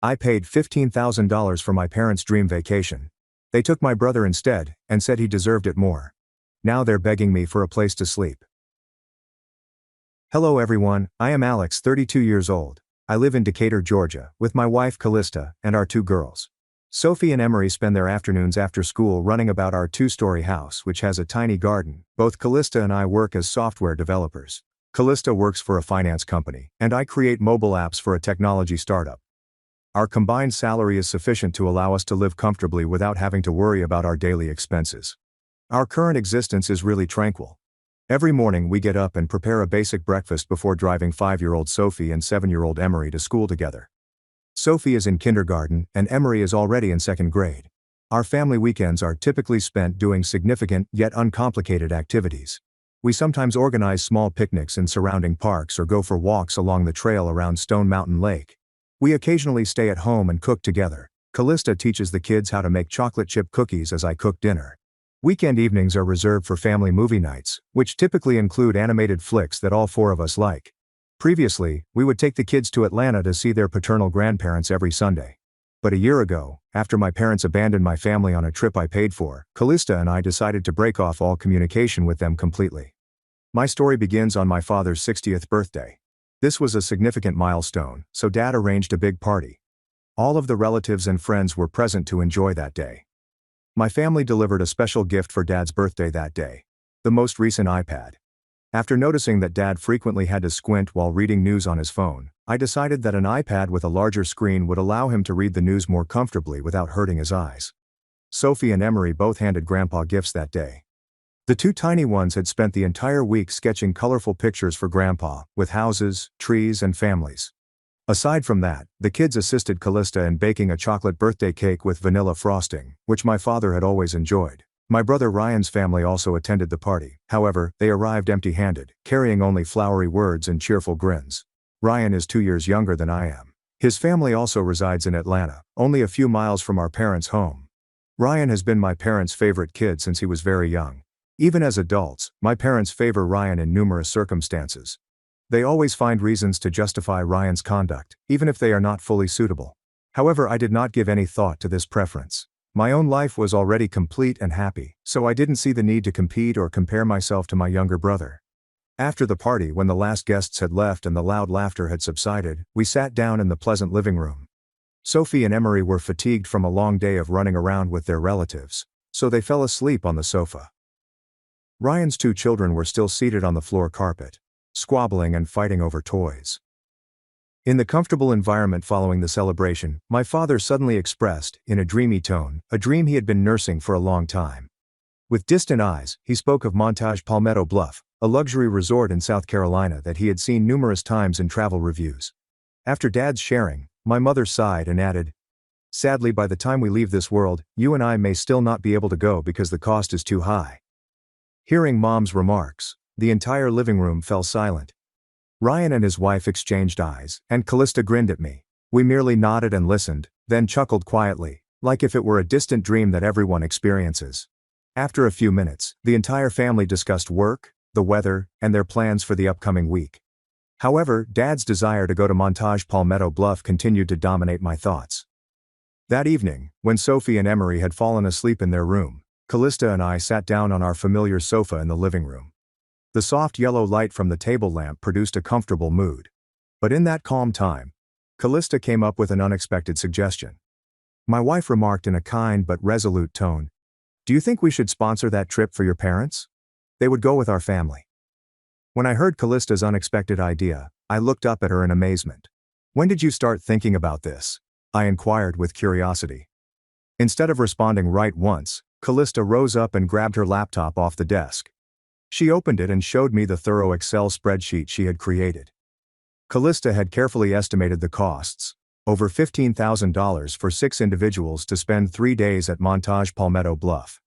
I paid $15,000 for my parents' dream vacation. They took my brother instead, and said he deserved it more. Now they're begging me for a place to sleep. Hello everyone, I am Alex, 32 years old. I live in Decatur, Georgia, with my wife Callista, and our two girls. Sophie and Emery spend their afternoons after school running about our two-story house, which has a tiny garden. Both Callista and I work as software developers. Callista works for a finance company, and I create mobile apps for a technology startup. Our combined salary is sufficient to allow us to live comfortably without having to worry about our daily expenses. Our current existence is really tranquil. Every morning we get up and prepare a basic breakfast before driving 5-year-old Sophie and 7-year-old Emery to school together. Sophie is in kindergarten, and Emery is already in 2nd grade. Our family weekends are typically spent doing significant, yet uncomplicated activities. We sometimes organize small picnics in surrounding parks or go for walks along the trail around Stone Mountain Lake. We occasionally stay at home and cook together. Callista teaches the kids how to make chocolate chip cookies as I cook dinner. Weekend evenings are reserved for family movie nights, which typically include animated flicks that all 4 of us like. Previously, we would take the kids to Atlanta to see their paternal grandparents every Sunday. But a year ago, after my parents abandoned my family on a trip I paid for, Callista and I decided to break off all communication with them completely. My story begins on my father's 60th birthday. This was a significant milestone, so Dad arranged a big party. All of the relatives and friends were present to enjoy that day. My family delivered a special gift for Dad's birthday that day: the most recent iPad. After noticing that Dad frequently had to squint while reading news on his phone, I decided that an iPad with a larger screen would allow him to read the news more comfortably without hurting his eyes. Sophie and Emery both handed Grandpa gifts that day. The two tiny ones had spent the entire week sketching colorful pictures for Grandpa, with houses, trees, and families. Aside from that, the kids assisted Callista in baking a chocolate birthday cake with vanilla frosting, which my father had always enjoyed. My brother Ryan's family also attended the party. However, they arrived empty-handed, carrying only flowery words and cheerful grins. Ryan is 2 years younger than I am. His family also resides in Atlanta, only a few miles from our parents' home. Ryan has been my parents' favorite kid since he was very young. Even as adults, my parents favor Ryan in numerous circumstances. They always find reasons to justify Ryan's conduct, even if they are not fully suitable. However, I did not give any thought to this preference. My own life was already complete and happy, so I didn't see the need to compete or compare myself to my younger brother. After the party, when the last guests had left and the loud laughter had subsided, we sat down in the pleasant living room. Sophie and Emery were fatigued from a long day of running around with their relatives, so they fell asleep on the sofa. Ryan's 2 children were still seated on the floor carpet, squabbling and fighting over toys. In the comfortable environment following the celebration, my father suddenly expressed, in a dreamy tone, a dream he had been nursing for a long time. With distant eyes, he spoke of Montage Palmetto Bluff, a luxury resort in South Carolina that he had seen numerous times in travel reviews. After Dad's sharing, my mother sighed and added, "Sadly, by the time we leave this world, you and I may still not be able to go because the cost is too high." Hearing Mom's remarks, the entire living room fell silent. Ryan and his wife exchanged eyes, and Callista grinned at me. We merely nodded and listened, then chuckled quietly, like if it were a distant dream that everyone experiences. After a few minutes, the entire family discussed work, the weather, and their plans for the upcoming week. However, Dad's desire to go to Montage Palmetto Bluff continued to dominate my thoughts. That evening, when Sophie and Emery had fallen asleep in their room, Callista and I sat down on our familiar sofa in the living room. The soft yellow light from the table lamp produced a comfortable mood. But in that calm time, Callista came up with an unexpected suggestion. My wife remarked in a kind but resolute tone, "Do you think we should sponsor that trip for your parents? They would go with our family." When I heard Callista's unexpected idea, I looked up at her in amazement. "When did you start thinking about this?" I inquired with curiosity. Instead of responding right once, Callista rose up and grabbed her laptop off the desk. She opened it and showed me the thorough Excel spreadsheet she had created. Callista had carefully estimated the costs, over $15,000 for 6 individuals to spend 3 days at Montage Palmetto Bluff.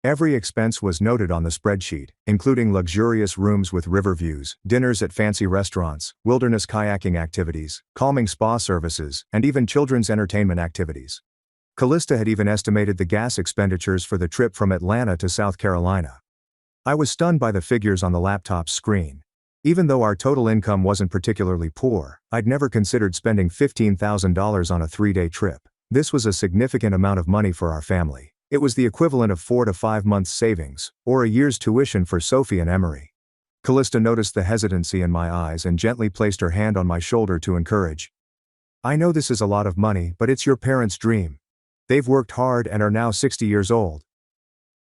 Every expense was noted on the spreadsheet, including luxurious rooms with river views, dinners at fancy restaurants, wilderness kayaking activities, calming spa services, and even children's entertainment activities. Callista had even estimated the gas expenditures for the trip from Atlanta to South Carolina. I was stunned by the figures on the laptop's screen. Even though our total income wasn't particularly poor, I'd never considered spending $15,000 on a 3-day trip. This was a significant amount of money for our family. It was the equivalent of 4 to 5 months' savings, or a year's tuition for Sophie and Emery. Callista noticed the hesitancy in my eyes and gently placed her hand on my shoulder to encourage. I know this is a lot of money, but it's your parents' dream. They've worked hard and are now 60 years old.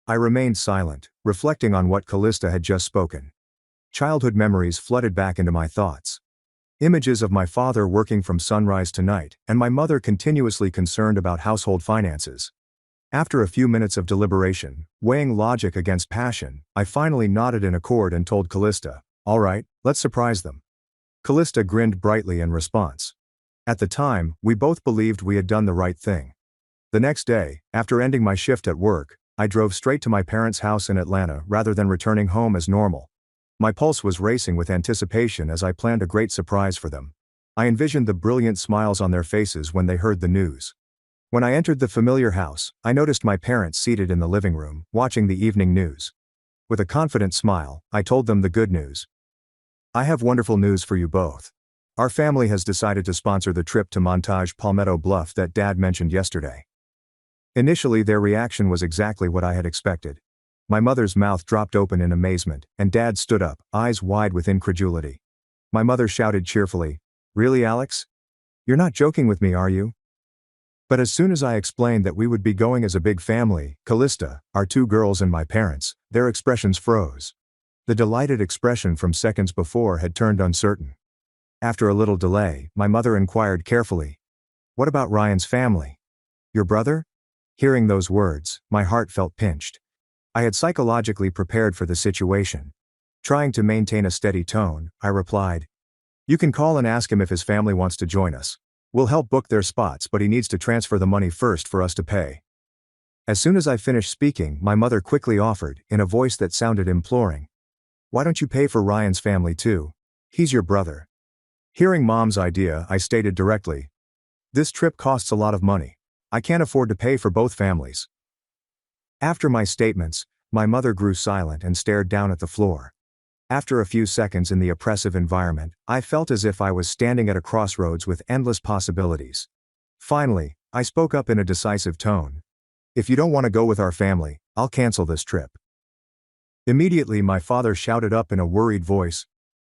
I remained silent, reflecting on what Callista had just spoken. Childhood memories flooded back into my thoughts. Images of my father working from sunrise to night, and my mother continuously concerned about household finances. After a few minutes of deliberation, weighing logic against passion, I finally nodded in accord and told Callista, "All right, let's surprise them." Callista grinned brightly in response. At the time, we both believed we had done the right thing. The next day, after ending my shift at work, I drove straight to my parents' house in Atlanta rather than returning home as normal. My pulse was racing with anticipation as I planned a great surprise for them. I envisioned the brilliant smiles on their faces when they heard the news. When I entered the familiar house, I noticed my parents seated in the living room, watching the evening news. With a confident smile, I told them the good news. "I have wonderful news for you both. Our family has decided to sponsor the trip to Montage Palmetto Bluff that Dad mentioned yesterday." Initially, their reaction was exactly what I had expected. My mother's mouth dropped open in amazement, and Dad stood up, eyes wide with incredulity. My mother shouted cheerfully, "Really, Alex? You're not joking with me, are you?" But as soon as I explained that we would be going as a big family, Callista, our 2 girls and my parents, their expressions froze. The delighted expression from seconds before had turned uncertain. After a little delay, my mother inquired carefully, "What about Ryan's family? Your brother?" Hearing those words, my heart felt pinched. I had psychologically prepared for the situation. Trying to maintain a steady tone, I replied, "You can call and ask him if his family wants to join us. We'll help book their spots, but he needs to transfer the money first for us to pay." As soon as I finished speaking, my mother quickly offered, in a voice that sounded imploring, "Why don't you pay for Ryan's family too? He's your brother." Hearing Mom's idea, I stated directly, "This trip costs a lot of money. I can't afford to pay for both families." After my statements, my mother grew silent and stared down at the floor. After a few seconds in the oppressive environment, I felt as if I was standing at a crossroads with endless possibilities. Finally, I spoke up in a decisive tone. "If you don't want to go with our family, I'll cancel this trip." Immediately, my father shouted up in a worried voice,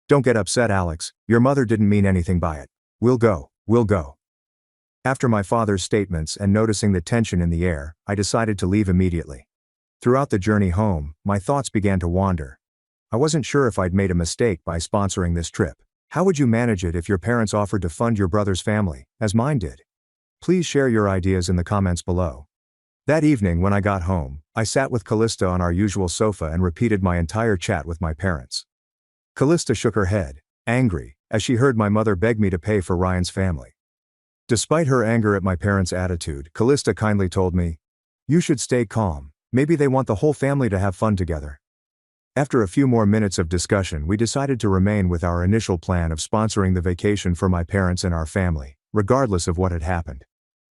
"Don't get upset, Alex. Your mother didn't mean anything by it. We'll go, we'll go." After my father's statements and noticing the tension in the air, I decided to leave immediately. Throughout the journey home, my thoughts began to wander. I wasn't sure if I'd made a mistake by sponsoring this trip. How would you manage it if your parents offered to fund your brother's family, as mine did? Please share your ideas in the comments below. That evening when I got home, I sat with Callista on our usual sofa and repeated my entire chat with my parents. Callista shook her head, angry, as she heard my mother beg me to pay for Ryan's family. Despite her anger at my parents' attitude, Callista kindly told me, "You should stay calm. Maybe they want the whole family to have fun together." After a few more minutes of discussion, we decided to remain with our initial plan of sponsoring the vacation for my parents and our family, regardless of what had happened.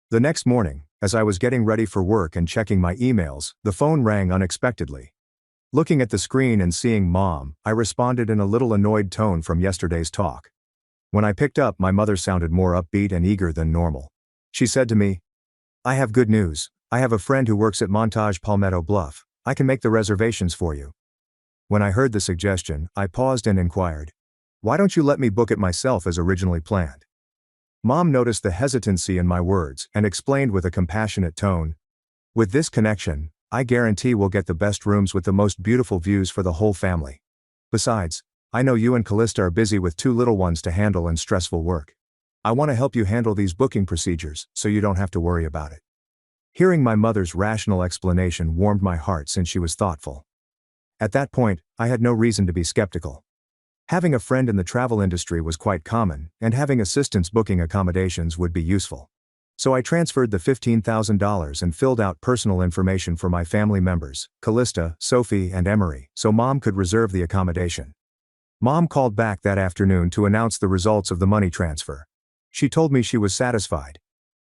The next morning, as I was getting ready for work and checking my emails, the phone rang unexpectedly. Looking at the screen and seeing Mom, I responded in a little annoyed tone from yesterday's talk. When I picked up, my mother sounded more upbeat and eager than normal. She said to me, "I have good news. I have a friend who works at Montage Palmetto Bluff. I can make the reservations for you." When I heard the suggestion, I paused and inquired, "Why don't you let me book it myself as originally planned?" Mom noticed the hesitancy in my words and explained with a compassionate tone, "With this connection, I guarantee we'll get the best rooms with the most beautiful views for the whole family. Besides, I know you and Callista are busy with 2 little ones to handle and stressful work. I want to help you handle these booking procedures so you don't have to worry about it." Hearing my mother's rational explanation warmed my heart since she was thoughtful. At that point, I had no reason to be skeptical. Having a friend in the travel industry was quite common, and having assistance booking accommodations would be useful. So I transferred the $15,000 and filled out personal information for my family members, Callista, Sophie, and Emery, so Mom could reserve the accommodation. Mom called back that afternoon to announce the results of the money transfer. She told me she was satisfied.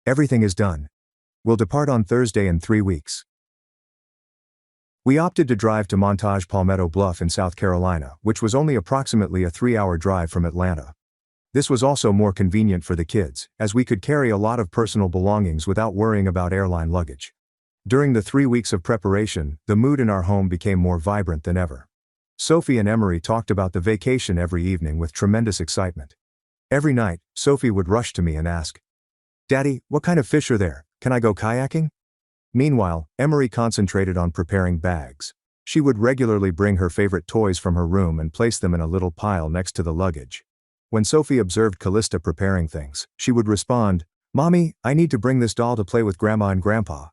"Everything is done. We'll depart on Thursday in 3 weeks." We opted to drive to Montage Palmetto Bluff in South Carolina, which was only approximately a 3-hour drive from Atlanta. This was also more convenient for the kids, as we could carry a lot of personal belongings without worrying about airline luggage. During the 3 weeks of preparation, the mood in our home became more vibrant than ever. Sophie and Emery talked about the vacation every evening with tremendous excitement. Every night, Sophie would rush to me and ask, "Daddy, what kind of fish are there? Can I go kayaking?" Meanwhile, Emery concentrated on preparing bags. She would regularly bring her favorite toys from her room and place them in a little pile next to the luggage. When Sophie observed Callista preparing things, she would respond, "Mommy, I need to bring this doll to play with Grandma and Grandpa."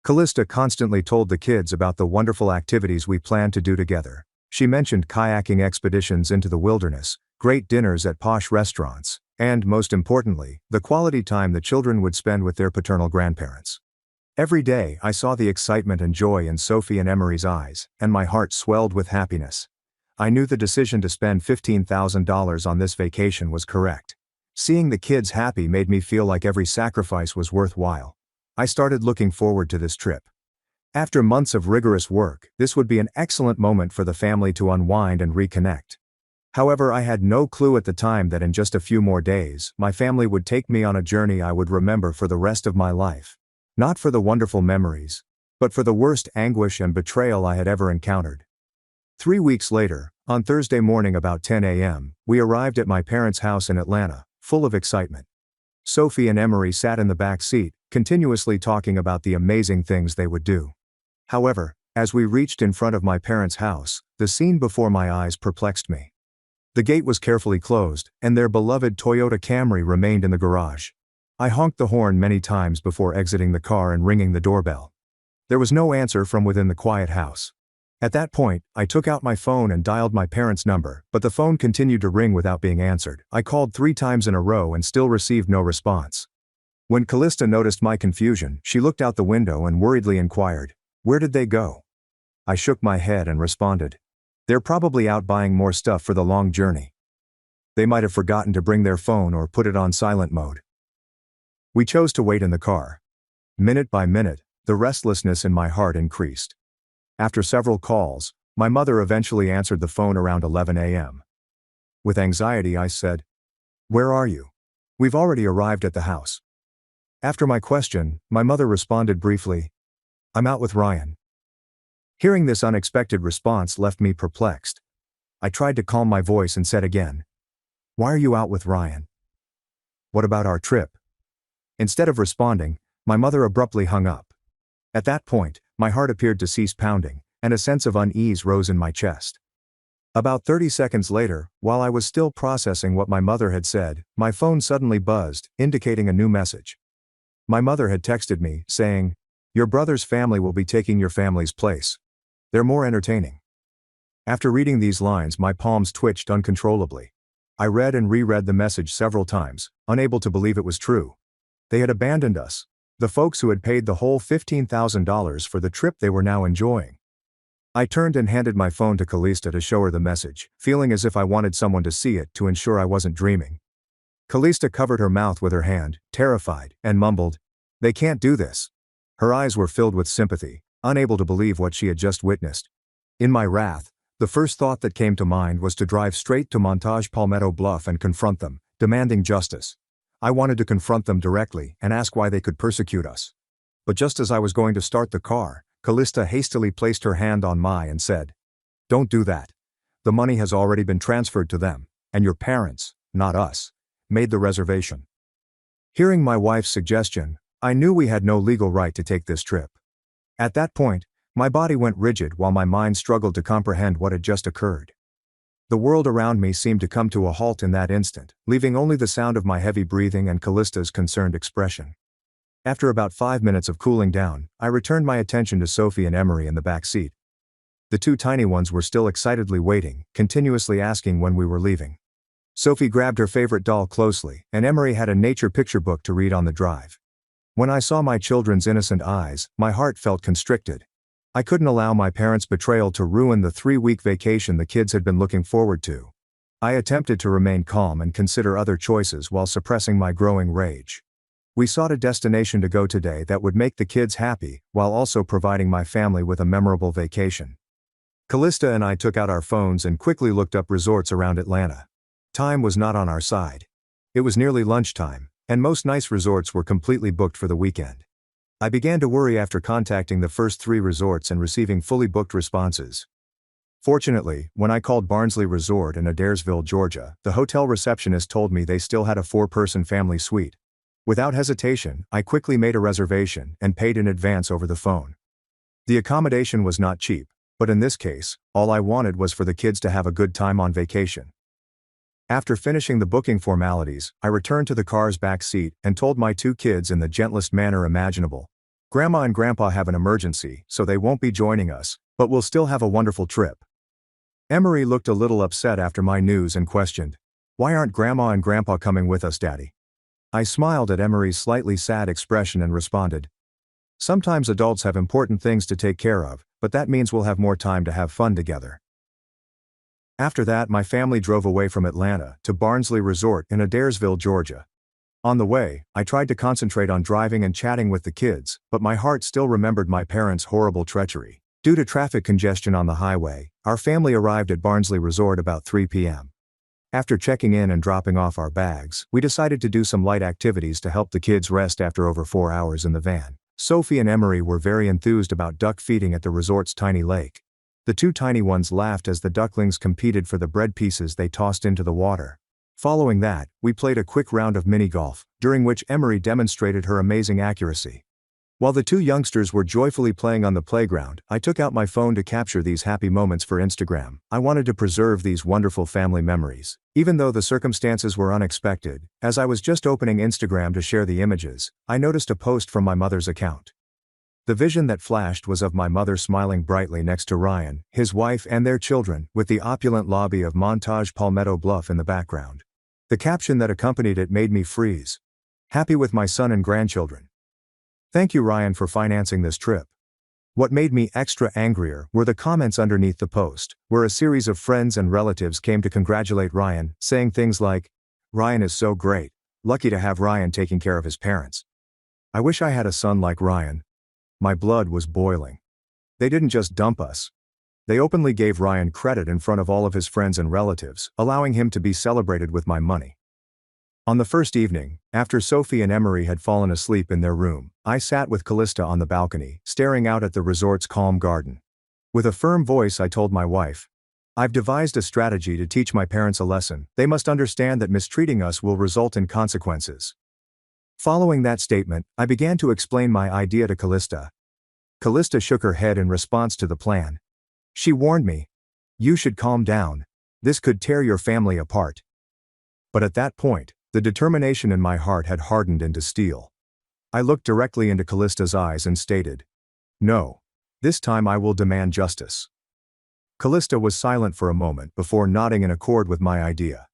Callista constantly told the kids about the wonderful activities we planned to do together. She mentioned kayaking expeditions into the wilderness, great dinners at posh restaurants, and, most importantly, the quality time the children would spend with their paternal grandparents. Every day I saw the excitement and joy in Sophie and Emery's eyes, and my heart swelled with happiness. I knew the decision to spend $15,000 on this vacation was correct. Seeing the kids happy made me feel like every sacrifice was worthwhile. I started looking forward to this trip. After months of rigorous work, this would be an excellent moment for the family to unwind and reconnect. However, I had no clue at the time that in just a few more days, my family would take me on a journey I would remember for the rest of my life. Not for the wonderful memories, but for the worst anguish and betrayal I had ever encountered. 3 weeks later, on Thursday morning about 10 a.m., we arrived at my parents' house in Atlanta, full of excitement. Sophie and Emery sat in the back seat, continuously talking about the amazing things they would do. However, as we reached in front of my parents' house, the scene before my eyes perplexed me. The gate was carefully closed, and their beloved Toyota Camry remained in the garage. I honked the horn many times before exiting the car and ringing the doorbell. There was no answer from within the quiet house. At that point, I took out my phone and dialed my parents' number, but the phone continued to ring without being answered. I called 3 times in a row and still received no response. When Callista noticed my confusion, she looked out the window and worriedly inquired, "Where did they go?" I shook my head and responded, "They're probably out buying more stuff for the long journey. They might have forgotten to bring their phone or put it on silent mode." We chose to wait in the car. Minute by minute, the restlessness in my heart increased. After several calls, my mother eventually answered the phone around 11 a.m. With anxiety I said, "Where are you? We've already arrived at the house." After my question, my mother responded briefly, "I'm out with Ryan." Hearing this unexpected response left me perplexed. I tried to calm my voice and said again, "Why are you out with Ryan? What about our trip?" Instead of responding, my mother abruptly hung up. At that point, my heart appeared to cease pounding, and a sense of unease rose in my chest. About 30 seconds later, while I was still processing what my mother had said, my phone suddenly buzzed, indicating a new message. My mother had texted me, saying, "Your brother's family will be taking your family's place. They're more entertaining." After reading these lines, my palms twitched uncontrollably. I read and reread the message several times, unable to believe it was true. They had abandoned us. The folks who had paid the whole $15,000 for the trip they were now enjoying. I turned and handed my phone to Callista to show her the message, feeling as if I wanted someone to see it to ensure I wasn't dreaming. Callista covered her mouth with her hand, terrified, and mumbled, "They can't do this." Her eyes were filled with sympathy, unable to believe what she had just witnessed. In my wrath, the first thought that came to mind was to drive straight to Montage Palmetto Bluff and confront them, demanding justice. I wanted to confront them directly and ask why they could persecute us. But just as I was going to start the car, Callista hastily placed her hand on mine and said, "Don't do that. The money has already been transferred to them, and your parents, not us, made the reservation." Hearing my wife's suggestion, I knew we had no legal right to take this trip. At that point, my body went rigid while my mind struggled to comprehend what had just occurred. The world around me seemed to come to a halt in that instant, leaving only the sound of my heavy breathing and Callista's concerned expression. After about 5 minutes of cooling down, I returned my attention to Sophie and Emery in the back seat. The 2 tiny ones were still excitedly waiting, continuously asking when we were leaving. Sophie grabbed her favorite doll closely, and Emery had a nature picture book to read on the drive. When I saw my children's innocent eyes, my heart felt constricted. I couldn't allow my parents' betrayal to ruin the 3-week vacation the kids had been looking forward to. I attempted to remain calm and consider other choices while suppressing my growing rage. We sought a destination to go today that would make the kids happy, while also providing my family with a memorable vacation. Callista and I took out our phones and quickly looked up resorts around Atlanta. Time was not on our side. It was nearly lunchtime, and most nice resorts were completely booked for the weekend. I began to worry after contacting the first 3 resorts and receiving fully booked responses. Fortunately, when I called Barnsley Resort in Adairsville, Georgia, the hotel receptionist told me they still had a 4-person family suite. Without hesitation, I quickly made a reservation and paid in advance over the phone. The accommodation was not cheap, but in this case, all I wanted was for the kids to have a good time on vacation. After finishing the booking formalities, I returned to the car's back seat and told my 2 kids in the gentlest manner imaginable, "Grandma and Grandpa have an emergency, so they won't be joining us, but we'll still have a wonderful trip." Emery looked a little upset after my news and questioned, "Why aren't Grandma and Grandpa coming with us, Daddy?" I smiled at Emery's slightly sad expression and responded, "Sometimes adults have important things to take care of, but that means we'll have more time to have fun together." After that, my family drove away from Atlanta to Barnsley Resort in Adairsville, Georgia. On the way, I tried to concentrate on driving and chatting with the kids, but my heart still remembered my parents' horrible treachery. Due to traffic congestion on the highway, our family arrived at Barnsley Resort about 3 p.m. After checking in and dropping off our bags, we decided to do some light activities to help the kids rest after over 4 hours in the van. Sophie and Emery were very enthused about duck feeding at the resort's tiny lake. The 2 tiny ones laughed as the ducklings competed for the bread pieces they tossed into the water. Following that, we played a quick round of mini-golf, during which Emery demonstrated her amazing accuracy. While the 2 youngsters were joyfully playing on the playground, I took out my phone to capture these happy moments for Instagram. I wanted to preserve these wonderful family memories. Even though the circumstances were unexpected, as I was just opening Instagram to share the images, I noticed a post from my mother's account. The vision that flashed was of my mother smiling brightly next to Ryan, his wife and their children, with the opulent lobby of Montage Palmetto Bluff in the background. The caption that accompanied it made me freeze. "Happy with my son and grandchildren. Thank you, Ryan, for financing this trip." What made me extra angrier were the comments underneath the post, where a series of friends and relatives came to congratulate Ryan, saying things like, "Ryan is so great. Lucky to have Ryan taking care of his parents. I wish I had a son like Ryan." My blood was boiling. They didn't just dump us. They openly gave Ryan credit in front of all of his friends and relatives, allowing him to be celebrated with my money. On the first evening, after Sophie and Emery had fallen asleep in their room, I sat with Callista on the balcony, staring out at the resort's calm garden. With a firm voice, I told my wife, "I've devised a strategy to teach my parents a lesson. They must understand that mistreating us will result in consequences." Following that statement, I began to explain my idea to Callista. Callista shook her head in response to the plan. She warned me, "You should calm down. This could tear your family apart." But at that point, the determination in my heart had hardened into steel. I looked directly into Callista's eyes and stated, "No. This time I will demand justice." Callista was silent for a moment before nodding in accord with my idea.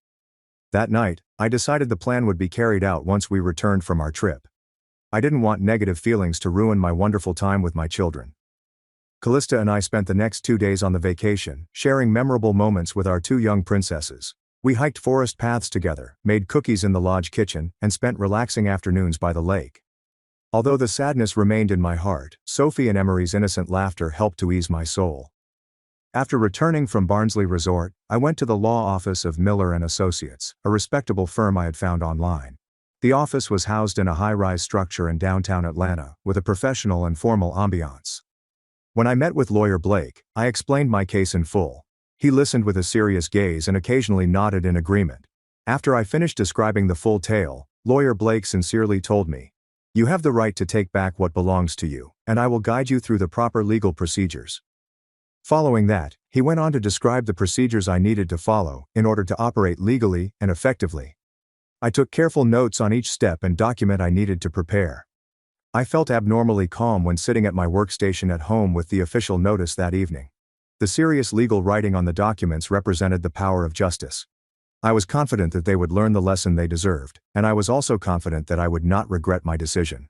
That night, I decided the plan would be carried out once we returned from our trip. I didn't want negative feelings to ruin my wonderful time with my children. Callista and I spent the next 2 days on the vacation, sharing memorable moments with our 2 young princesses. We hiked forest paths together, made cookies in the lodge kitchen, and spent relaxing afternoons by the lake. Although the sadness remained in my heart, Sophie and Emery's innocent laughter helped to ease my soul. After returning from Barnsley Resort, I went to the law office of Miller & Associates, a respectable firm I had found online. The office was housed in a high-rise structure in downtown Atlanta, with a professional and formal ambiance. When I met with lawyer Blake, I explained my case in full. He listened with a serious gaze and occasionally nodded in agreement. After I finished describing the full tale, lawyer Blake sincerely told me, "You have the right to take back what belongs to you, and I will guide you through the proper legal procedures." Following that, he went on to describe the procedures I needed to follow in order to operate legally and effectively. I took careful notes on each step and document I needed to prepare. I felt abnormally calm when sitting at my workstation at home with the official notice that evening. The serious legal writing on the documents represented the power of justice. I was confident that they would learn the lesson they deserved, and I was also confident that I would not regret my decision.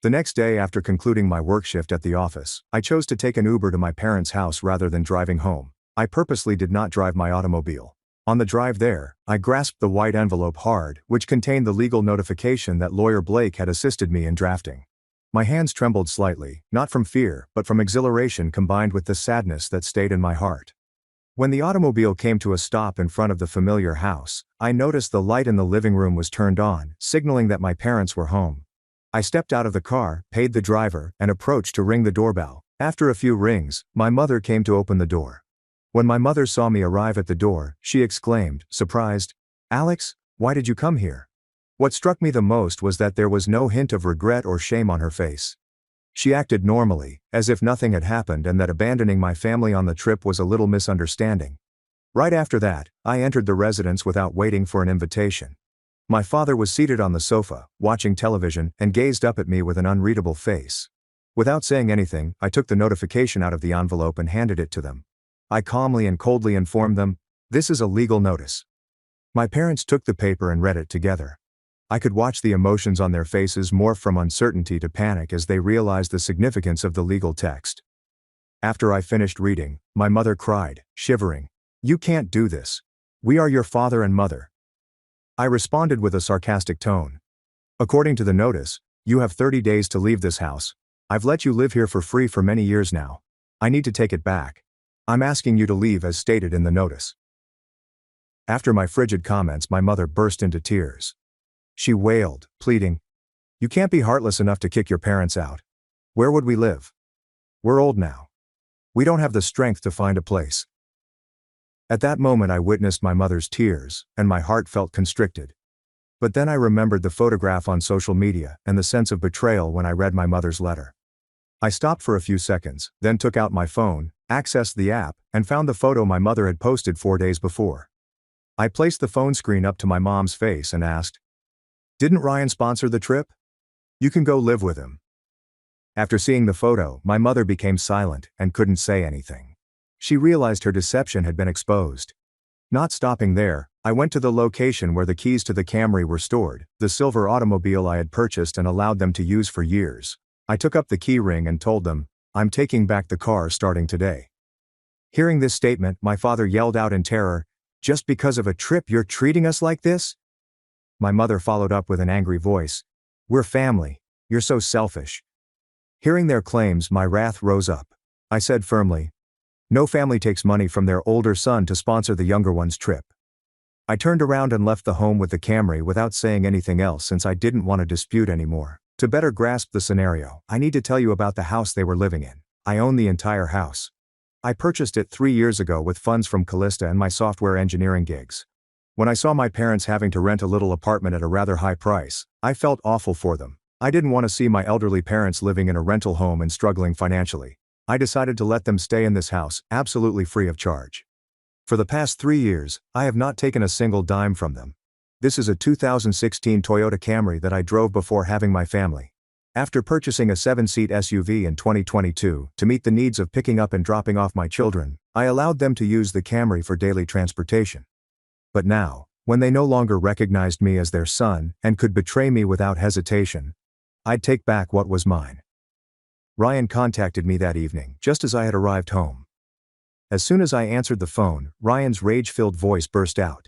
The next day, after concluding my work shift at the office, I chose to take an Uber to my parents' house rather than driving home. I purposely did not drive my automobile. On the drive there, I grasped the white envelope hard, which contained the legal notification that lawyer Blake had assisted me in drafting. My hands trembled slightly, not from fear, but from exhilaration combined with the sadness that stayed in my heart. When the automobile came to a stop in front of the familiar house, I noticed the light in the living room was turned on, signaling that my parents were home. I stepped out of the car, paid the driver, and approached to ring the doorbell. After a few rings, my mother came to open the door. When my mother saw me arrive at the door, she exclaimed, surprised, "Alex, why did you come here?" What struck me the most was that there was no hint of regret or shame on her face. She acted normally, as if nothing had happened and that abandoning my family on the trip was a little misunderstanding. Right after that, I entered the residence without waiting for an invitation. My father was seated on the sofa, watching television, and gazed up at me with an unreadable face. Without saying anything, I took the notification out of the envelope and handed it to them. I calmly and coldly informed them, "This is a legal notice." My parents took the paper and read it together. I could watch the emotions on their faces morph from uncertainty to panic as they realized the significance of the legal text. After I finished reading, my mother cried, shivering, "You can't do this. We are your father and mother." I responded with a sarcastic tone. "According to the notice, you have 30 days to leave this house. I've let you live here for free for many years now. I need to take it back. I'm asking you to leave as stated in the notice." After my frigid comments, my mother burst into tears. She wailed, pleading, "You can't be heartless enough to kick your parents out. Where would we live? We're old now. We don't have the strength to find a place." At that moment I witnessed my mother's tears, and my heart felt constricted. But then I remembered the photograph on social media and the sense of betrayal when I read my mother's letter. I stopped for a few seconds, then took out my phone, accessed the app, and found the photo my mother had posted 4 days before. I placed the phone screen up to my mom's face and asked, "Didn't Ryan sponsor the trip? You can go live with him." After seeing the photo, my mother became silent and couldn't say anything. She realized her deception had been exposed. Not stopping there, I went to the location where the keys to the Camry were stored, the silver automobile I had purchased and allowed them to use for years. I took up the key ring and told them, "I'm taking back the car starting today." Hearing this statement, my father yelled out in terror, "Just because of a trip you're treating us like this?" My mother followed up with an angry voice, "We're family. You're so selfish." Hearing their claims, my wrath rose up. I said firmly, "No family takes money from their older son to sponsor the younger one's trip." I turned around and left the home with the Camry without saying anything else since I didn't want to dispute anymore. To better grasp the scenario, I need to tell you about the house they were living in. I own the entire house. I purchased it 3 years ago with funds from Callista and my software engineering gigs. When I saw my parents having to rent a little apartment at a rather high price, I felt awful for them. I didn't want to see my elderly parents living in a rental home and struggling financially. I decided to let them stay in this house, absolutely free of charge. For the past 3 years, I have not taken a single dime from them. This is a 2016 Toyota Camry that I drove before having my family. After purchasing a 7-seat SUV in 2022 to meet the needs of picking up and dropping off my children, I allowed them to use the Camry for daily transportation. But now, when they no longer recognized me as their son and could betray me without hesitation, I'd take back what was mine. Ryan contacted me that evening, just as I had arrived home. As soon as I answered the phone, Ryan's rage-filled voice burst out.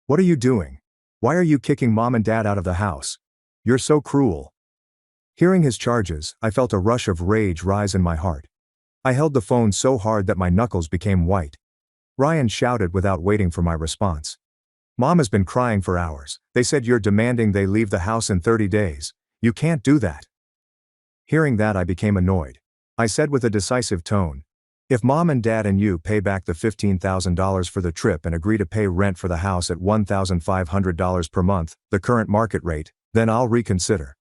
"What are you doing? Why are you kicking Mom and Dad out of the house? You're so cruel." Hearing his charges, I felt a rush of rage rise in my heart. I held the phone so hard that my knuckles became white. Ryan shouted without waiting for my response. "Mom has been crying for hours. They said you're demanding they leave the house in 30 days. You can't do that." Hearing that, I became annoyed. I said with a decisive tone, "If Mom and Dad and you pay back the $15,000 for the trip and agree to pay rent for the house at $1,500 per month, the current market rate, then I'll reconsider."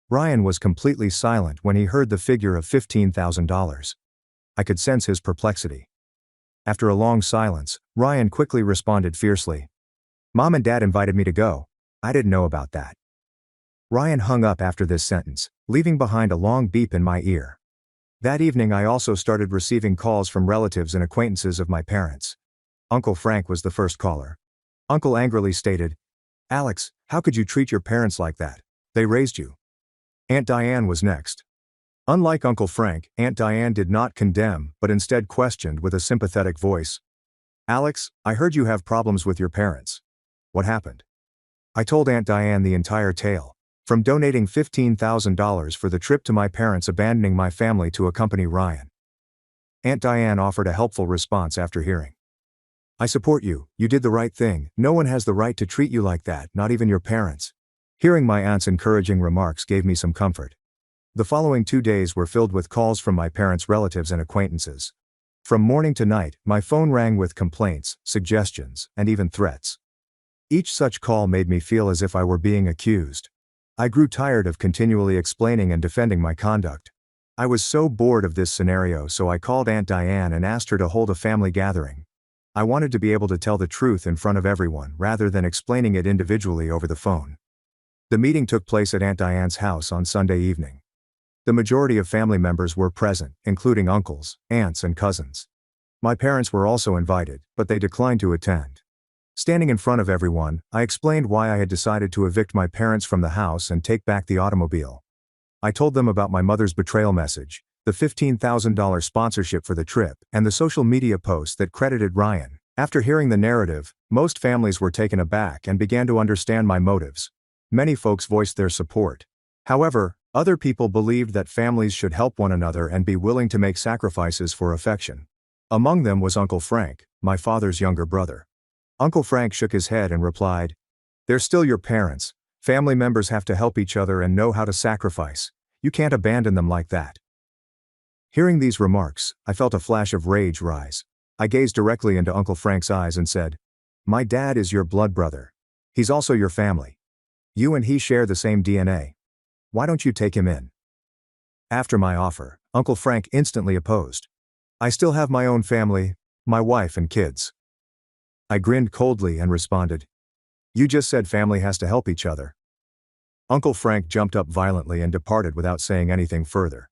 Ryan was completely silent when he heard the figure of $15,000. I could sense his perplexity. After a long silence, Ryan quickly responded fiercely, "Mom and Dad invited me to go. I didn't know about that." Ryan hung up after this sentence, leaving behind a long beep in my ear. That evening I also started receiving calls from relatives and acquaintances of my parents. Uncle Frank was the first caller. Uncle angrily stated, "Alex, how could you treat your parents like that? They raised you." Aunt Diane was next. Unlike Uncle Frank, Aunt Diane did not condemn but instead questioned with a sympathetic voice, Alex, I heard you have problems with your parents. What happened? I told Aunt Diane the entire tale, from donating $15,000 for the trip to my parents abandoning my family to accompany Ryan. Aunt Diane offered a helpful response after hearing. I support you, you did the right thing, no one has the right to treat you like that, not even your parents. Hearing my aunt's encouraging remarks gave me some comfort. The following 2 days were filled with calls from my parents' relatives and acquaintances. From morning to night, my phone rang with complaints, suggestions, and even threats. Each such call made me feel as if I were being accused. I grew tired of continually explaining and defending my conduct. I was so bored of this scenario, so I called Aunt Diane and asked her to hold a family gathering. I wanted to be able to tell the truth in front of everyone rather than explaining it individually over the phone. The meeting took place at Aunt Diane's house on Sunday evening. The majority of family members were present, including uncles, aunts, and cousins. My parents were also invited, but they declined to attend. Standing in front of everyone, I explained why I had decided to evict my parents from the house and take back the automobile. I told them about my mother's betrayal message, the $15,000 sponsorship for the trip, and the social media post that credited Ryan. After hearing the narrative, most families were taken aback and began to understand my motives. Many folks voiced their support. However, other people believed that families should help one another and be willing to make sacrifices for affection. Among them was Uncle Frank, my father's younger brother. Uncle Frank shook his head and replied, "They're still your parents. Family members have to help each other and know how to sacrifice. You can't abandon them like that." Hearing these remarks, I felt a flash of rage rise. I gazed directly into Uncle Frank's eyes and said, "My dad is your blood brother. He's also your family. You and he share the same DNA. Why don't you take him in?" After my offer, Uncle Frank instantly opposed. "I still have my own family, my wife and kids." I grinned coldly and responded, "You just said family has to help each other." Uncle Frank jumped up violently and departed without saying anything further.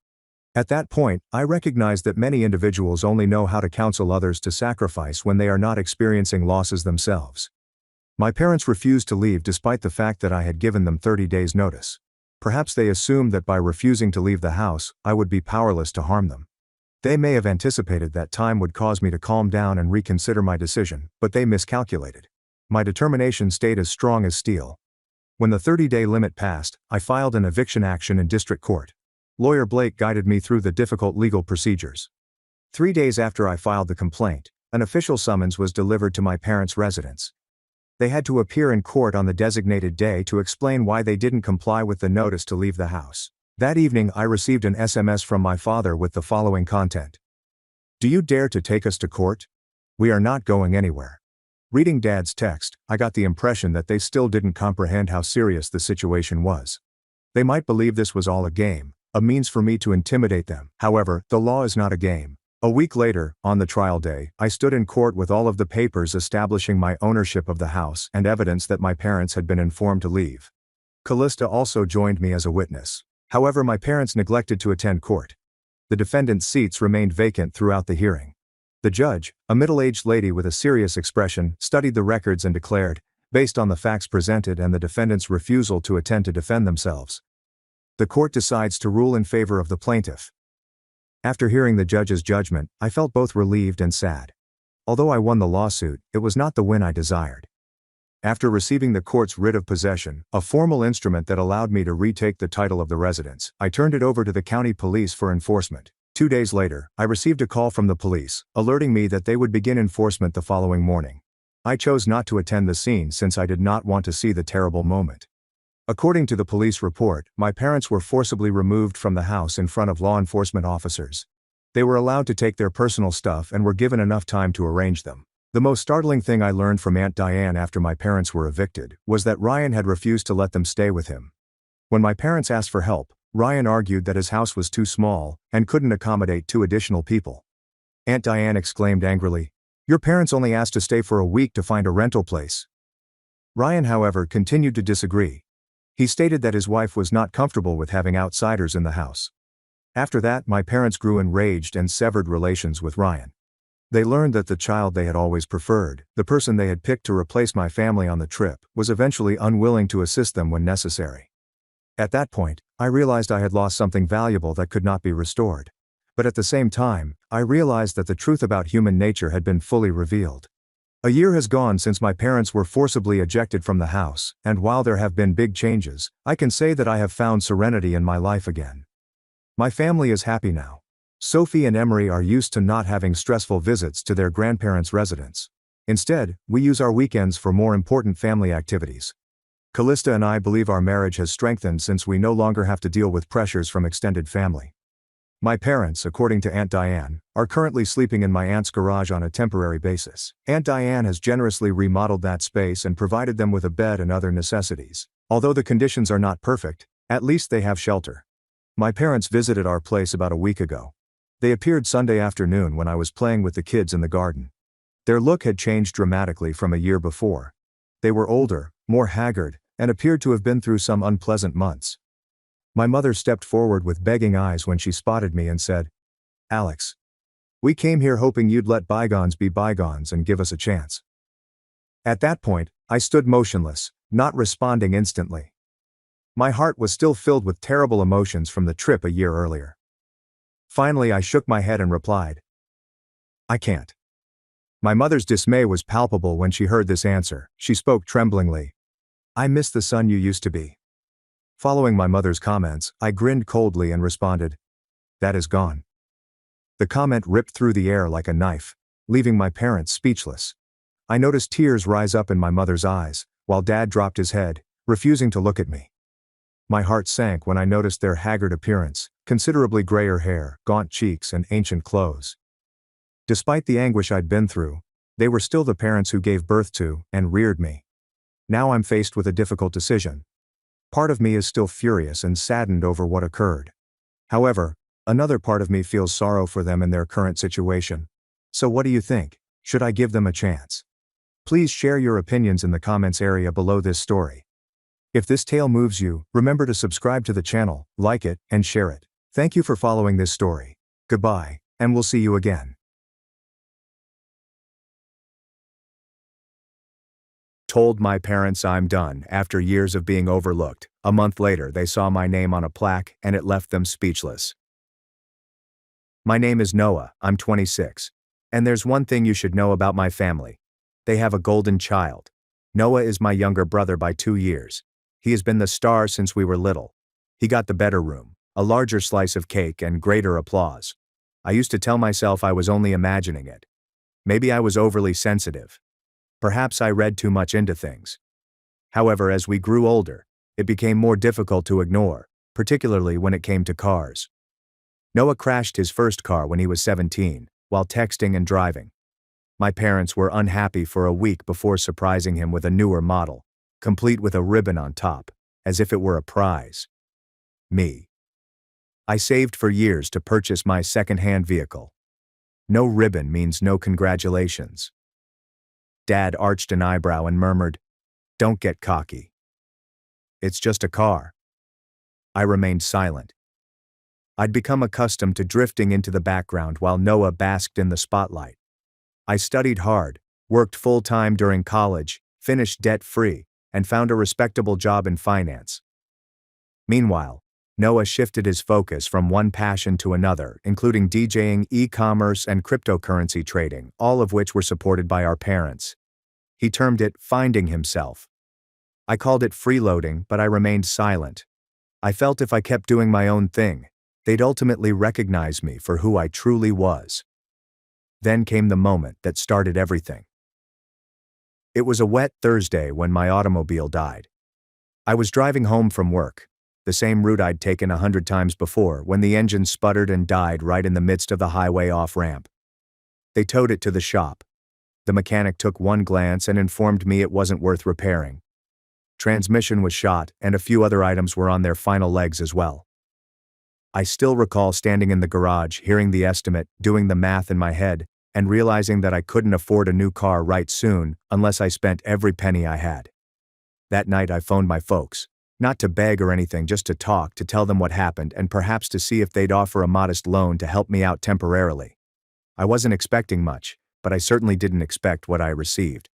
At that point, I recognized that many individuals only know how to counsel others to sacrifice when they are not experiencing losses themselves. My parents refused to leave despite the fact that I had given them 30 days' notice. Perhaps they assumed that by refusing to leave the house, I would be powerless to harm them. They may have anticipated that time would cause me to calm down and reconsider my decision, but they miscalculated. My determination stayed as strong as steel. When the 30-day limit passed, I filed an eviction action in district court. Lawyer Blake guided me through the difficult legal procedures. 3 days after I filed the complaint, an official summons was delivered to my parents' residence. They had to appear in court on the designated day to explain why they didn't comply with the notice to leave the house. That evening, I received an SMS from my father with the following content. "Do you dare to take us to court? We are not going anywhere." Reading Dad's text, I got the impression that they still didn't comprehend how serious the situation was. They might believe this was all a game, a means for me to intimidate them. However, the law is not a game. A week later, on the trial day, I stood in court with all of the papers establishing my ownership of the house and evidence that my parents had been informed to leave. Callista also joined me as a witness. However, my parents neglected to attend court. The defendant's seats remained vacant throughout the hearing. The judge, a middle-aged lady with a serious expression, studied the records and declared, based on the facts presented and the defendant's refusal to attend to defend themselves, the court decides to rule in favor of the plaintiff. After hearing the judge's judgment, I felt both relieved and sad. Although I won the lawsuit, it was not the win I desired. After receiving the court's writ of possession, a formal instrument that allowed me to retake the title of the residence, I turned it over to the county police for enforcement. 2 days later, I received a call from the police, alerting me that they would begin enforcement the following morning. I chose not to attend the scene since I did not want to see the terrible moment. According to the police report, my parents were forcibly removed from the house in front of law enforcement officers. They were allowed to take their personal stuff and were given enough time to arrange them. The most startling thing I learned from Aunt Diane after my parents were evicted was that Ryan had refused to let them stay with him. When my parents asked for help, Ryan argued that his house was too small and couldn't accommodate 2 additional people. Aunt Diane exclaimed angrily, "Your parents only asked to stay for a week to find a rental place." Ryan, however, continued to disagree. He stated that his wife was not comfortable with having outsiders in the house. After that, my parents grew enraged and severed relations with Ryan. They learned that the child they had always preferred, the person they had picked to replace my family on the trip, was eventually unwilling to assist them when necessary. At that point, I realized I had lost something valuable that could not be restored. But at the same time, I realized that the truth about human nature had been fully revealed. A year has gone since my parents were forcibly ejected from the house, and while there have been big changes, I can say that I have found serenity in my life again. My family is happy now. Sophie and Emery are used to not having stressful visits to their grandparents' residence. Instead, we use our weekends for more important family activities. Callista and I believe our marriage has strengthened since we no longer have to deal with pressures from extended family. My parents, according to Aunt Diane, are currently sleeping in my aunt's garage on a temporary basis. Aunt Diane has generously remodeled that space and provided them with a bed and other necessities. Although the conditions are not perfect, at least they have shelter. My parents visited our place about a week ago. They appeared Sunday afternoon when I was playing with the kids in the garden. Their look had changed dramatically from a year before. They were older, more haggard, and appeared to have been through some unpleasant months. My mother stepped forward with begging eyes when she spotted me and said, "Alex, we came here hoping you'd let bygones be bygones and give us a chance." At that point, I stood motionless, not responding instantly. My heart was still filled with terrible emotions from the trip a year earlier. Finally, I shook my head and replied, "I can't." My mother's dismay was palpable when she heard this answer. She spoke tremblingly. "I miss the son you used to be." Following my mother's comments, I grinned coldly and responded, "That is gone." The comment ripped through the air like a knife, leaving my parents speechless. I noticed tears rise up in my mother's eyes, while Dad dropped his head, refusing to look at me. My heart sank when I noticed their haggard appearance, considerably grayer hair, gaunt cheeks, and ancient clothes. Despite the anguish I'd been through, they were still the parents who gave birth to and reared me. Now I'm faced with a difficult decision. Part of me is still furious and saddened over what occurred. However, another part of me feels sorrow for them in their current situation. So what do you think? Should I give them a chance? Please share your opinions in the comments area below this story. If this tale moves you, remember to subscribe to the channel, like it, and share it. Thank you for following this story. Goodbye, and we'll see you again. Told my parents I'm done after years of being overlooked. A month later, they saw my name on a plaque and it left them speechless. My name is Noah, I'm 26. And there's one thing you should know about my family. They have a golden child. Noah is my younger brother by 2 years. He has been the star since we were little. He got the better room, a larger slice of cake and greater applause. I used to tell myself I was only imagining it. Maybe I was overly sensitive. Perhaps I read too much into things. However, as we grew older, it became more difficult to ignore, particularly when it came to cars. Noah crashed his first car when he was 17, while texting and driving. My parents were unhappy for a week before surprising him with a newer model, complete with a ribbon on top, as if it were a prize. Me. I saved for years to purchase my second-hand vehicle. No ribbon means no congratulations. Dad arched an eyebrow and murmured, "Don't get cocky. It's just a car." I remained silent. I'd become accustomed to drifting into the background while Noah basked in the spotlight. I studied hard, worked full-time during college, finished debt-free, and found a respectable job in finance. Meanwhile, Noah shifted his focus from one passion to another, including DJing, e-commerce, and cryptocurrency trading, all of which were supported by our parents. He termed it finding himself. I called it freeloading, but I remained silent. I felt if I kept doing my own thing, they'd ultimately recognize me for who I truly was. Then came the moment that started everything. It was a wet Thursday when my automobile died. I was driving home from work, the same route I'd taken 100 times before, when the engine sputtered and died right in the midst of the highway off-ramp. They towed it to the shop. The mechanic took one glance and informed me it wasn't worth repairing. Transmission was shot, and a few other items were on their final legs as well. I still recall standing in the garage, hearing the estimate, doing the math in my head, and realizing that I couldn't afford a new car right soon unless I spent every penny I had. That night I phoned my folks. Not to beg or anything, just to talk, to tell them what happened, and perhaps to see if they'd offer a modest loan to help me out temporarily. I wasn't expecting much, but I certainly didn't expect what I received.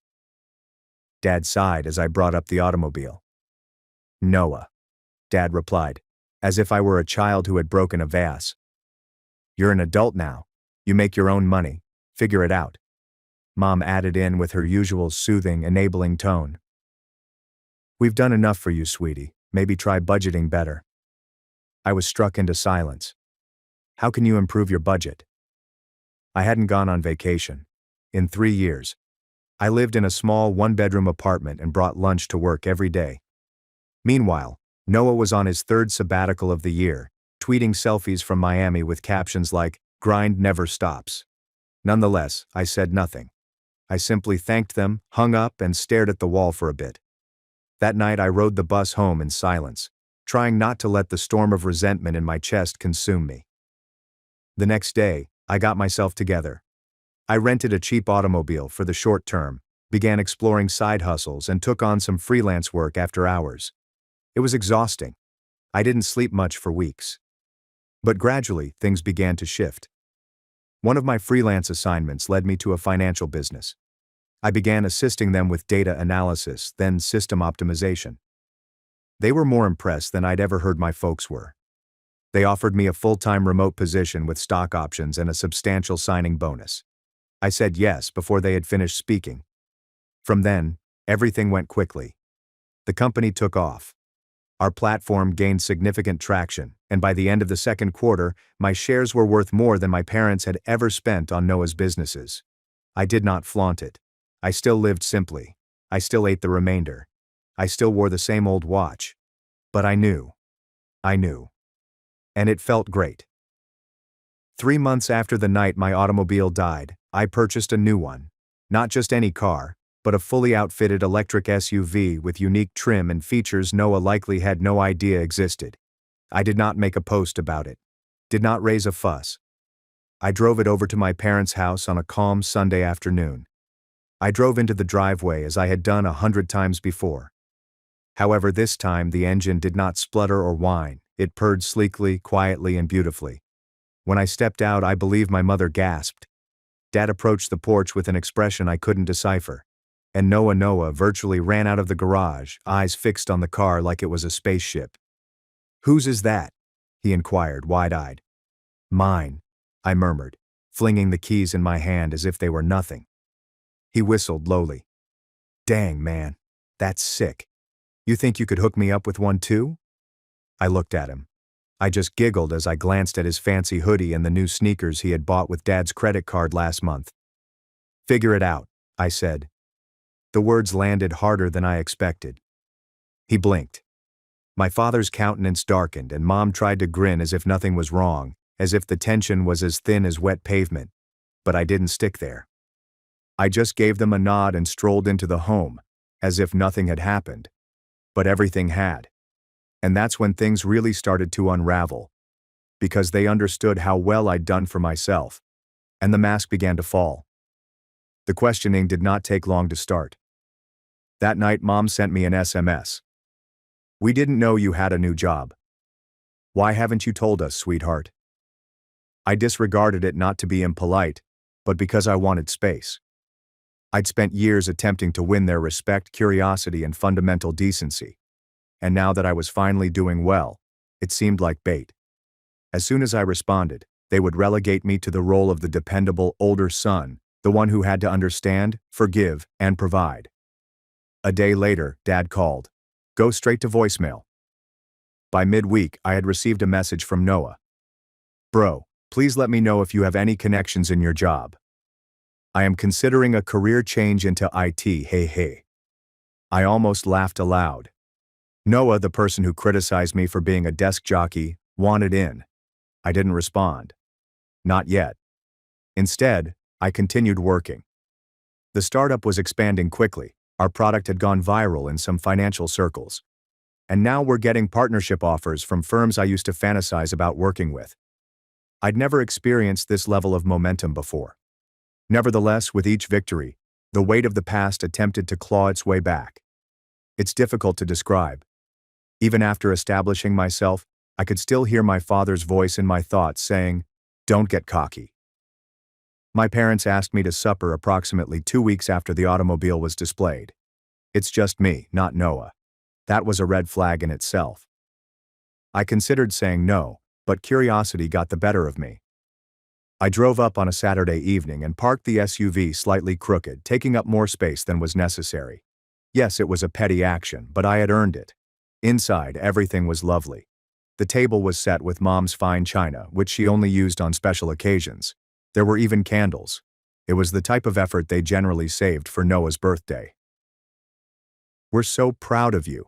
Dad sighed as I brought up the automobile. "Noah," Dad replied, as if I were a child who had broken a vase. "You're an adult now. You make your own money. Figure it out." Mom added in with her usual soothing, enabling tone. "We've done enough for you, sweetie. Maybe try budgeting better." I was struck into silence. How can you improve your budget? I hadn't gone on vacation in 3 years. I lived in a small one-bedroom apartment and brought lunch to work every day. Meanwhile, Noah was on his third sabbatical of the year, tweeting selfies from Miami with captions like, "Grind never stops." Nonetheless, I said nothing. I simply thanked them, hung up, and stared at the wall for a bit. That night I rode the bus home in silence, trying not to let the storm of resentment in my chest consume me. The next day, I got myself together. I rented a cheap automobile for the short term, began exploring side hustles, and took on some freelance work after hours. It was exhausting. I didn't sleep much for weeks. But gradually, things began to shift. One of my freelance assignments led me to a financial business. I began assisting them with data analysis, then system optimization. They were more impressed than I'd ever heard my folks were. They offered me a full-time remote position with stock options and a substantial signing bonus. I said yes before they had finished speaking. From then, everything went quickly. The company took off. Our platform gained significant traction, and by the end of the second quarter, my shares were worth more than my parents had ever spent on Noah's businesses. I did not flaunt it. I still lived simply. I still ate the remainder. I still wore the same old watch. But I knew. And it felt great. 3 months after the night my automobile died, I purchased a new one. Not just any car, but a fully outfitted electric SUV with unique trim and features Noah likely had no idea existed. I did not make a post about it. Did not raise a fuss. I drove it over to my parents' house on a calm Sunday afternoon. I drove into the driveway as I had done 100 times before. However, this time the engine did not splutter or whine. It purred sleekly, quietly, and beautifully. When I stepped out, I believe my mother gasped. Dad approached the porch with an expression I couldn't decipher. And Noah virtually ran out of the garage, eyes fixed on the car like it was a spaceship. "Whose is that?" he inquired, wide-eyed. "Mine," I murmured, flinging the keys in my hand as if they were nothing. He whistled lowly. "Dang, man. That's sick. You think you could hook me up with one too?" I looked at him. I just giggled as I glanced at his fancy hoodie and the new sneakers he had bought with Dad's credit card last month. "Figure it out," I said. The words landed harder than I expected. He blinked. My father's countenance darkened and Mom tried to grin as if nothing was wrong, as if the tension was as thin as wet pavement. But I didn't stick there. I just gave them a nod and strolled into the home, as if nothing had happened. But everything had. And that's when things really started to unravel. Because they understood how well I'd done for myself. And the mask began to fall. The questioning did not take long to start. That night, Mom sent me an SMS. "We didn't know you had a new job. Why haven't you told us, sweetheart?" I disregarded it not to be impolite, but because I wanted space. I'd spent years attempting to win their respect, curiosity, and fundamental decency. And now that I was finally doing well, it seemed like bait. As soon as I responded, they would relegate me to the role of the dependable older son, the one who had to understand, forgive, and provide. A day later, Dad called. Go straight to voicemail. By midweek, I had received a message from Noah. "Bro, please let me know if you have any connections in your job. I am considering a career change into IT, hey. I almost laughed aloud. Noah, the person who criticized me for being a desk jockey, wanted in. I didn't respond. Not yet. Instead, I continued working. The startup was expanding quickly. Our product had gone viral in some financial circles. And now we're getting partnership offers from firms I used to fantasize about working with. I'd never experienced this level of momentum before. Nevertheless, with each victory, the weight of the past attempted to claw its way back. It's difficult to describe. Even after establishing myself, I could still hear my father's voice in my thoughts saying, "Don't get cocky." My parents asked me to supper approximately 2 weeks after the automobile was displayed. It's just me, not Noah. That was a red flag in itself. I considered saying no, but curiosity got the better of me. I drove up on a Saturday evening and parked the SUV slightly crooked, taking up more space than was necessary. Yes, it was a petty action, but I had earned it. Inside, everything was lovely. The table was set with Mom's fine china, which she only used on special occasions. There were even candles. It was the type of effort they generally saved for Noah's birthday. "We're so proud of you,"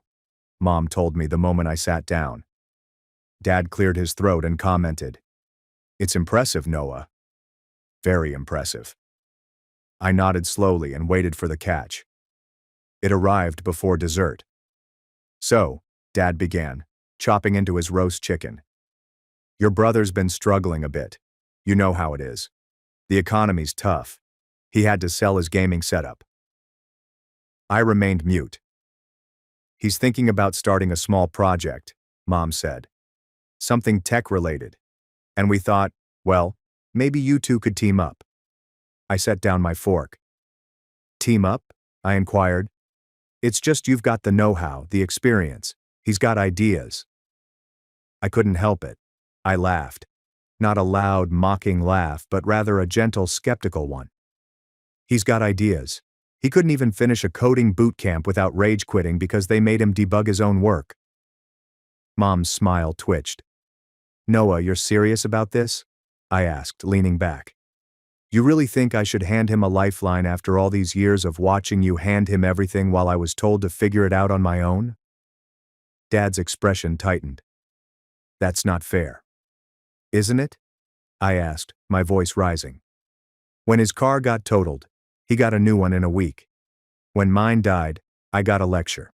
Mom told me the moment I sat down. Dad cleared his throat and commented, "It's impressive, Noah." "Very impressive." I nodded slowly and waited for the catch. It arrived before dessert. "So," Dad began, chopping into his roast chicken, "your brother's been struggling a bit. You know how it is. The economy's tough. He had to sell his gaming setup." I remained mute. "He's thinking about starting a small project," Mom said. "Something tech-related. And we thought, well, maybe you two could team up." I set down my fork. "Team up?" I inquired. "It's just you've got the know-how, the experience. He's got ideas." I couldn't help it. I laughed. Not a loud, mocking laugh, but rather a gentle, skeptical one. "He's got ideas. He couldn't even finish a coding boot camp without rage quitting because they made him debug his own work." Mom's smile twitched. "Noah, you're serious about this?" I asked, leaning back. "You really think I should hand him a lifeline after all these years of watching you hand him everything while I was told to figure it out on my own?" Dad's expression tightened. "That's not fair." "Isn't it?" I asked, my voice rising. "When his car got totaled, he got a new one in a week. When mine died, I got a lecture.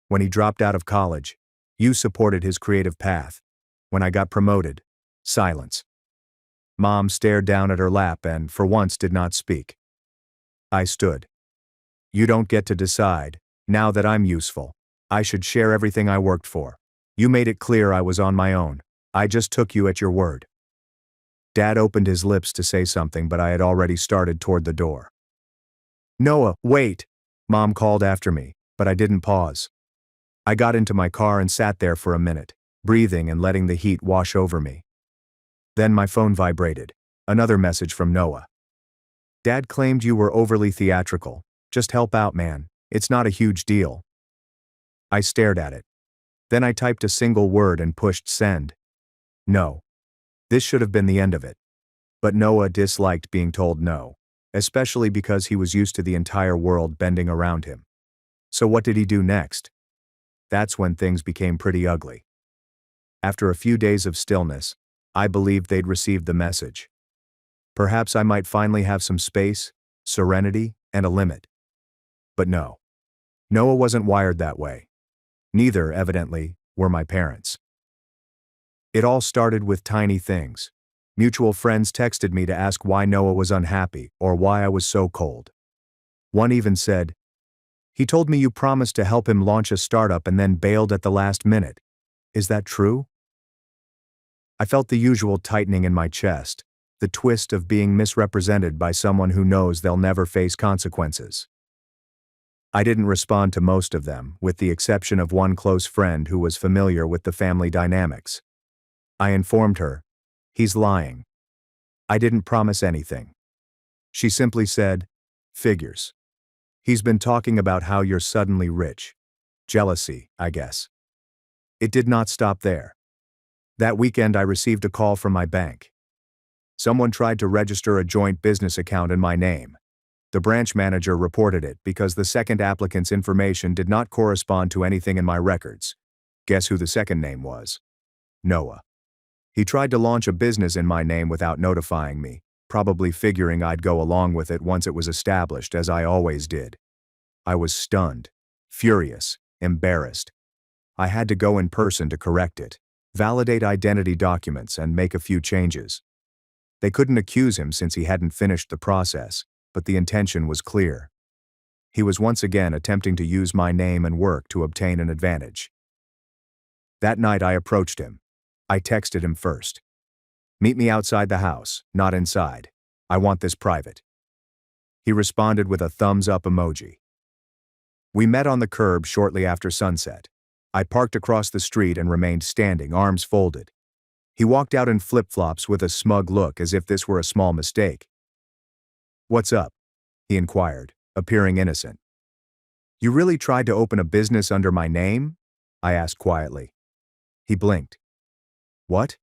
When he dropped out of college, you supported his creative path. When I got promoted, silence." Mom stared down at her lap and, for once, did not speak. I stood. "You don't get to decide. Now that I'm useful, I should share everything I worked for. You made it clear I was on my own. I just took you at your word." Dad opened his lips to say something, but I had already started toward the door. "Noah, wait!" Mom called after me, but I didn't pause. I got into my car and sat there for a minute, breathing and letting the heat wash over me. Then my phone vibrated. Another message from Noah. "Dad claimed you were overly theatrical. Just help out, man. It's not a huge deal." I stared at it. Then I typed a single word and pushed send. No. This should have been the end of it. But Noah disliked being told no, especially because he was used to the entire world bending around him. So what did he do next? That's when things became pretty ugly. After a few days of stillness, I believed they'd received the message. Perhaps I might finally have some space, serenity, and a limit. But no. Noah wasn't wired that way. Neither, evidently, were my parents. It all started with tiny things. Mutual friends texted me to ask why Noah was unhappy or why I was so cold. One even said, "He told me you promised to help him launch a startup and then bailed at the last minute. Is that true?" I felt the usual tightening in my chest, the twist of being misrepresented by someone who knows they'll never face consequences. I didn't respond to most of them, with the exception of one close friend who was familiar with the family dynamics. I informed her, "He's lying. I didn't promise anything." She simply said, "Figures. He's been talking about how you're suddenly rich. Jealousy, I guess." It did not stop there. That weekend I received a call from my bank. Someone tried to register a joint business account in my name. The branch manager reported it because the second applicant's information did not correspond to anything in my records. Guess who the second name was? Noah. He tried to launch a business in my name without notifying me, probably figuring I'd go along with it once it was established, as I always did. I was stunned, furious, embarrassed. I had to go in person to correct it, validate identity documents, and make a few changes. They couldn't accuse him since he hadn't finished the process, but the intention was clear. He was once again attempting to use my name and work to obtain an advantage. That night I approached him. I texted him first. "Meet me outside the house, not inside. I want this private." He responded with a thumbs-up emoji. We met on the curb shortly after sunset. I parked across the street and remained standing, arms folded. He walked out in flip-flops with a smug look as if this were a small mistake. "What's up?" he inquired, appearing innocent. "You really tried to open a business under my name?" I asked quietly. He blinked. "What?"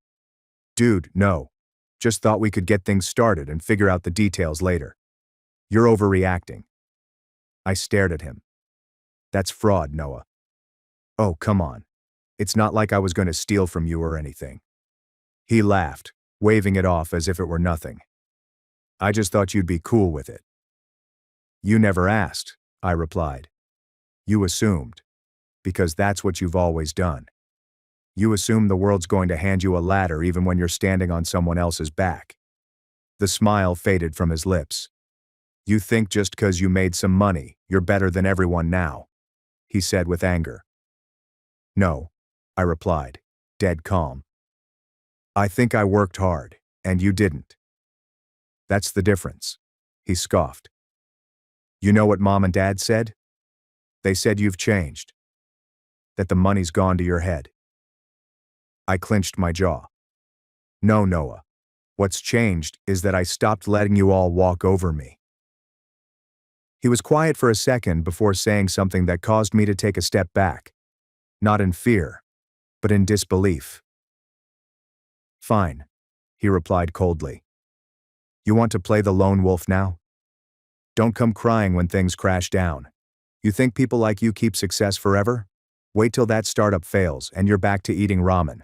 "Dude, no. Just thought we could get things started and figure out the details later. You're overreacting." I stared at him. "That's fraud, Noah." "Oh, come on. It's not like I was going to steal from you or anything." He laughed, waving it off as if it were nothing. "I just thought you'd be cool with it." "You never asked," I replied. "You assumed. Because that's what you've always done. You assume the world's going to hand you a ladder even when you're standing on someone else's back." The smile faded from his lips. "You think just 'cause you made some money, you're better than everyone now," he said with anger. "No," I replied, dead calm. "I think I worked hard, and you didn't." "That's the difference," he scoffed. "You know what Mom and Dad said? They said you've changed. That the money's gone to your head." I clenched my jaw. "No, Noah. What's changed is that I stopped letting you all walk over me." He was quiet for a second before saying something that caused me to take a step back. Not in fear, but in disbelief. "Fine," he replied coldly. "You want to play the lone wolf now? Don't come crying when things crash down. You think people like you keep success forever? Wait till that startup fails and you're back to eating ramen."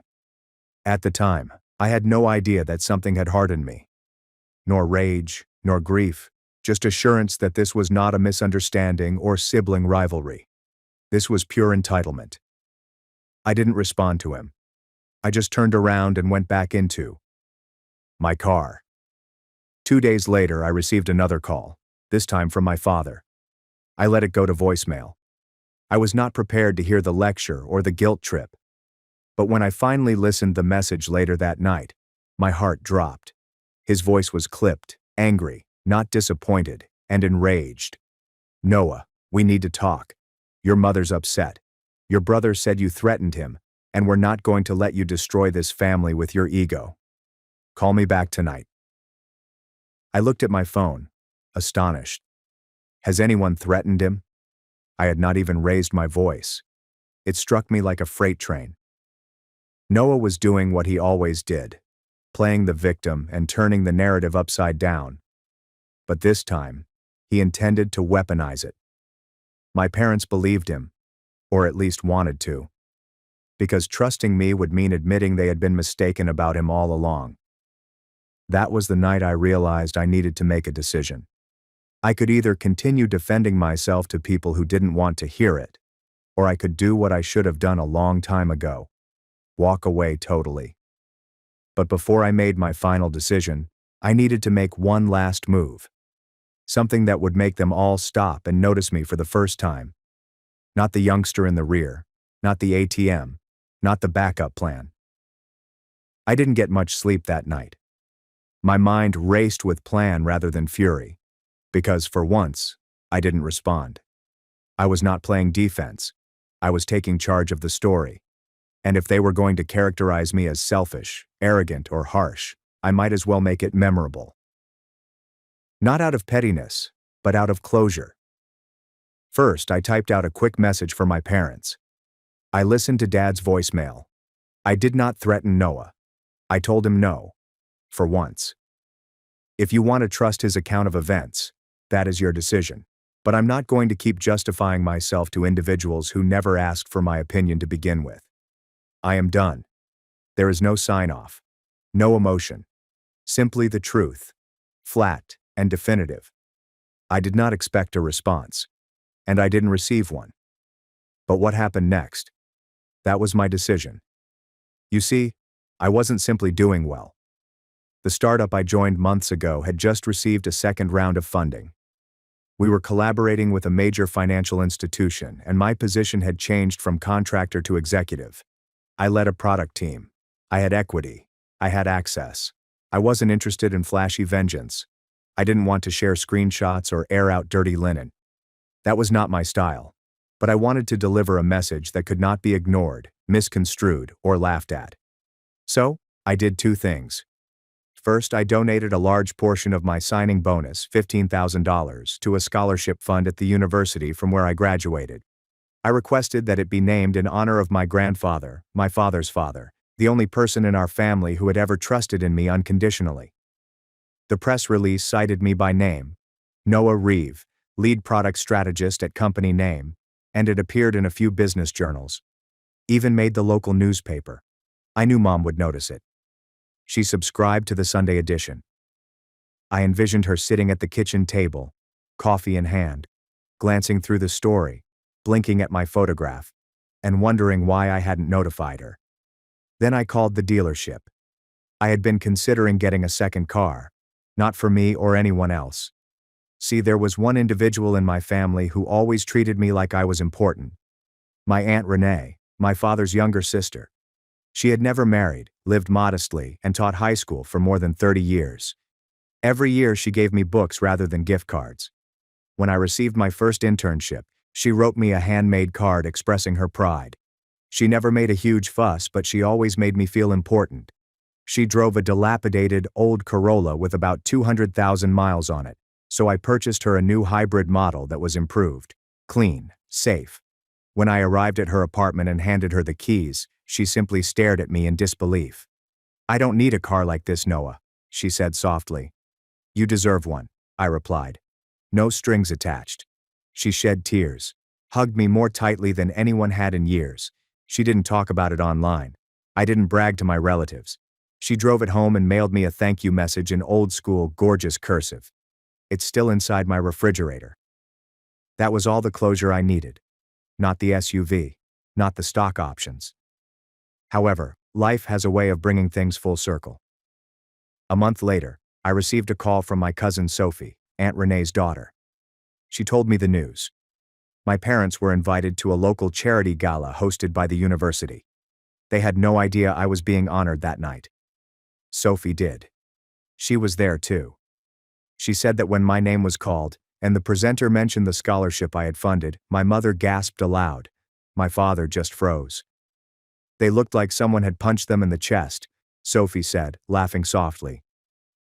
At the time, I had no idea that something had hardened me. Nor rage, nor grief, just assurance that this was not a misunderstanding or sibling rivalry. This was pure entitlement. I didn't respond to him. I just turned around and went back into my car. 2 days later, I received another call, this time from my father. I let it go to voicemail. I was not prepared to hear the lecture or the guilt trip. But when I finally listened the message later that night, my heart dropped. His voice was clipped, angry, not disappointed, and enraged. "Noah, we need to talk. Your mother's upset. Your brother said you threatened him, and we're not going to let you destroy this family with your ego. Call me back tonight." I looked at my phone, astonished. Has anyone threatened him? I had not even raised my voice. It struck me like a freight train. Noah was doing what he always did, playing the victim and turning the narrative upside down. But this time, he intended to weaponize it. My parents believed him, or at least wanted to, because trusting me would mean admitting they had been mistaken about him all along. That was the night I realized I needed to make a decision. I could either continue defending myself to people who didn't want to hear it, or I could do what I should have done a long time ago. Walk away totally. But before I made my final decision, I needed to make one last move. Something that would make them all stop and notice me for the first time. Not the youngster in the rear, not the ATM, not the backup plan. I didn't get much sleep that night. My mind raced with plan rather than fury, because for once, I didn't respond. I was not playing defense. I was taking charge of the story. And if they were going to characterize me as selfish, arrogant, or harsh, I might as well make it memorable. Not out of pettiness, but out of closure. First, I typed out a quick message for my parents. I listened to Dad's voicemail. I did not threaten Noah. I told him no, for once. If you want to trust his account of events, that is your decision. But I'm not going to keep justifying myself to individuals who never asked for my opinion to begin with. I am done. There is no sign-off, no emotion, simply the truth, flat and definitive. I did not expect a response, and I didn't receive one. But what happened next? That was my decision. You see, I wasn't simply doing well. The startup I joined months ago had just received a second round of funding. We were collaborating with a major financial institution, and my position had changed from contractor to executive. I led a product team. I had equity. I had access. I wasn't interested in flashy vengeance. I didn't want to share screenshots or air out dirty linen. That was not my style. But I wanted to deliver a message that could not be ignored, misconstrued, or laughed at. So, I did two things. First, I donated a large portion of my signing bonus, $15,000, to a scholarship fund at the university from where I graduated. I requested that it be named in honor of my grandfather, my father's father, the only person in our family who had ever trusted in me unconditionally. The press release cited me by name, Noah Reeve, lead product strategist at company name, and it appeared in a few business journals. Even made the local newspaper. I knew Mom would notice it. She subscribed to the Sunday edition. I envisioned her sitting at the kitchen table, coffee in hand, glancing through the story, blinking at my photograph, and wondering why I hadn't notified her. Then I called the dealership. I had been considering getting a second car, not for me or anyone else. See, there was one individual in my family who always treated me like I was important. My Aunt Renee, my father's younger sister. She had never married, lived modestly, and taught high school for more than 30 years. Every year she gave me books rather than gift cards. When I received my first internship, she wrote me a handmade card expressing her pride. She never made a huge fuss, but she always made me feel important. She drove a dilapidated, old Corolla with about 200,000 miles on it, so I purchased her a new hybrid model that was improved, clean, safe. When I arrived at her apartment and handed her the keys, she simply stared at me in disbelief. "I don't need a car like this, Noah," she said softly. "You deserve one," I replied. No strings attached. She shed tears, hugged me more tightly than anyone had in years. She didn't talk about it online. I didn't brag to my relatives. She drove it home and mailed me a thank you message in old-school, gorgeous cursive. It's still inside my refrigerator. That was all the closure I needed. Not the SUV, not the stock options. However, life has a way of bringing things full circle. A month later, I received a call from my cousin Sophie, Aunt Renee's daughter. She told me the news. My parents were invited to a local charity gala hosted by the university. They had no idea I was being honored that night. Sophie did. She was there too. She said that when my name was called, and the presenter mentioned the scholarship I had funded, my mother gasped aloud. My father just froze. "They looked like someone had punched them in the chest," Sophie said, laughing softly.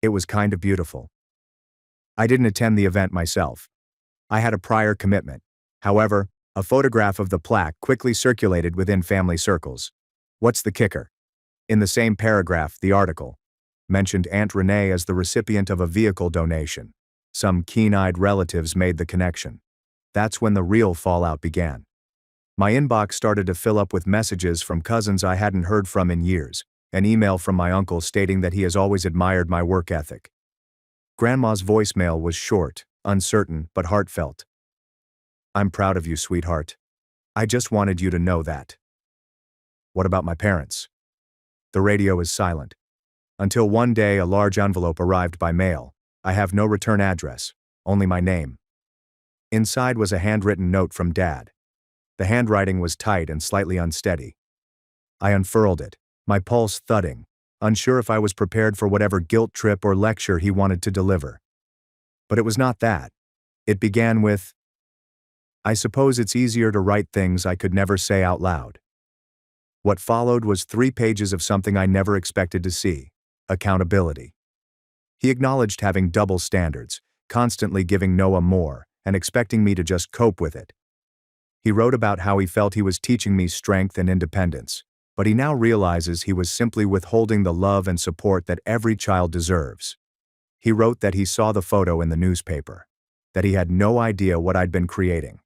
"It was kind of beautiful." I didn't attend the event myself. I had a prior commitment. However, a photograph of the plaque quickly circulated within family circles. What's the kicker? In the same paragraph, the article mentioned Aunt Renee as the recipient of a vehicle donation. Some keen-eyed relatives made the connection. That's when the real fallout began. My inbox started to fill up with messages from cousins I hadn't heard from in years, an email from my uncle stating that he has always admired my work ethic. Grandma's voicemail was short, uncertain, but heartfelt. "I'm proud of you, sweetheart. I just wanted you to know that." What about my parents? The radio is silent. Until one day a large envelope arrived by mail. I have no return address, only my name. Inside was a handwritten note from Dad. The handwriting was tight and slightly unsteady. I unfurled it, my pulse thudding, unsure if I was prepared for whatever guilt trip or lecture he wanted to deliver. But it was not that. It began with, "I suppose it's easier to write things I could never say out loud." What followed was 3 pages of something I never expected to see: accountability. He acknowledged having double standards, constantly giving Noah more, and expecting me to just cope with it. He wrote about how he felt he was teaching me strength and independence, but he now realizes he was simply withholding the love and support that every child deserves. He wrote that he saw the photo in the newspaper, that he had no idea what I'd been creating.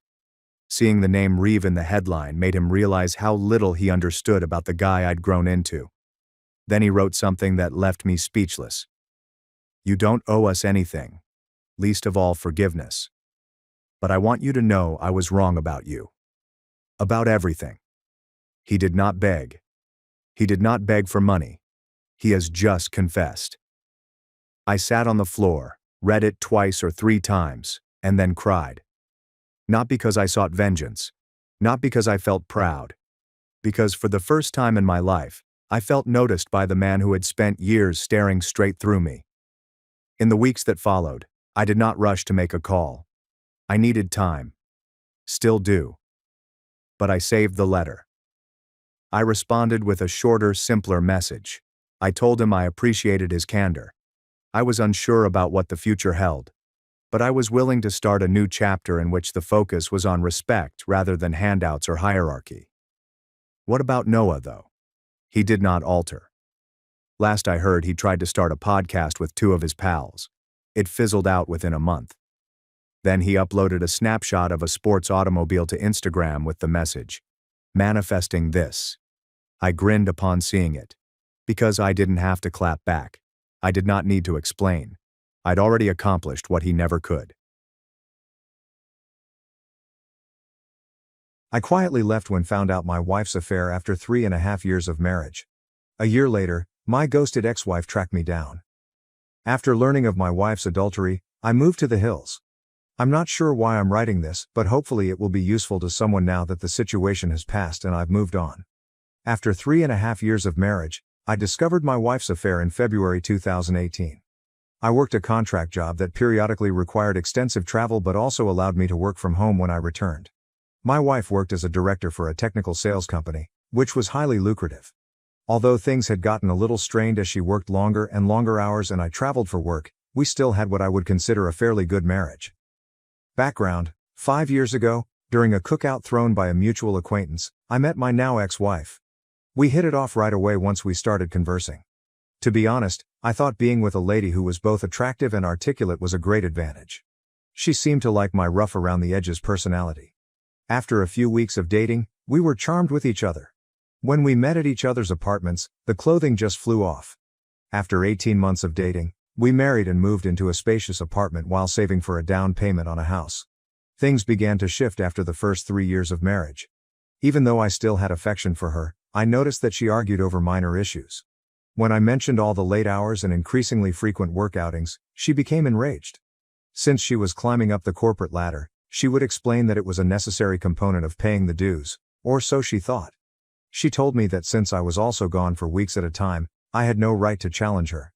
Seeing the name Reeve in the headline made him realize how little he understood about the guy I'd grown into. Then he wrote something that left me speechless. "You don't owe us anything, least of all forgiveness. But I want you to know I was wrong about you. About everything." He did not beg. He did not beg for money. He has just confessed. I sat on the floor, read it 2 or 3 times, and then cried. Not because I sought vengeance, not because I felt proud, because for the first time in my life, I felt noticed by the man who had spent years staring straight through me. In the weeks that followed, I did not rush to make a call. I needed time. Still do. But I saved the letter. I responded with a shorter, simpler message. I told him I appreciated his candor. I was unsure about what the future held, but I was willing to start a new chapter in which the focus was on respect rather than handouts or hierarchy. What about Noah, though? He did not alter. Last I heard, he tried to start a podcast with 2 of his pals. It fizzled out within a month. Then he uploaded a snapshot of a sports automobile to Instagram with the message, "Manifesting this." I grinned upon seeing it, because I didn't have to clap back. I did not need to explain. I'd already accomplished what he never could. I quietly left when found out my wife's affair after 3.5 years of marriage. A year later, my ghosted ex-wife tracked me down. After learning of my wife's adultery, I moved to the hills. I'm not sure why I'm writing this, but hopefully it will be useful to someone now that the situation has passed and I've moved on. After 3.5 years of marriage, I discovered my wife's affair in February 2018. I worked a contract job that periodically required extensive travel but also allowed me to work from home when I returned. My wife worked as a director for a technical sales company, which was highly lucrative. Although things had gotten a little strained as she worked longer and longer hours and I traveled for work, we still had what I would consider a fairly good marriage. Background: 5 years ago, during a cookout thrown by a mutual acquaintance, I met my now ex-wife. We hit it off right away once we started conversing. To be honest, I thought being with a lady who was both attractive and articulate was a great advantage. She seemed to like my rough around the edges personality. After a few weeks of dating, we were charmed with each other. When we met at each other's apartments, the clothing just flew off. After 18 months of dating, we married and moved into a spacious apartment while saving for a down payment on a house. Things began to shift after the first 3 years of marriage. Even though I still had affection for her, I noticed that she argued over minor issues. When I mentioned all the late hours and increasingly frequent work outings, she became enraged. Since she was climbing up the corporate ladder, she would explain that it was a necessary component of paying the dues, or so she thought. She told me that since I was also gone for weeks at a time, I had no right to challenge her.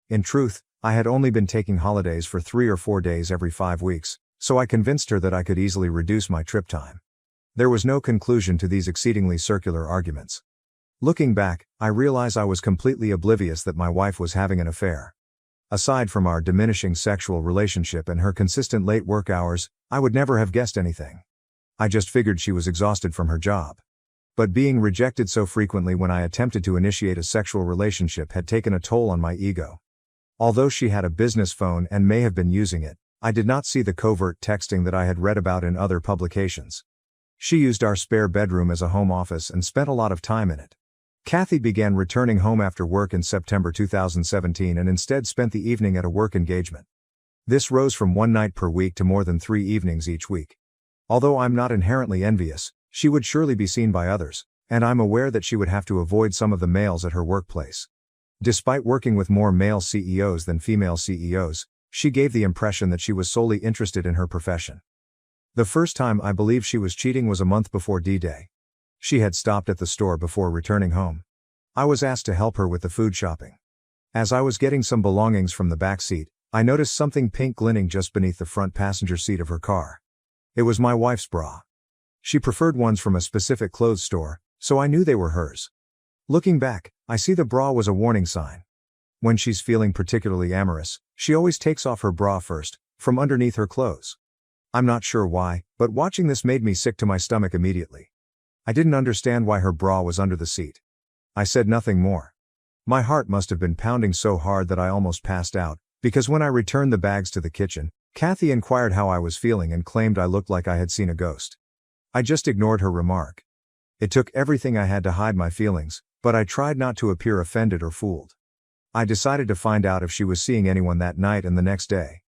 In truth, I had only been taking holidays for 3 or 4 days every 5 weeks, so I convinced her that I could easily reduce my trip time. There was no conclusion to these exceedingly circular arguments. Looking back, I realize I was completely oblivious that my wife was having an affair. Aside from our diminishing sexual relationship and her consistent late work hours, I would never have guessed anything. I just figured she was exhausted from her job. But being rejected so frequently when I attempted to initiate a sexual relationship had taken a toll on my ego. Although she had a business phone and may have been using it, I did not see the covert texting that I had read about in other publications. She used our spare bedroom as a home office and spent a lot of time in it. Kathy began returning home after work in September 2017 and instead spent the evening at a work engagement. This rose from 1 night per week to more than 3 evenings each week. Although I'm not inherently envious, she would surely be seen by others, and I'm aware that she would have to avoid some of the males at her workplace. Despite working with more male CEOs than female CEOs, she gave the impression that she was solely interested in her profession. The first time I believe she was cheating was a month before D-Day. She had stopped at the store before returning home. I was asked to help her with the food shopping. As I was getting some belongings from the back seat, I noticed something pink glinting just beneath the front passenger seat of her car. It was my wife's bra. She preferred ones from a specific clothes store, so I knew they were hers. Looking back, I see the bra was a warning sign. When she's feeling particularly amorous, she always takes off her bra first, from underneath her clothes. I'm not sure why, but watching this made me sick to my stomach immediately. I didn't understand why her bra was under the seat. I said nothing more. My heart must have been pounding so hard that I almost passed out, because when I returned the bags to the kitchen, Kathy inquired how I was feeling and claimed I looked like I had seen a ghost. I just ignored her remark. It took everything I had to hide my feelings, but I tried not to appear offended or fooled. I decided to find out if she was seeing anyone that night and the next day.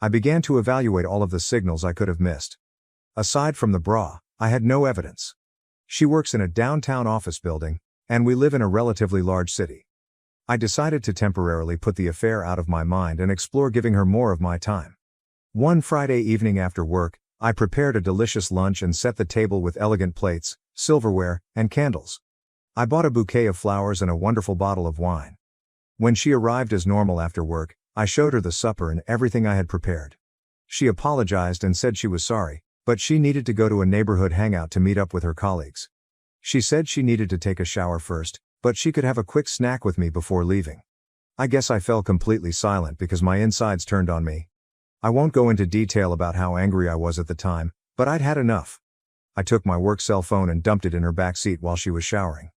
I began to evaluate all of the signals I could have missed. Aside from the bra, I had no evidence. She works in a downtown office building, and we live in a relatively large city. I decided to temporarily put the affair out of my mind and explore giving her more of my time. One Friday evening after work, I prepared a delicious lunch and set the table with elegant plates, silverware, and candles. I bought a bouquet of flowers and a wonderful bottle of wine. When she arrived as normal after work, I showed her the supper and everything I had prepared. She apologized and said she was sorry, but she needed to go to a neighborhood hangout to meet up with her colleagues. She said she needed to take a shower first, but she could have a quick snack with me before leaving. I guess I fell completely silent because my insides turned on me. I won't go into detail about how angry I was at the time, but I'd had enough. I took my work cell phone and dumped it in her back seat while she was showering.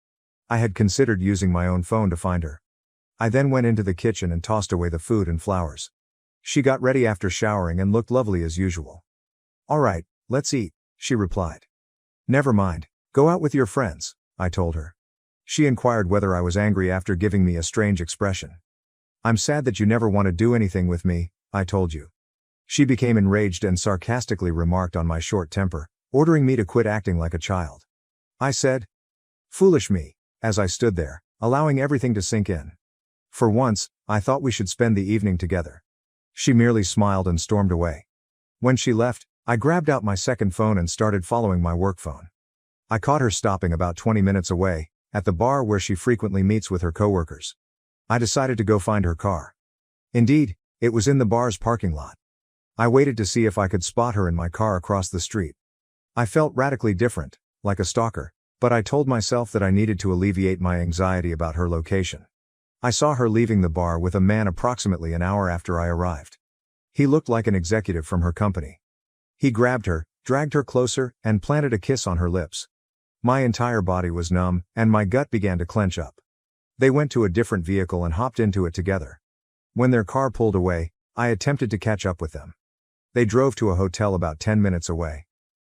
I had considered using my own phone to find her. I then went into the kitchen and tossed away the food and flowers. She got ready after showering and looked lovely as usual. "All right, let's eat," she replied. "Never mind, go out with your friends," I told her. She inquired whether I was angry after giving me a strange expression. "I'm sad that you never want to do anything with me," I told you. She became enraged and sarcastically remarked on my short temper, ordering me to quit acting like a child. I said, "Foolish me," as I stood there, allowing everything to sink in. For once, I thought we should spend the evening together. She merely smiled and stormed away. When she left, I grabbed out my second phone and started following my work phone. I caught her stopping about 20 minutes away, at the bar where she frequently meets with her coworkers. I decided to go find her car. Indeed, it was in the bar's parking lot. I waited to see if I could spot her in my car across the street. I felt radically different, like a stalker, but I told myself that I needed to alleviate my anxiety about her location. I saw her leaving the bar with a man approximately an hour after I arrived. He looked like an executive from her company. He grabbed her, dragged her closer, and planted a kiss on her lips. My entire body was numb, and my gut began to clench up. They went to a different vehicle and hopped into it together. When their car pulled away, I attempted to catch up with them. They drove to a hotel about 10 minutes away.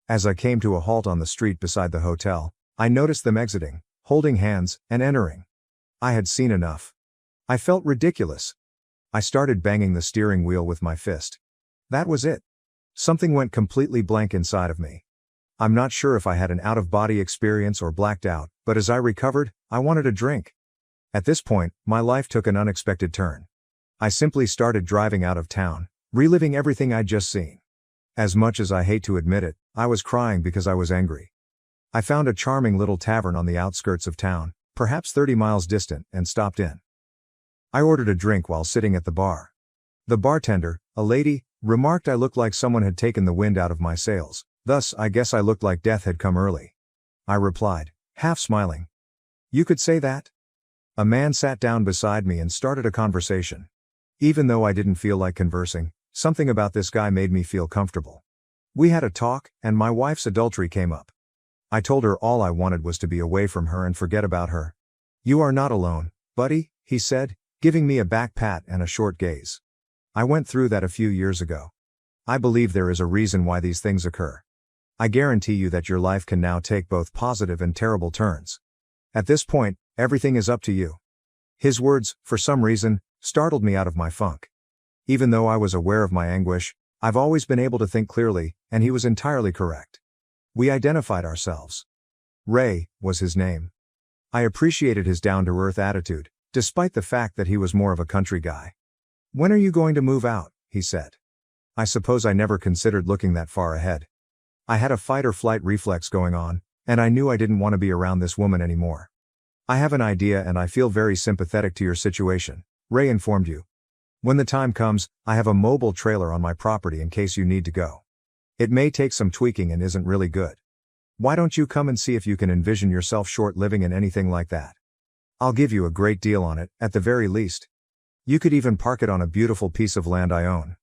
As I came to a halt on the street beside the hotel, I noticed them exiting, holding hands, and entering. I had seen enough. I felt ridiculous. I started banging the steering wheel with my fist. That was it. Something went completely blank inside of me. I'm not sure if I had an out-of-body experience or blacked out, but as I recovered, I wanted a drink. At this point, my life took an unexpected turn. I simply started driving out of town, reliving everything I'd just seen. As much as I hate to admit it, I was crying because I was angry. I found a charming little tavern on the outskirts of town, perhaps 30 miles distant, and stopped in. I ordered a drink while sitting at the bar. The bartender, a lady, remarked I looked like someone had taken the wind out of my sails, thus I guess I looked like death had come early. I replied, half smiling. "You could say that?" A man sat down beside me and started a conversation. Even though I didn't feel like conversing, something about this guy made me feel comfortable. We had a talk, and my wife's adultery came up. I told her all I wanted was to be away from her and forget about her. "You are not alone, buddy," he said, giving me a back pat and a short gaze. "I went through that a few years ago. I believe there is a reason why these things occur. I guarantee you that your life can now take both positive and terrible turns. At this point, everything is up to you." His words, for some reason, startled me out of my funk. Even though I was aware of my anguish, I've always been able to think clearly, and he was entirely correct. We identified ourselves. Ray was his name. I appreciated his down-to-earth attitude, despite the fact that he was more of a country guy. "When are you going to move out?" he said. I suppose I never considered looking that far ahead. I had a fight-or-flight reflex going on, and I knew I didn't want to be around this woman anymore. "I have an idea and I feel very sympathetic to your situation," Ray informed you. "When the time comes, I have a mobile trailer on my property in case you need to go. It may take some tweaking and isn't really good. Why don't you come and see if you can envision yourself short-living in anything like that? I'll give you a great deal on it, at the very least. You could even park it on a beautiful piece of land I own.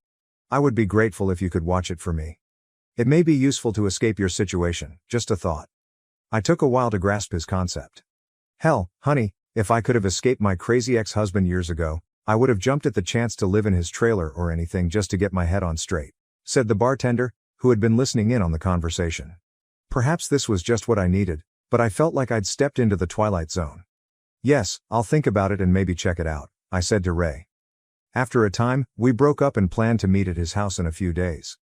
I would be grateful if you could watch it for me. It may be useful to escape your situation, just a thought." I took a while to grasp his concept. "Hell, honey, if I could have escaped my crazy ex-husband years ago, I would have jumped at the chance to live in his trailer or anything just to get my head on straight," said the bartender, who had been listening in on the conversation. Perhaps this was just what I needed, but I felt like I'd stepped into the twilight zone. "Yes, I'll think about it and maybe check it out," I said to Ray. After a time, we broke up and planned to meet at his house in a few days.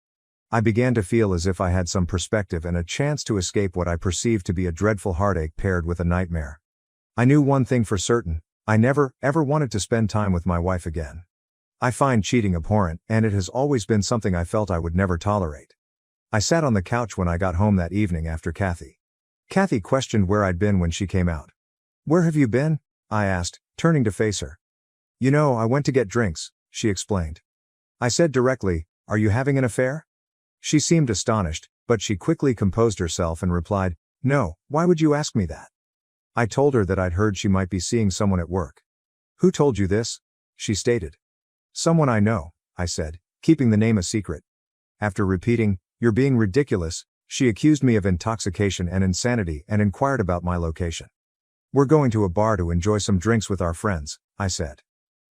I began to feel as if I had some perspective and a chance to escape what I perceived to be a dreadful heartache paired with a nightmare. I knew one thing for certain: I never, ever wanted to spend time with my wife again. I find cheating abhorrent, and it has always been something I felt I would never tolerate. I sat on the couch when I got home that evening after Kathy. Kathy questioned where I'd been when she came out. "Where have you been?" I asked, turning to face her. "You know, I went to get drinks," she explained. I said directly, "Are you having an affair?" She seemed astonished, but she quickly composed herself and replied, "No, why would you ask me that?" I told her that I'd heard she might be seeing someone at work. "Who told you this?" she stated. "Someone I know," I said, keeping the name a secret. After repeating, "You're being ridiculous," she accused me of intoxication and insanity and inquired about my location. "We're going to a bar to enjoy some drinks with our friends," I said.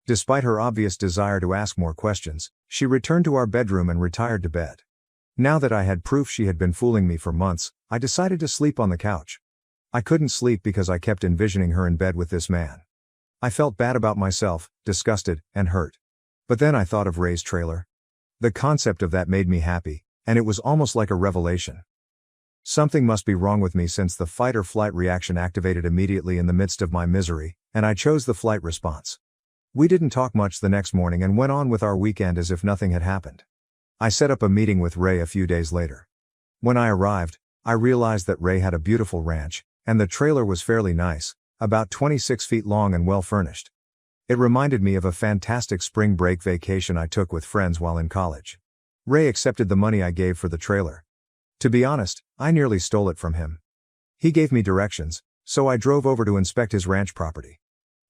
Despite her obvious desire to ask more questions, she returned to our bedroom and retired to bed. Now that I had proof she had been fooling me for months, I decided to sleep on the couch. I couldn't sleep because I kept envisioning her in bed with this man. I felt bad about myself, disgusted, and hurt. But then I thought of Ray's trailer. The concept of that made me happy, and it was almost like a revelation. Something must be wrong with me since the fight or flight reaction activated immediately in the midst of my misery, and I chose the flight response. We didn't talk much the next morning and went on with our weekend as if nothing had happened. I set up a meeting with Ray a few days later. When I arrived, I realized that Ray had a beautiful ranch, and the trailer was fairly nice, about 26 feet long and well furnished. It reminded me of a fantastic spring break vacation I took with friends while in college. Ray accepted the money I gave for the trailer. To be honest, I nearly stole it from him. He gave me directions, so I drove over to inspect his ranch property.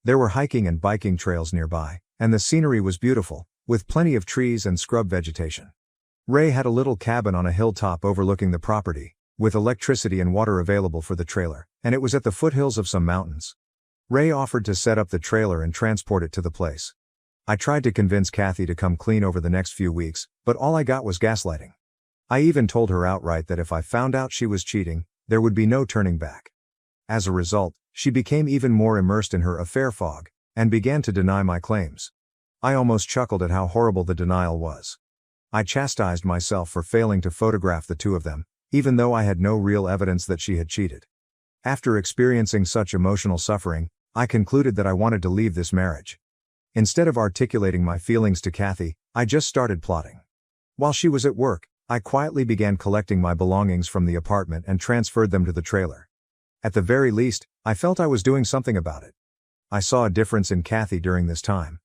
There were hiking and biking trails nearby, and the scenery was beautiful, with plenty of trees and scrub vegetation. Ray had a little cabin on a hilltop overlooking the property, with electricity and water available for the trailer, and it was at the foothills of some mountains. Ray offered to set up the trailer and transport it to the place. I tried to convince Kathy to come clean over the next few weeks, but all I got was gaslighting. I even told her outright that if I found out she was cheating, there would be no turning back. As a result, she became even more immersed in her affair fog, and began to deny my claims. I almost chuckled at how horrible the denial was. I chastised myself for failing to photograph the two of them, even though I had no real evidence that she had cheated. After experiencing such emotional suffering, I concluded that I wanted to leave this marriage. Instead of articulating my feelings to Kathy, I just started plotting. While she was at work, I quietly began collecting my belongings from the apartment and transferred them to the trailer. At the very least, I felt I was doing something about it. I saw a difference in Kathy during this time.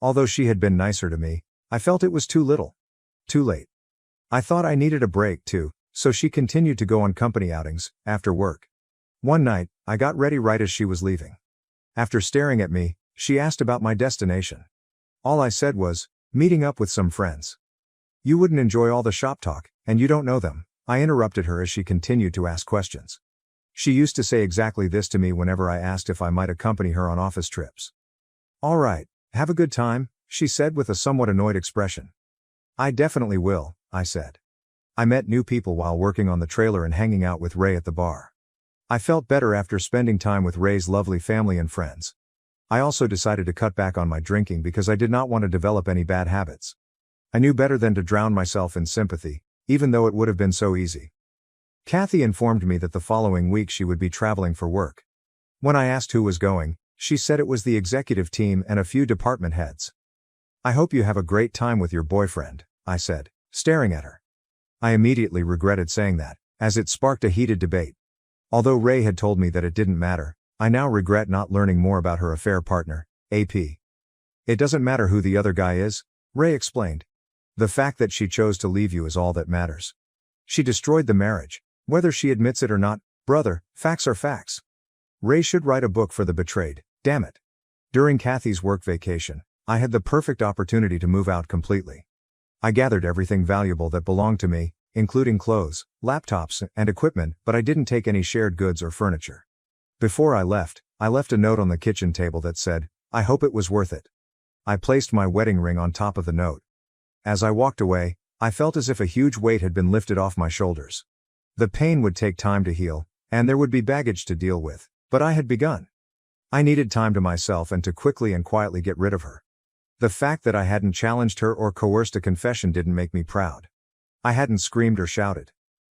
Although she had been nicer to me, I felt it was too little. Too late. I thought I needed a break too, so she continued to go on company outings, after work. One night, I got ready right as she was leaving. After staring at me, she asked about my destination. All I said was, "Meeting up with some friends." "You wouldn't enjoy all the shop talk, and you don't know them," I interrupted her as she continued to ask questions. She used to say exactly this to me whenever I asked if I might accompany her on office trips. "All right, have a good time," she said with a somewhat annoyed expression. "I definitely will," I said. I met new people while working on the trailer and hanging out with Ray at the bar. I felt better after spending time with Ray's lovely family and friends. I also decided to cut back on my drinking because I did not want to develop any bad habits. I knew better than to drown myself in sympathy, even though it would have been so easy. Kathy informed me that the following week she would be traveling for work. When I asked who was going, she said it was the executive team and a few department heads. "I hope you have a great time with your boyfriend," I said, staring at her. I immediately regretted saying that, as it sparked a heated debate. Although Ray had told me that it didn't matter, I now regret not learning more about her affair partner, AP. "It doesn't matter who the other guy is," Ray explained. "The fact that she chose to leave you is all that matters. She destroyed the marriage, whether she admits it or not. Brother, facts are facts. Ray should write a book for the betrayed, damn it." During Kathy's work vacation, I had the perfect opportunity to move out completely. I gathered everything valuable that belonged to me, including clothes, laptops, and equipment, but I didn't take any shared goods or furniture. Before I left a note on the kitchen table that said, "I hope it was worth it." I placed my wedding ring on top of the note. As I walked away, I felt as if a huge weight had been lifted off my shoulders. The pain would take time to heal, and there would be baggage to deal with, but I had begun. I needed time to myself and to quickly and quietly get rid of her. The fact that I hadn't challenged her or coerced a confession didn't make me proud. I hadn't screamed or shouted.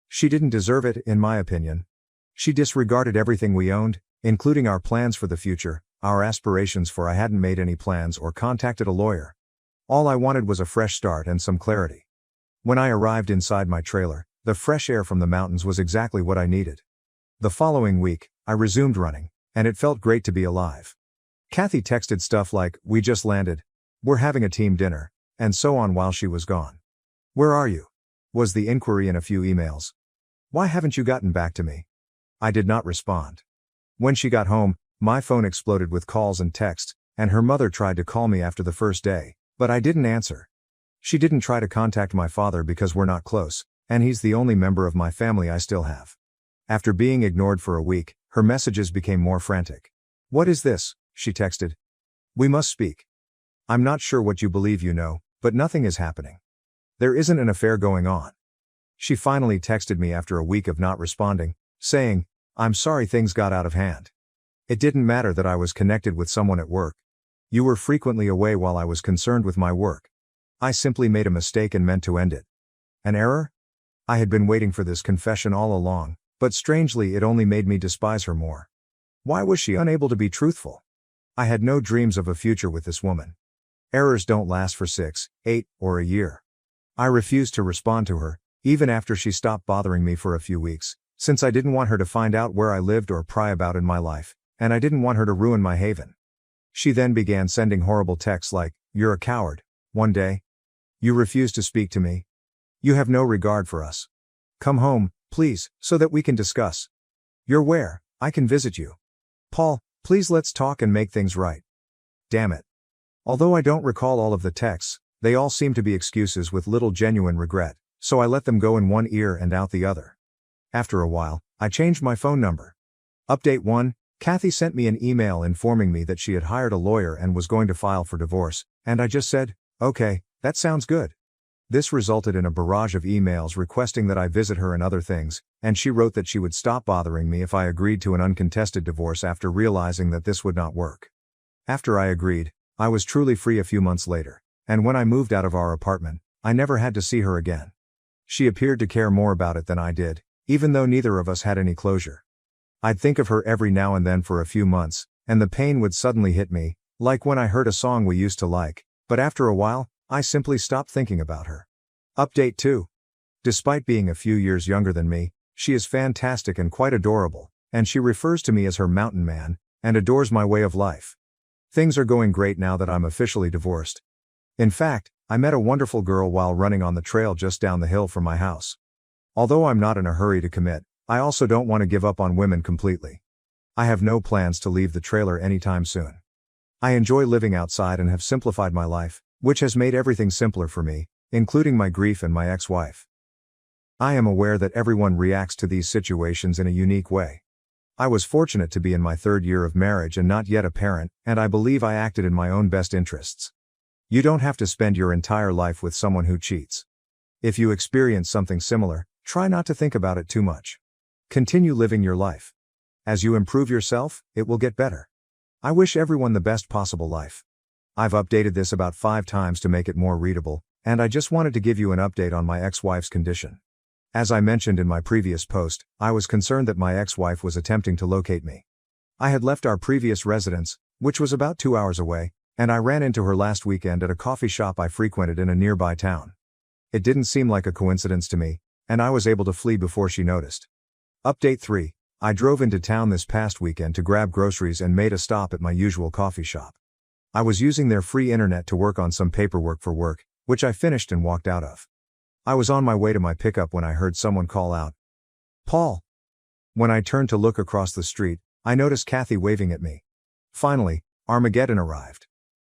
She didn't deserve it, in my opinion. She disregarded everything we owned, including our plans for the future, our aspirations, for I hadn't made any plans or contacted a lawyer. All I wanted was a fresh start and some clarity. When I arrived inside my trailer, the fresh air from the mountains was exactly what I needed. The following week, I resumed running, and it felt great to be alive. Kathy texted stuff like, "We just landed," "We're having a team dinner," and so on while she was gone. "Where are you?" was the inquiry in a few emails. "Why haven't you gotten back to me?" I did not respond. When she got home, my phone exploded with calls and texts, and her mother tried to call me after the first day, but I didn't answer. She didn't try to contact my father because we're not close, and he's the only member of my family I still have. After being ignored for a week, her messages became more frantic. "What is this?" she texted. "We must speak. I'm not sure what you believe you know, but nothing is happening. There isn't an affair going on." She finally texted me after a week of not responding, saying, "I'm sorry things got out of hand. It didn't matter that I was connected with someone at work. You were frequently away while I was concerned with my work. I simply made a mistake and meant to end it." An error? I had been waiting for this confession all along, but strangely it only made me despise her more. Why was she unable to be truthful? I had no dreams of a future with this woman. Errors don't last for 6, 8, or a year. I refused to respond to her, even after she stopped bothering me for a few weeks, since I didn't want her to find out where I lived or pry about in my life, and I didn't want her to ruin my haven. She then began sending horrible texts like, "You're a coward," one day. "You refuse to speak to me. You have no regard for us. Come home, please, so that we can discuss. You're where? I can visit you. Paul, please let's talk and make things right." Damn it. Although I don't recall all of the texts, they all seem to be excuses with little genuine regret, so I let them go in one ear and out the other. After a while, I changed my phone number. Update 1, Kathy sent me an email informing me that she had hired a lawyer and was going to file for divorce, and I just said, "Okay, that sounds good." This resulted in a barrage of emails requesting that I visit her and other things, and she wrote that she would stop bothering me if I agreed to an uncontested divorce after realizing that this would not work. After I agreed, I was truly free a few months later, and when I moved out of our apartment, I never had to see her again. She appeared to care more about it than I did, even though neither of us had any closure. I'd think of her every now and then for a few months, and the pain would suddenly hit me, like when I heard a song we used to like, but after a while, I simply stopped thinking about her. Update 2. Despite being a few years younger than me, she is fantastic and quite adorable, and she refers to me as her mountain man, and adores my way of life. Things are going great now that I'm officially divorced. In fact, I met a wonderful girl while running on the trail just down the hill from my house. Although I'm not in a hurry to commit, I also don't want to give up on women completely. I have no plans to leave the trailer anytime soon. I enjoy living outside and have simplified my life, which has made everything simpler for me, including my grief and my ex-wife. I am aware that everyone reacts to these situations in a unique way. I was fortunate to be in my 3rd year of marriage and not yet a parent, and I believe I acted in my own best interests. You don't have to spend your entire life with someone who cheats. If you experience something similar, try not to think about it too much. Continue living your life. As you improve yourself, it will get better. I wish everyone the best possible life. I've updated this about 5 times to make it more readable, and I just wanted to give you an update on my ex-wife's condition. As I mentioned in my previous post, I was concerned that my ex-wife was attempting to locate me. I had left our previous residence, which was about 2 hours away, and I ran into her last weekend at a coffee shop I frequented in a nearby town. It didn't seem like a coincidence to me, and I was able to flee before she noticed. Update 3. I drove into town this past weekend to grab groceries and made a stop at my usual coffee shop. I was using their free internet to work on some paperwork for work, which I finished and walked out of. I was on my way to my pickup when I heard someone call out, "Paul." When I turned to look across the street, I noticed Kathy waving at me. Finally, Armageddon arrived.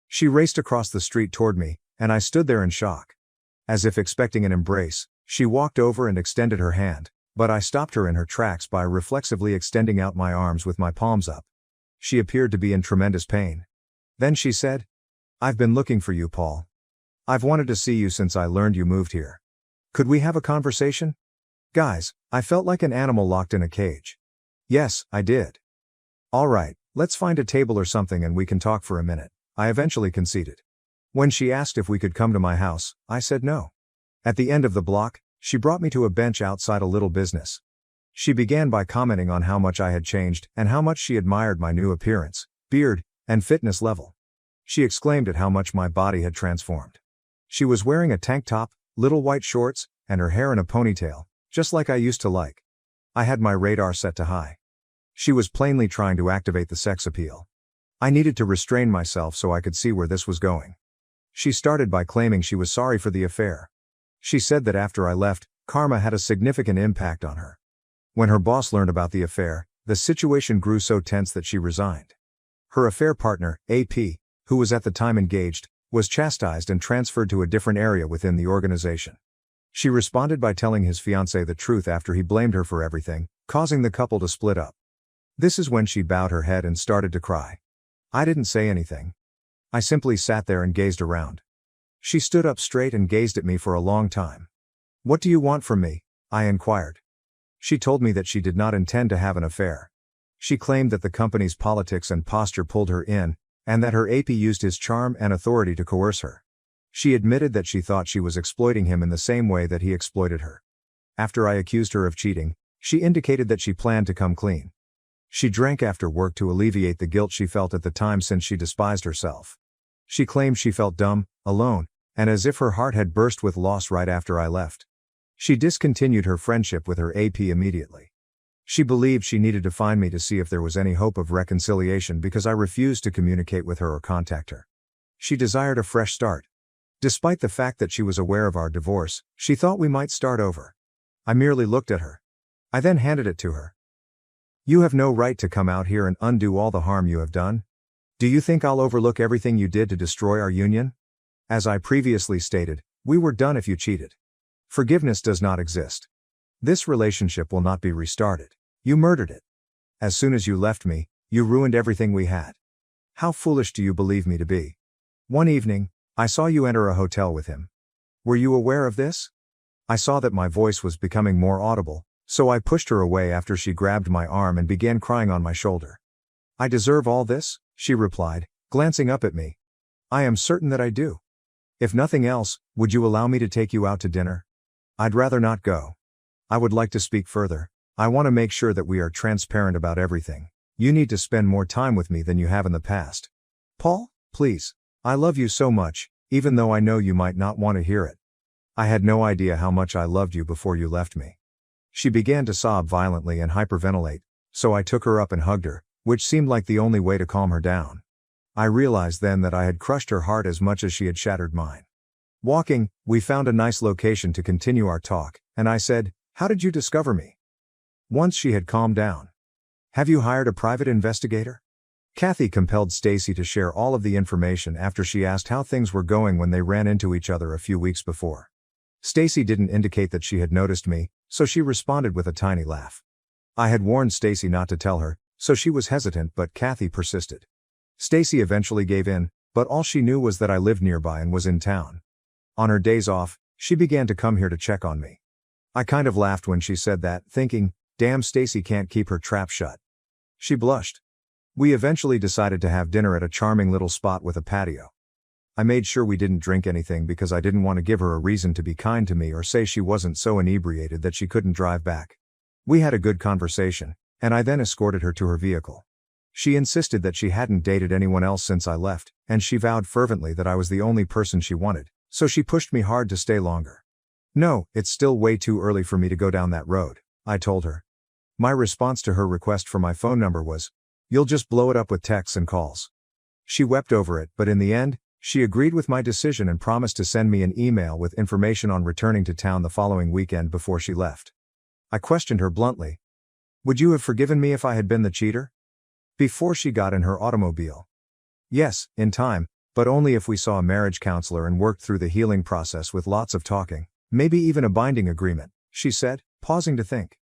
She raced across the street toward me, and I stood there in shock. As if expecting an embrace, she walked over and extended her hand, but I stopped her in her tracks by reflexively extending out my arms with my palms up. She appeared to be in tremendous pain. Then she said, "I've been looking for you, Paul. I've wanted to see you since I learned you moved here. Could we have a conversation?" Guys, I felt like an animal locked in a cage. Yes, I did. "All right, let's find a table or something and we can talk for a minute," I eventually conceded. When she asked if we could come to my house, I said no. At the end of the block, she brought me to a bench outside a little business. She began by commenting on how much I had changed and how much she admired my new appearance, beard, and fitness level. She exclaimed at how much my body had transformed. She was wearing a tank top, little white shorts, and her hair in a ponytail, just like I used to like. I had my radar set to high. She was plainly trying to activate the sex appeal. I needed to restrain myself so I could see where this was going. She started by claiming she was sorry for the affair. She said that after I left, karma had a significant impact on her. When her boss learned about the affair, The situation grew so tense that she resigned. Her affair partner, AP, who was at the time engaged, was chastised and transferred to a different area within the organization. She responded by telling his fiancé the truth after he blamed her for everything, causing the couple to split up. This is when she bowed her head and started to cry. I didn't say anything. I simply sat there and gazed around. She stood up straight and gazed at me for a long time. "What do you want from me?" I inquired. She told me that she did not intend to have an affair. She claimed that the company's politics and posture pulled her in, and that her AP used his charm and authority to coerce her. She admitted that she thought she was exploiting him in the same way that he exploited her. After I accused her of cheating, she indicated that she planned to come clean. She drank after work to alleviate the guilt she felt at the time since she despised herself. She claimed she felt dumb, alone, and as if her heart had burst with loss right after I left. She discontinued her friendship with her AP immediately. She believed she needed to find me to see if there was any hope of reconciliation because I refused to communicate with her or contact her. She desired a fresh start. Despite the fact that she was aware of our divorce, she thought we might start over. I merely looked at her. I then handed it to her. "You have no right to come out here and undo all the harm you have done. Do you think I'll overlook everything you did to destroy our union? As I previously stated, we were done if you cheated. Forgiveness does not exist. This relationship will not be restarted. You murdered it. As soon as you left me, you ruined everything we had. How foolish do you believe me to be? One evening, I saw you enter a hotel with him. Were you aware of this?" I saw that my voice was becoming more audible, so I pushed her away after she grabbed my arm and began crying on my shoulder. "I deserve all this?" she replied, glancing up at me. "I am certain that I do. If nothing else, would you allow me to take you out to dinner?" "I'd rather not go. I would like to speak further. I want to make sure that we are transparent about everything. You need to spend more time with me than you have in the past. Paul, please. I love you so much, even though I know you might not want to hear it. I had no idea how much I loved you before you left me." She began to sob violently and hyperventilate, so I took her up and hugged her, which seemed like the only way to calm her down. I realized then that I had crushed her heart as much as she had shattered mine. Walking, we found a nice location to continue our talk, and I said, "How did you discover me?" Once she had calmed down. "Have you hired a private investigator?" Kathy compelled Stacy to share all of the information after she asked how things were going when they ran into each other a few weeks before. Stacy didn't indicate that she had noticed me, so she responded with a tiny laugh. I had warned Stacy not to tell her, so she was hesitant, but Kathy persisted. Stacy eventually gave in, but all she knew was that I lived nearby and was in town. On her days off, she began to come here to check on me. I kind of laughed when she said that, thinking, damn, Stacy can't keep her trap shut. She blushed. We eventually decided to have dinner at a charming little spot with a patio. I made sure we didn't drink anything because I didn't want to give her a reason to be kind to me or say she wasn't so inebriated that she couldn't drive back. We had a good conversation, and I then escorted her to her vehicle. She insisted that she hadn't dated anyone else since I left, and she vowed fervently that I was the only person she wanted, so she pushed me hard to stay longer. "No, it's still way too early for me to go down that road," I told her. My response to her request for my phone number was, "You'll just blow it up with texts and calls." She wept over it, but in the end, she agreed with my decision and promised to send me an email with information on returning to town the following weekend before she left. I questioned her bluntly. "Would you have forgiven me if I had been the cheater?" Before she got in her automobile. "Yes, in time, but only if we saw a marriage counselor and worked through the healing process with lots of talking, maybe even a binding agreement," she said, pausing to think.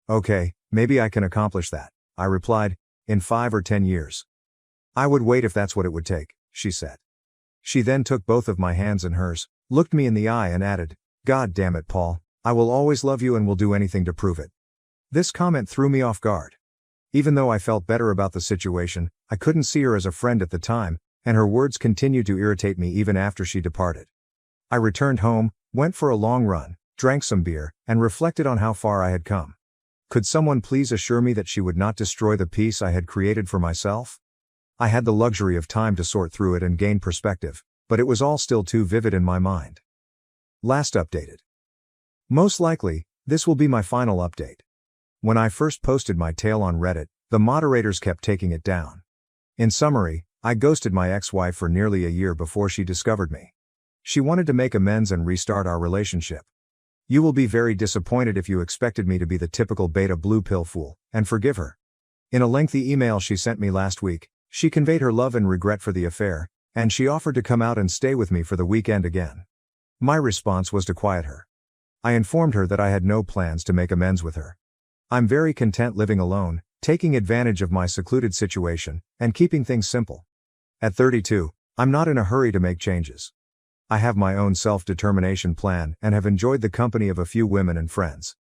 "Okay, maybe I can accomplish that," I replied, "in 5 or 10 years. I would wait if that's what it would take," she said. She then took both of my hands in hers, looked me in the eye and added, "God damn it, Paul, I will always love you and will do anything to prove it." This comment threw me off guard. Even though I felt better about the situation, I couldn't see her as a friend at the time, and her words continued to irritate me even after she departed. I returned home, went for a long run, drank some beer, and reflected on how far I had come. Could someone please assure me that she would not destroy the peace I had created for myself? I had the luxury of time to sort through it and gain perspective, but it was all still too vivid in my mind. Last updated. Most likely, this will be my final update. When I first posted my tale on Reddit, the moderators kept taking it down. In summary, I ghosted my ex-wife for nearly a year before she discovered me. She wanted to make amends and restart our relationship. You will be very disappointed if you expected me to be the typical beta blue pill fool and forgive her. In a lengthy email she sent me last week, she conveyed her love and regret for the affair, and she offered to come out and stay with me for the weekend again. My response was to quiet her. I informed her that I had no plans to make amends with her. I'm very content living alone, taking advantage of my secluded situation, and keeping things simple. At 32, I'm not in a hurry to make changes. I have my own self-determination plan and have enjoyed the company of a few women and friends.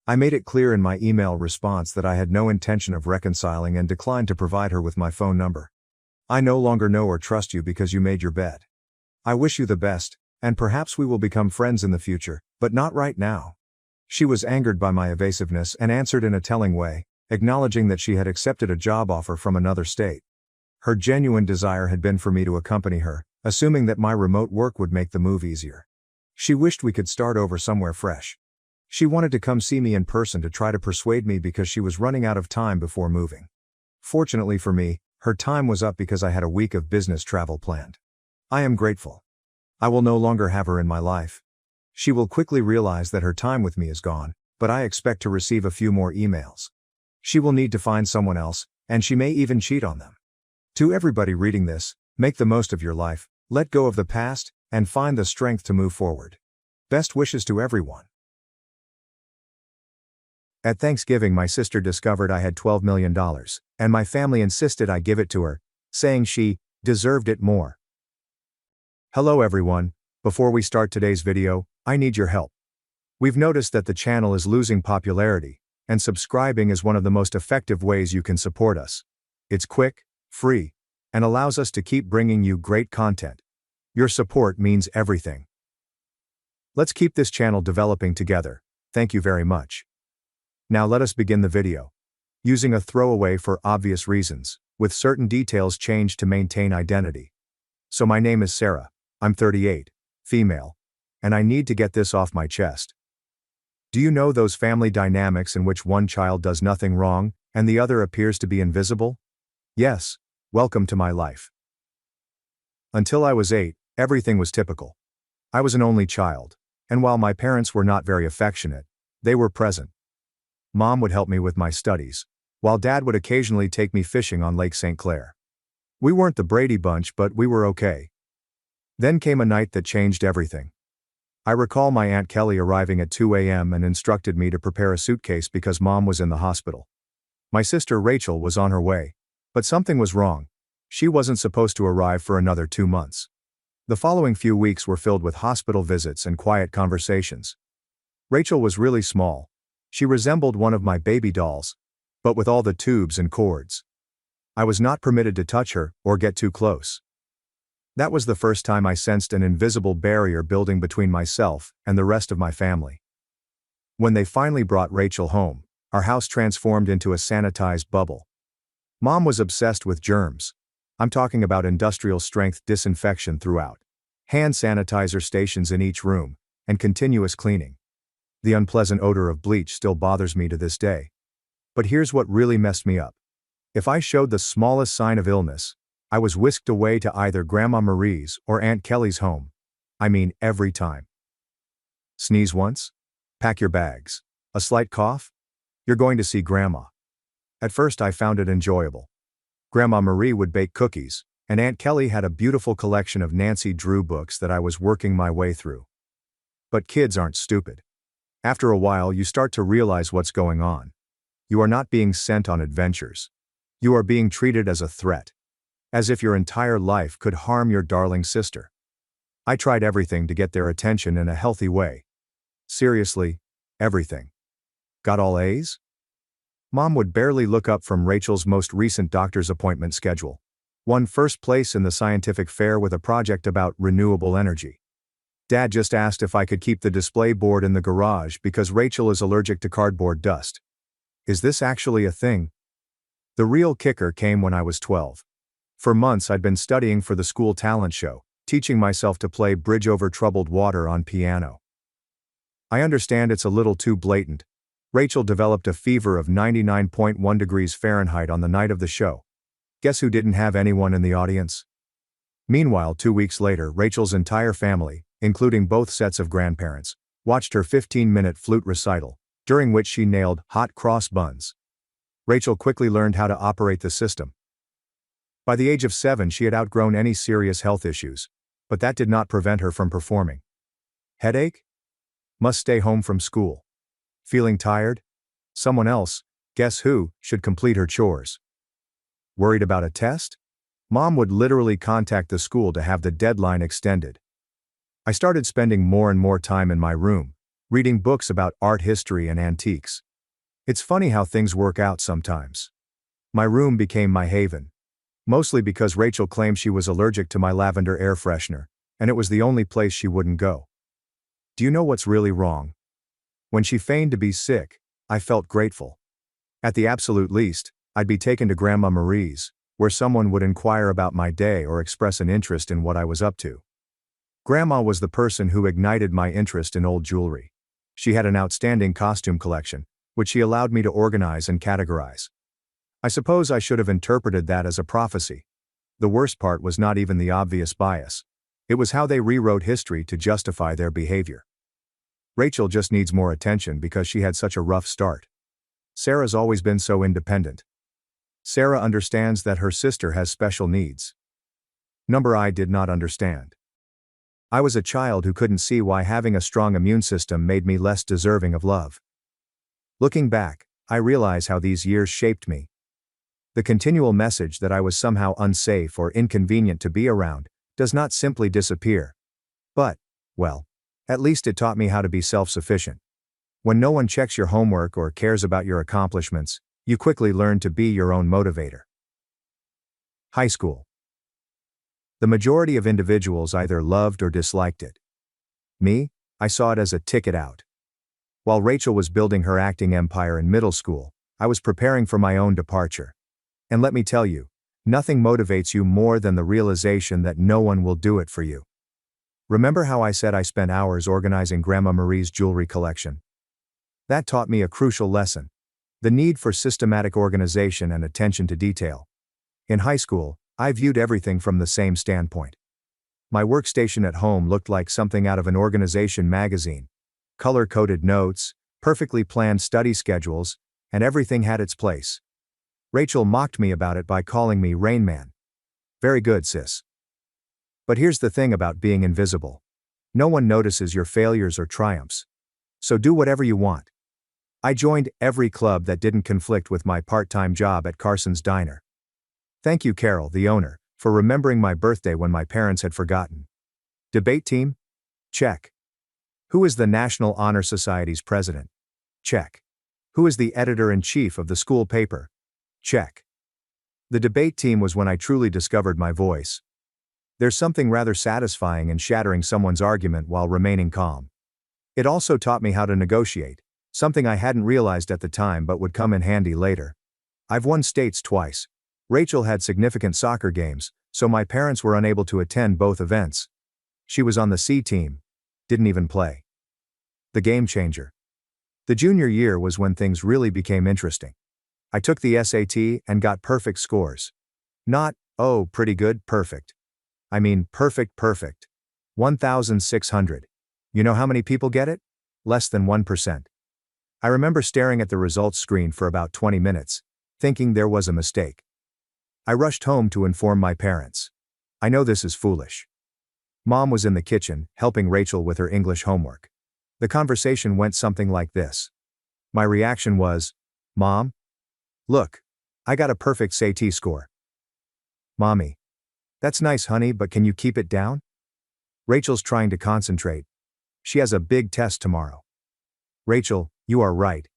I made it clear in my email response that I had no intention of reconciling and declined to provide her with my phone number. I no longer know or trust you because you made your bed. I wish you the best, and perhaps we will become friends in the future, but not right now. She was angered by my evasiveness and answered in a telling way, acknowledging that she had accepted a job offer from another state. Her genuine desire had been for me to accompany her, assuming that my remote work would make the move easier. She wished we could start over somewhere fresh. She wanted to come see me in person to try to persuade me because she was running out of time before moving. Fortunately for me, her time was up because I had a week of business travel planned. I am grateful. I will no longer have her in my life. She will quickly realize that her time with me is gone, but I expect to receive a few more emails. She will need to find someone else, and she may even cheat on them. To everybody reading this, make the most of your life, let go of the past, and find the strength to move forward. Best wishes to everyone. At Thanksgiving, my sister discovered I had $12 million, and my family insisted I give it to her, saying she deserved it more. Hello everyone, before we start today's video, I need your help. We've noticed that the channel is losing popularity, and subscribing is one of the most effective ways you can support us. It's quick, free, and allows us to keep bringing you great content. Your support means everything. Let's keep this channel developing together. Thank you very much. Now let us begin the video. Using a throwaway for obvious reasons, with certain details changed to maintain identity. So my name is Sarah, I'm 38, female, and I need to get this off my chest. Do you know those family dynamics in which one child does nothing wrong, and the other appears to be invisible? Yes, welcome to my life. Until I was 8, everything was typical. I was an only child, and while my parents were not very affectionate, they were present. Mom would help me with my studies, while Dad would occasionally take me fishing on Lake St. Clair. We weren't the Brady Bunch, but we were okay. Then came a night that changed everything. I recall my Aunt Kelly arriving at 2 a.m. and instructed me to prepare a suitcase because Mom was in the hospital. My sister Rachel was on her way, but something was wrong. She wasn't supposed to arrive for another 2 months. The following few weeks were filled with hospital visits and quiet conversations. Rachel was really small. She resembled one of my baby dolls, but with all the tubes and cords. I was not permitted to touch her or get too close. That was the first time I sensed an invisible barrier building between myself and the rest of my family. When they finally brought Rachel home, our house transformed into a sanitized bubble. Mom was obsessed with germs. I'm talking about industrial-strength disinfection throughout, hand sanitizer stations in each room, and continuous cleaning. The unpleasant odor of bleach still bothers me to this day. But here's what really messed me up. If I showed the smallest sign of illness, I was whisked away to either Grandma Marie's or Aunt Kelly's home. I mean, every time. Sneeze once? Pack your bags. A slight cough? You're going to see Grandma. At first I found it enjoyable. Grandma Marie would bake cookies, and Aunt Kelly had a beautiful collection of Nancy Drew books that I was working my way through. But kids aren't stupid. After a while you start to realize what's going on. You are not being sent on adventures. You are being treated as a threat. As if your entire life could harm your darling sister. I tried everything to get their attention in a healthy way. Seriously, everything. Got all A's? Mom would barely look up from Rachel's most recent doctor's appointment schedule. Won first place in the scientific fair with a project about renewable energy. Dad just asked if I could keep the display board in the garage because Rachel is allergic to cardboard dust. Is this actually a thing? The real kicker came when I was 12. For months I'd been studying for the school talent show, teaching myself to play Bridge Over Troubled Water on piano. I understand it's a little too blatant. Rachel developed a fever of 99.1 degrees Fahrenheit on the night of the show. Guess who didn't have anyone in the audience? Meanwhile, 2 weeks later, Rachel's entire family, including both sets of grandparents, watched her 15-minute flute recital, during which she nailed hot cross buns. Rachel quickly learned how to operate the system. By the age of 7, she had outgrown any serious health issues, but that did not prevent her from performing. Headache? Must stay home from school. Feeling tired? Someone else, guess who, should complete her chores. Worried about a test? Mom would literally contact the school to have the deadline extended. I started spending more and more time in my room, reading books about art history and antiques. It's funny how things work out sometimes. My room became my haven. Mostly because Rachel claimed she was allergic to my lavender air freshener, and it was the only place she wouldn't go. Do you know what's really wrong? When she feigned to be sick, I felt grateful. At the absolute least, I'd be taken to Grandma Marie's, where someone would inquire about my day or express an interest in what I was up to. Grandma was the person who ignited my interest in old jewelry. She had an outstanding costume collection, which she allowed me to organize and categorize. I suppose I should have interpreted that as a prophecy. The worst part was not even the obvious bias. It was how they rewrote history to justify their behavior. Rachel just needs more attention because she had such a rough start. Sarah's always been so independent. Sarah understands that her sister has special needs. I did not understand. I was a child who couldn't see why having a strong immune system made me less deserving of love. Looking back, I realize how these years shaped me. The continual message that I was somehow unsafe or inconvenient to be around does not simply disappear. But, well, at least it taught me how to be self-sufficient. When no one checks your homework or cares about your accomplishments, you quickly learn to be your own motivator. High school. The majority of individuals either loved or disliked it. Me, I saw it as a ticket out. While Rachel was building her acting empire in middle school, I was preparing for my own departure. And let me tell you, nothing motivates you more than the realization that no one will do it for you. Remember how I said I spent hours organizing Grandma Marie's jewelry collection? That taught me a crucial lesson: the need for systematic organization and attention to detail. In high school, I viewed everything from the same standpoint. My workstation at home looked like something out of an organization magazine. Color-coded notes, perfectly planned study schedules, and everything had its place. Rachel mocked me about it by calling me Rain Man. Very good, sis. But here's the thing about being invisible. No one notices your failures or triumphs. So do whatever you want. I joined every club that didn't conflict with my part-time job at Carson's Diner. Thank you, Carol, the owner, for remembering my birthday when my parents had forgotten. Debate team? Check. Who is the National Honor Society's president? Check. Who is the editor-in-chief of the school paper? Check. The debate team was when I truly discovered my voice. There's something rather satisfying in shattering someone's argument while remaining calm. It also taught me how to negotiate, something I hadn't realized at the time but would come in handy later. I've won states twice. Rachel had significant soccer games, so my parents were unable to attend both events. She was on the C team. Didn't even play. The game changer. The junior year was when things really became interesting. I took the SAT and got perfect scores. Not, oh, pretty good, perfect. I mean, perfect. 1,600. You know how many people get it? Less than 1%. I remember staring at the results screen for about 20 minutes, thinking there was a mistake. I rushed home to inform my parents. I know this is foolish. Mom was in the kitchen, helping Rachel with her English homework. The conversation went something like this. My reaction was, "Mom? Look, I got a perfect SAT score." "Mommy. That's nice, honey, but can you keep it down?" Rachel's trying to concentrate. She has a big test tomorrow. "Rachel, you are right.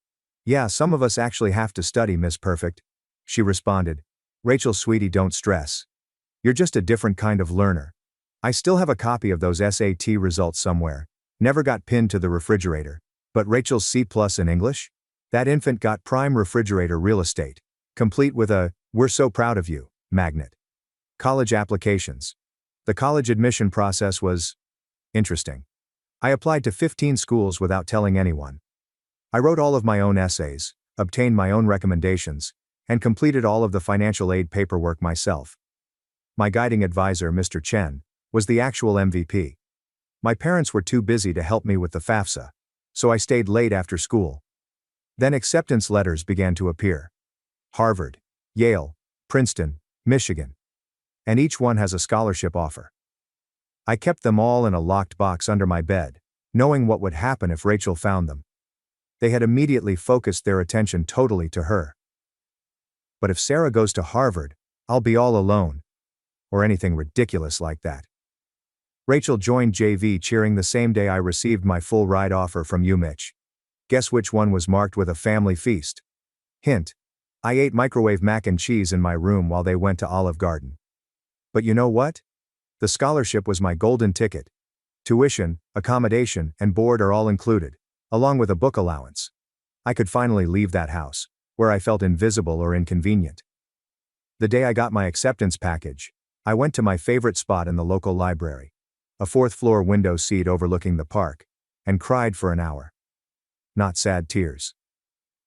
Yeah, some of us actually have to study, Miss Perfect," she responded. "Rachel, sweetie, don't stress. You're just a different kind of learner. I still have a copy of those SAT results somewhere. Never got pinned to the refrigerator. But Rachel's C+ in English? That infant got prime refrigerator real estate. Complete with a, 'We're so proud of you,' magnet." College applications. The college admission process was interesting. I applied to 15 schools without telling anyone. I wrote all of my own essays, obtained my own recommendations, and completed all of the financial aid paperwork myself. My guiding advisor, Mr. Chen, was the actual MVP. My parents were too busy to help me with the FAFSA, so I stayed late after school. Then acceptance letters began to appear. Harvard, Yale, Princeton, Michigan. And each one has a scholarship offer. I kept them all in a locked box under my bed, knowing what would happen if Rachel found them. They had immediately focused their attention totally to her. But if Sarah goes to Harvard, I'll be all alone. Or anything ridiculous like that. Rachel joined JV cheering the same day I received my full ride offer from UMich. Guess which one was marked with a family feast? Hint. I ate microwave mac and cheese in my room while they went to Olive Garden. But you know what? The scholarship was my golden ticket. Tuition, accommodation, and board are all included, along with a book allowance. I could finally leave that house, where I felt invisible or inconvenient. The day I got my acceptance package, I went to my favorite spot in the local library, a fourth-floor window seat overlooking the park, and cried for an hour. Not sad tears.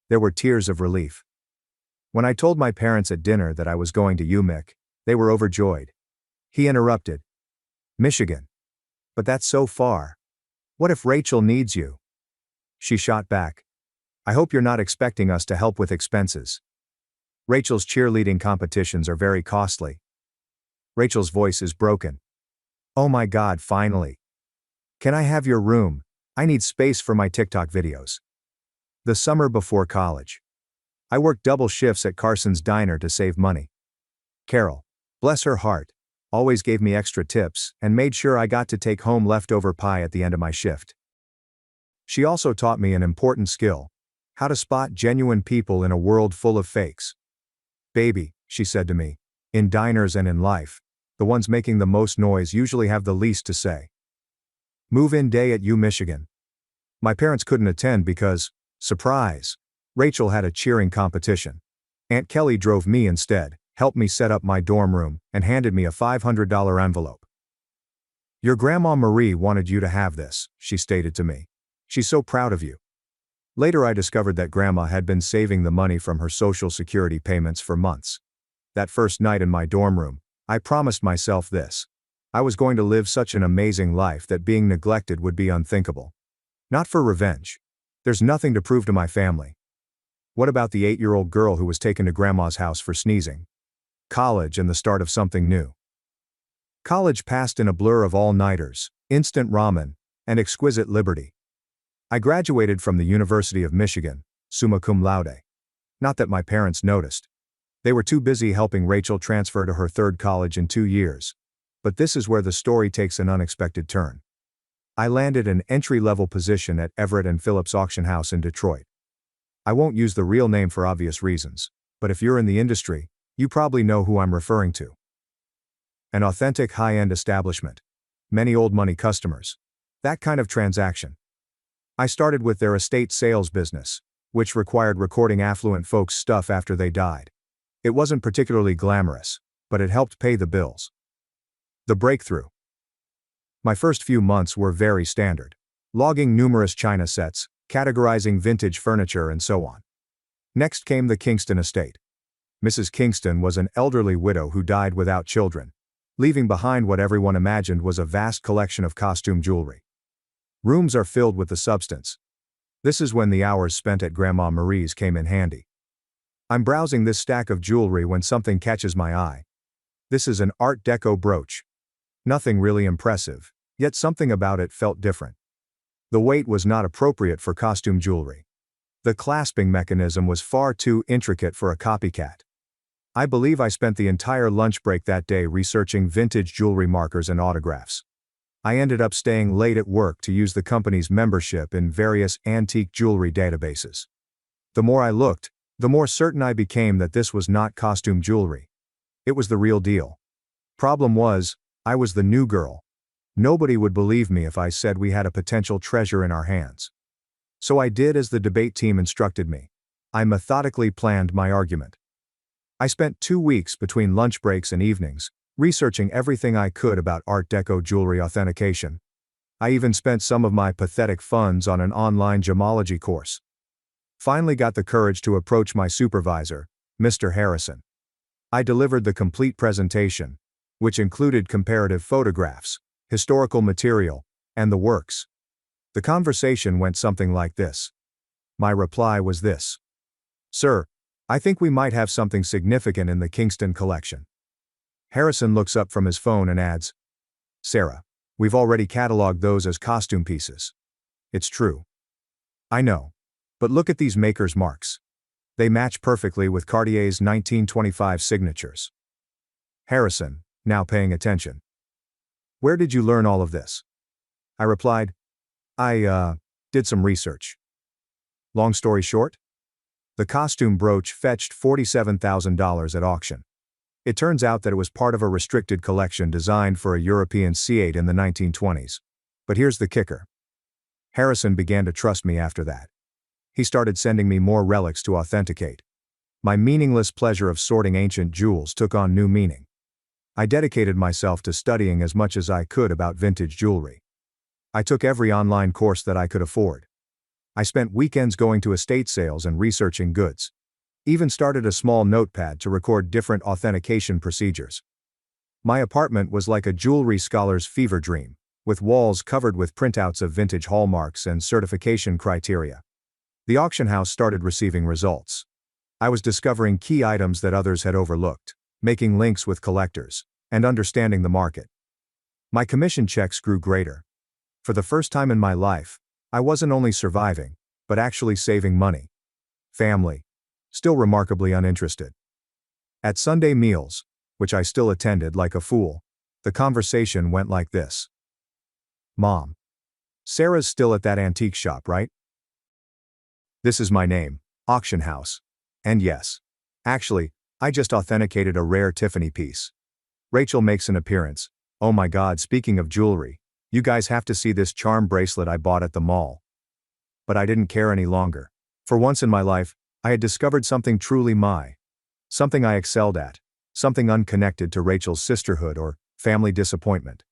There were tears of relief. When I told my parents at dinner that I was going to UMich, they were overjoyed. He interrupted. Michigan. But that's so far. What if Rachel needs you? She shot back. I hope you're not expecting us to help with expenses. Rachel's cheerleading competitions are very costly. Rachel's voice is broken. Oh my God, finally. Can I have your room? I need space for my TikTok videos. The summer before college. I worked double shifts at Carson's Diner to save money. Carol, bless her heart, always gave me extra tips and made sure I got to take home leftover pie at the end of my shift. She also taught me an important skill: how to spot genuine people in a world full of fakes. Baby, she said to me, in diners and in life, the ones making the most noise usually have the least to say. Move-in day at UMichigan. My parents couldn't attend because, surprise, Rachel had a cheering competition. Aunt Kelly drove me instead, helped me set up my dorm room, and handed me a $500 envelope. Your Grandma Marie wanted you to have this, she stated to me. She's so proud of you. Later I discovered that Grandma had been saving the money from her Social Security payments for months. That first night in my dorm room, I promised myself this. I was going to live such an amazing life that being neglected would be unthinkable. Not for revenge. There's nothing to prove to my family. What about the 8-year-old girl who was taken to Grandma's house for sneezing? College and the start of something new. College passed in a blur of all-nighters, instant ramen, and exquisite liberty. I graduated from the University of Michigan, summa cum laude. Not that my parents noticed. They were too busy helping Rachel transfer to her third college in 2 years. But this is where the story takes an unexpected turn. I landed an entry-level position at Everett and Phillips Auction House in Detroit. I won't use the real name for obvious reasons, but if you're in the industry, you probably know who I'm referring to. An authentic high-end establishment. Many old money customers. That kind of transaction. I started with their estate sales business, which required recording affluent folks' stuff after they died. It wasn't particularly glamorous, but it helped pay the bills. The breakthrough. My first few months were very standard. Logging numerous china sets, categorizing vintage furniture and so on. Next came the Kingston estate. Mrs. Kingston was an elderly widow who died without children, leaving behind what everyone imagined was a vast collection of costume jewelry. Rooms are filled with the substance. This is when the hours spent at Grandma Marie's came in handy. I'm browsing this stack of jewelry when something catches my eye. This is an Art Deco brooch. Nothing really impressive, yet something about it felt different. The weight was not appropriate for costume jewelry. The clasping mechanism was far too intricate for a copycat. I believe I spent the entire lunch break that day researching vintage jewelry markers and autographs. I ended up staying late at work to use the company's membership in various antique jewelry databases. The more I looked, the more certain I became that this was not costume jewelry. It was the real deal. Problem was, I was the new girl. Nobody would believe me if I said we had a potential treasure in our hands. So I did as the debate team instructed me. I methodically planned my argument. I spent 2 weeks between lunch breaks and evenings, researching everything I could about Art Deco jewelry authentication. I even spent some of my pathetic funds on an online gemology course. Finally got the courage to approach my supervisor, Mr. Harrison. I delivered the complete presentation, which included comparative photographs, historical material, and the works. The conversation went something like this. My reply was this. Sir, I think we might have something significant in the Kingston collection. Harrison looks up from his phone and adds, Sarah, we've already cataloged those as costume pieces. It's true. I know. But look at these makers' marks. They match perfectly with Cartier's 1925 signatures. Harrison, now paying attention. Where did you learn all of this? I replied, I did some research. Long story short? The costume brooch fetched $47,000 at auction. It turns out that it was part of a restricted collection designed for a European C8 in the 1920s. But here's the kicker. Harrison began to trust me after that. He started sending me more relics to authenticate. My meaningless pleasure of sorting ancient jewels took on new meaning. I dedicated myself to studying as much as I could about vintage jewelry. I took every online course that I could afford. I spent weekends going to estate sales and researching goods. Even started a small notepad to record different authentication procedures. My apartment was like a jewelry scholar's fever dream, with walls covered with printouts of vintage hallmarks and certification criteria. The auction house started receiving results. I was discovering key items that others had overlooked, making links with collectors, and understanding the market. My commission checks grew greater. For the first time in my life, I wasn't only surviving, but actually saving money. Family. Still remarkably uninterested. At Sunday meals, which I still attended like a fool, the conversation went like this. Mom. Sarah's still at that antique shop, right? This is my name, Auction House. And yes. Actually, I just authenticated a rare Tiffany piece. Rachel makes an appearance. Oh my God, speaking of jewelry, you guys have to see this charm bracelet I bought at the mall. But I didn't care any longer. For once in my life, I had discovered something truly something I excelled at, something unconnected to Rachel's sisterhood or family disappointment.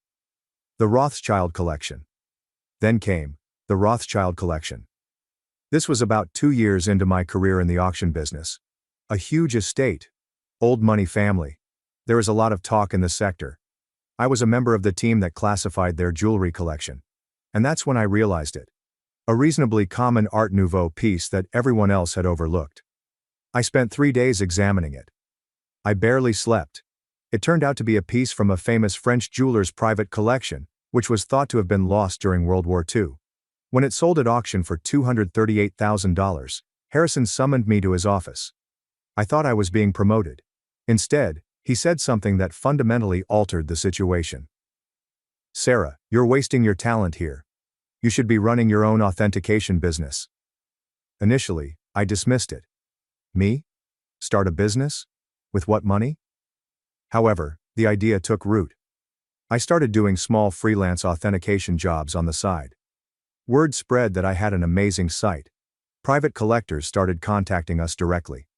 The Rothschild collection. Then came the Rothschild collection. This was about 2 years into my career in the auction business. A huge estate. Old money family. There is a lot of talk in the sector. I was a member of the team that classified their jewelry collection. And that's when I realized it. A reasonably common Art Nouveau piece that everyone else had overlooked. I spent 3 days examining it. I barely slept. It turned out to be a piece from a famous French jeweler's private collection, which was thought to have been lost during World War II. When it sold at auction for $238,000, Harrison summoned me to his office. I thought I was being promoted. Instead, he said something that fundamentally altered the situation. Sarah, you're wasting your talent here. You should be running your own authentication business. Initially, I dismissed it. Me? Start a business? With what money? However, the idea took root. I started doing small freelance authentication jobs on the side. Word spread that I had an amazing site. Private collectors started contacting us directly.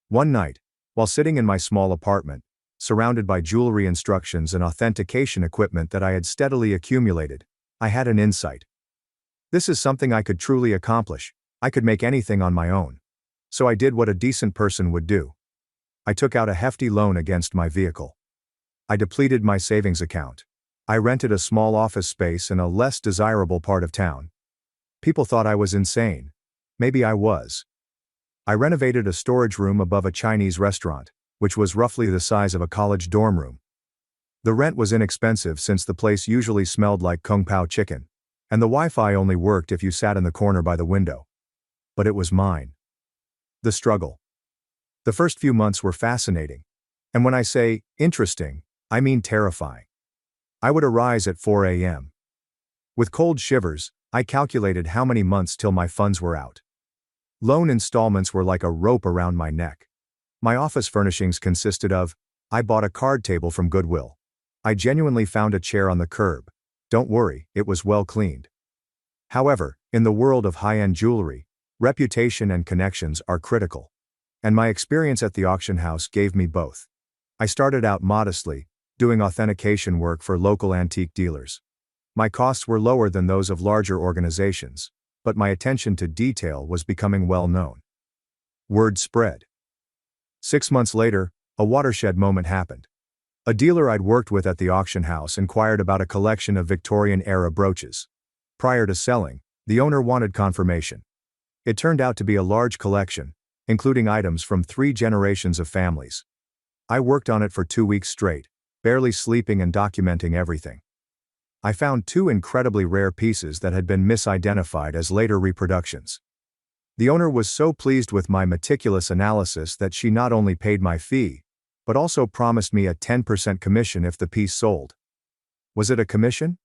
One night, while sitting in my small apartment, surrounded by jewelry instructions and authentication equipment that I had steadily accumulated, I had an insight. This is something I could truly accomplish. I could make anything on my own. So I did what a decent person would do. I took out a hefty loan against my vehicle. I depleted my savings account. I rented a small office space in a less desirable part of town. People thought I was insane. Maybe I was. I renovated a storage room above a Chinese restaurant, which was roughly the size of a college dorm room. The rent was inexpensive since the place usually smelled like Kung Pao chicken, and the Wi-Fi only worked if you sat in the corner by the window. But it was mine. The struggle. The first few months were fascinating. And when I say interesting, I mean terrifying. I would arise at 4 a.m. With cold shivers, I calculated how many months till my funds were out. Loan installments were like a rope around my neck. My office furnishings consisted of, I bought a card table from Goodwill. I genuinely found a chair on the curb. Don't worry, it was well cleaned. However, in the world of high-end jewelry, reputation and connections are critical. And my experience at the auction house gave me both. I started out modestly, doing authentication work for local antique dealers. My costs were lower than those of larger organizations, but my attention to detail was becoming well known. Word spread. 6 months later, a watershed moment happened. A dealer I'd worked with at the auction house inquired about a collection of Victorian-era brooches. Prior to selling, the owner wanted confirmation. It turned out to be a large collection, including items from 3 generations of families. I worked on it for 2 weeks straight, barely sleeping and documenting everything. I found 2 incredibly rare pieces that had been misidentified as later reproductions. The owner was so pleased with my meticulous analysis that she not only paid my fee, but also promised me a 10% commission if the piece sold. Was it a commission?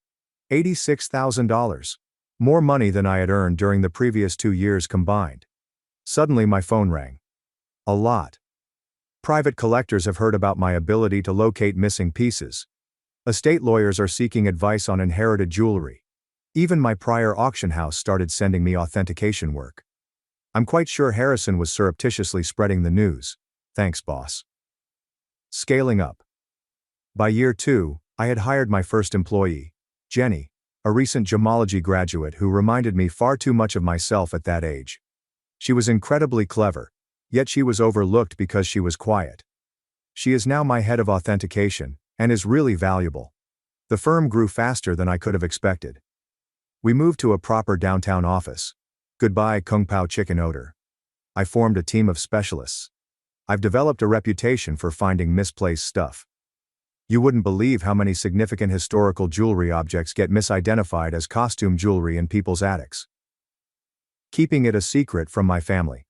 $86,000. More money than I had earned during the previous 2 years combined. Suddenly my phone rang. A lot. Private collectors have heard about my ability to locate missing pieces. Estate lawyers are seeking advice on inherited jewelry. Even my prior auction house started sending me authentication work. I'm quite sure Harrison was surreptitiously spreading the news. Thanks, boss. Scaling up. By year 2, I had hired my first employee, Jenny, a recent gemology graduate who reminded me far too much of myself at that age. She was incredibly clever, yet she was overlooked because she was quiet. She is now my head of authentication, and is really valuable. The firm grew faster than I could have expected. We moved to a proper downtown office. Goodbye Kung Pao chicken odor. I formed a team of specialists. I've developed a reputation for finding misplaced stuff. You wouldn't believe how many significant historical jewelry objects get misidentified as costume jewelry in people's attics. Keeping it a secret from my family.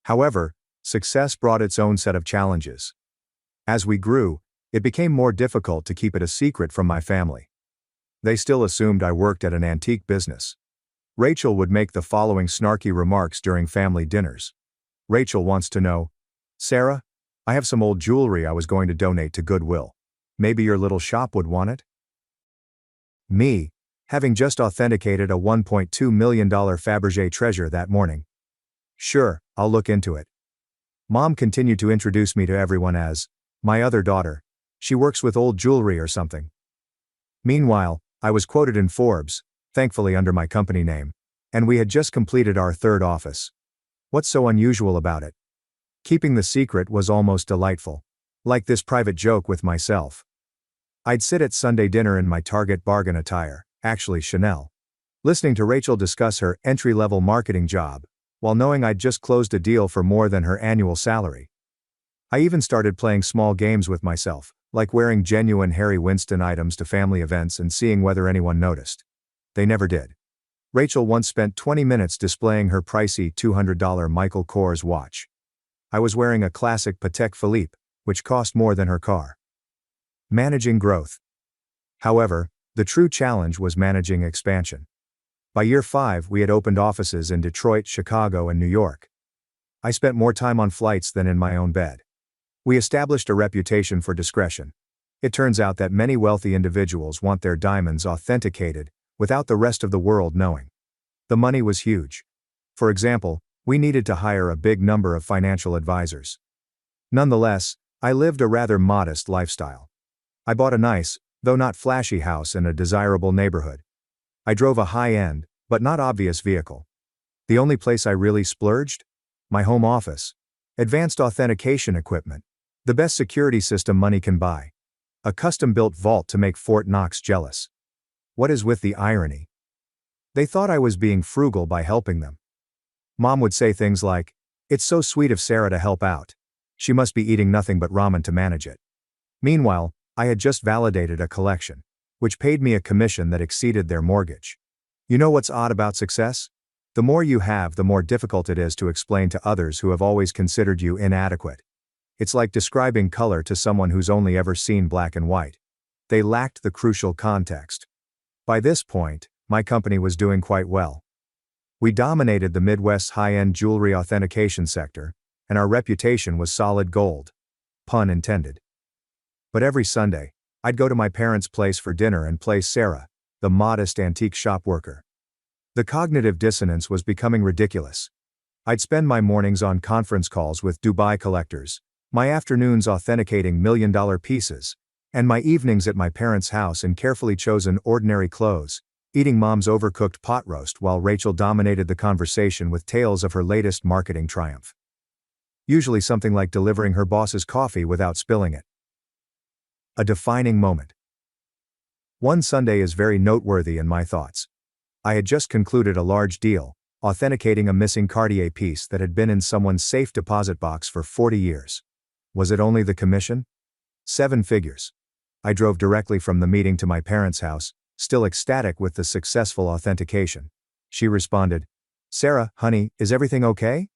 However, success brought its own set of challenges. As we grew, it became more difficult to keep it a secret from my family. They still assumed I worked at an antique business. Rachel would make the following snarky remarks during family dinners. Rachel wants to know, Sarah, I have some old jewelry I was going to donate to Goodwill. Maybe your little shop would want it? Me, having just authenticated a $1.2 million Fabergé treasure that morning. Sure, I'll look into it. Mom continued to introduce me to everyone as, my other daughter. She works with old jewelry or something. Meanwhile, I was quoted in Forbes, thankfully under my company name, and we had just completed our 3rd office. What's so unusual about it? Keeping the secret was almost delightful. Like this private joke with myself. I'd sit at Sunday dinner in my Target bargain attire, actually Chanel, listening to Rachel discuss her entry-level marketing job, while knowing I'd just closed a deal for more than her annual salary. I even started playing small games with myself, like wearing genuine Harry Winston items to family events and seeing whether anyone noticed. They never did. Rachel once spent 20 minutes displaying her pricey $200 Michael Kors watch. I was wearing a classic Patek Philippe, which cost more than her car. Managing growth. However, the true challenge was managing expansion. By year 5, we had opened offices in Detroit, Chicago, and New York. I spent more time on flights than in my own bed. We established a reputation for discretion. It turns out that many wealthy individuals want their diamonds authenticated, without the rest of the world knowing. The money was huge. For example, we needed to hire a big number of financial advisors. Nonetheless, I lived a rather modest lifestyle. I bought a nice, though not flashy house in a desirable neighborhood. I drove a high-end, but not obvious vehicle. The only place I really splurged? My home office. Advanced authentication equipment. The best security system money can buy. A custom-built vault to make Fort Knox jealous. What is with the irony? They thought I was being frugal by helping them. Mom would say things like, "It's so sweet of Sarah to help out. She must be eating nothing but ramen to manage it." Meanwhile, I had just validated a collection, which paid me a commission that exceeded their mortgage. You know what's odd about success? The more you have, the more difficult it is to explain to others who have always considered you inadequate. It's like describing color to someone who's only ever seen black and white. They lacked the crucial context. By this point, my company was doing quite well. We dominated the Midwest's high-end jewelry authentication sector, and our reputation was solid gold. Pun intended. But every Sunday, I'd go to my parents' place for dinner and play Sarah, the modest antique shop worker. The cognitive dissonance was becoming ridiculous. I'd spend my mornings on conference calls with Dubai collectors, my afternoons authenticating million-dollar pieces, and my evenings at my parents' house in carefully chosen ordinary clothes, eating Mom's overcooked pot roast while Rachel dominated the conversation with tales of her latest marketing triumph. Usually something like delivering her boss's coffee without spilling it. A defining moment. One Sunday is very noteworthy in my thoughts. I had just concluded a large deal, authenticating a missing Cartier piece that had been in someone's safe deposit box for 40 years. Was it only the commission? 7 figures. I drove directly from the meeting to my parents' house, still ecstatic with the successful authentication. She responded, "Sarah, honey, is everything okay?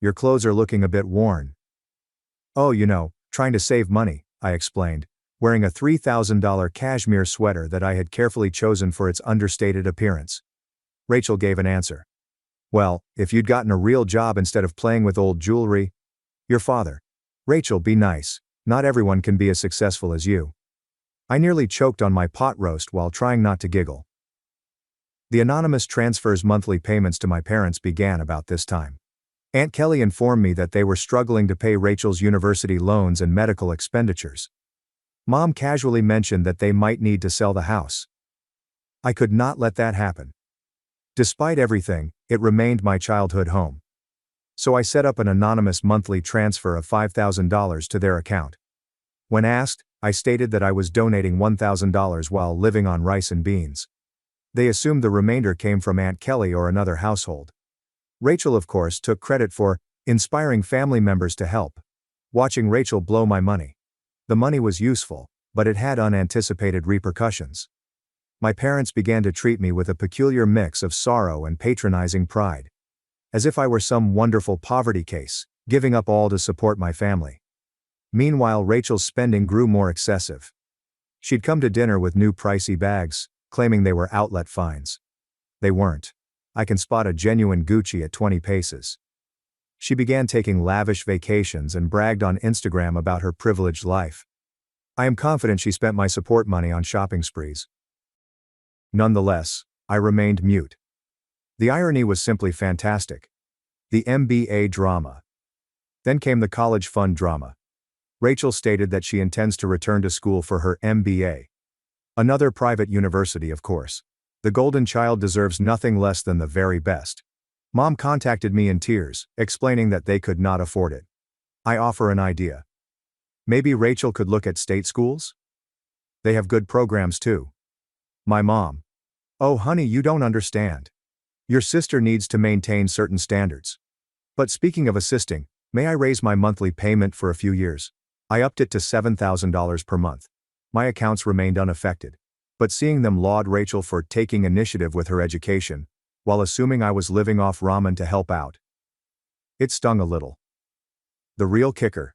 Your clothes are looking a bit worn." "Oh, trying to save money," I explained, wearing a $3,000 cashmere sweater that I had carefully chosen for its understated appearance. Rachel gave an answer. "Well, if you'd gotten a real job instead of playing with old jewelry." "Your father." "Rachel, be nice. Not everyone can be as successful as you." I nearly choked on my pot roast while trying not to giggle. The anonymous transfers monthly payments to my parents began about this time. Aunt Kelly informed me that they were struggling to pay Rachel's university loans and medical expenditures. Mom casually mentioned that they might need to sell the house. I could not let that happen. Despite everything, it remained my childhood home. So I set up an anonymous monthly transfer of $5,000 to their account. When asked, I stated that I was donating $1,000 while living on rice and beans. They assumed the remainder came from Aunt Kelly or another household. Rachel, of course, took credit for inspiring family members to help. Watching Rachel blow my money. The money was useful, but it had unanticipated repercussions. My parents began to treat me with a peculiar mix of sorrow and patronizing pride. As if I were some wonderful poverty case, giving up all to support my family. Meanwhile, Rachel's spending grew more excessive. She'd come to dinner with new pricey bags, claiming they were outlet finds. They weren't. I can spot a genuine Gucci at 20 paces. She began taking lavish vacations and bragged on Instagram about her privileged life. I am confident she spent my support money on shopping sprees. Nonetheless, I remained mute. The irony was simply fantastic. The MBA drama. Then came the college fund drama. Rachel stated that she intends to return to school for her MBA. Another private university, of course. The golden child deserves nothing less than the very best. Mom contacted me in tears, explaining that they could not afford it. I offer an idea. Maybe Rachel could look at state schools? They have good programs too. My mom. "Oh honey, you don't understand. Your sister needs to maintain certain standards." But speaking of assisting, may I raise my monthly payment for a few years? I upped it to $7,000 per month. My accounts remained unaffected. But seeing them laud Rachel for taking initiative with her education, while assuming I was living off ramen to help out, it stung a little. The real kicker.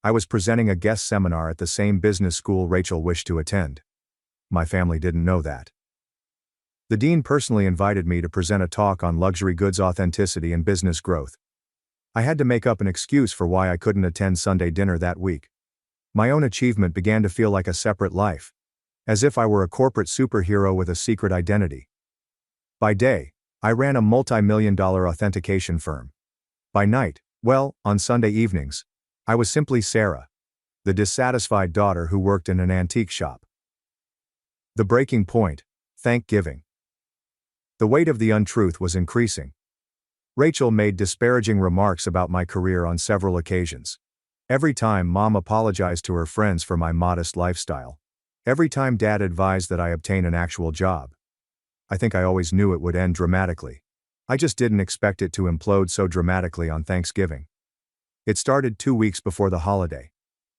I was presenting a guest seminar at the same business school Rachel wished to attend. My family didn't know that. The dean personally invited me to present a talk on luxury goods authenticity and business growth. I had to make up an excuse for why I couldn't attend Sunday dinner that week. My own achievement began to feel like a separate life. As if I were a corporate superhero with a secret identity. By day, I ran a multi-million-dollar authentication firm. By night, well, on Sunday evenings, I was simply Sarah, the dissatisfied daughter who worked in an antique shop. The breaking point, Thanksgiving. The weight of the untruth was increasing. Rachel made disparaging remarks about my career on several occasions. Every time Mom apologized to her friends for my modest lifestyle. Every time Dad advised that I obtain an actual job. I think I always knew it would end dramatically. I just didn't expect it to implode so dramatically on Thanksgiving. It started 2 weeks before the holiday.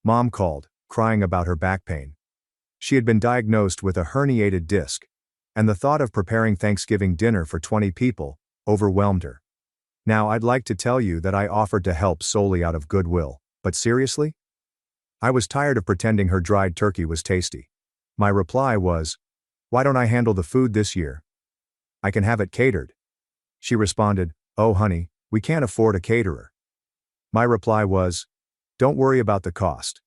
Mom called, crying about her back pain. She had been diagnosed with a herniated disc, and the thought of preparing Thanksgiving dinner for 20 people overwhelmed her. Now I'd like to tell you that I offered to help solely out of goodwill, but seriously? I was tired of pretending her dried turkey was tasty. My reply was, "Why don't I handle the food this year? I can have it catered." She responded, "Oh honey, we can't afford a caterer." My reply was, "Don't worry about the cost.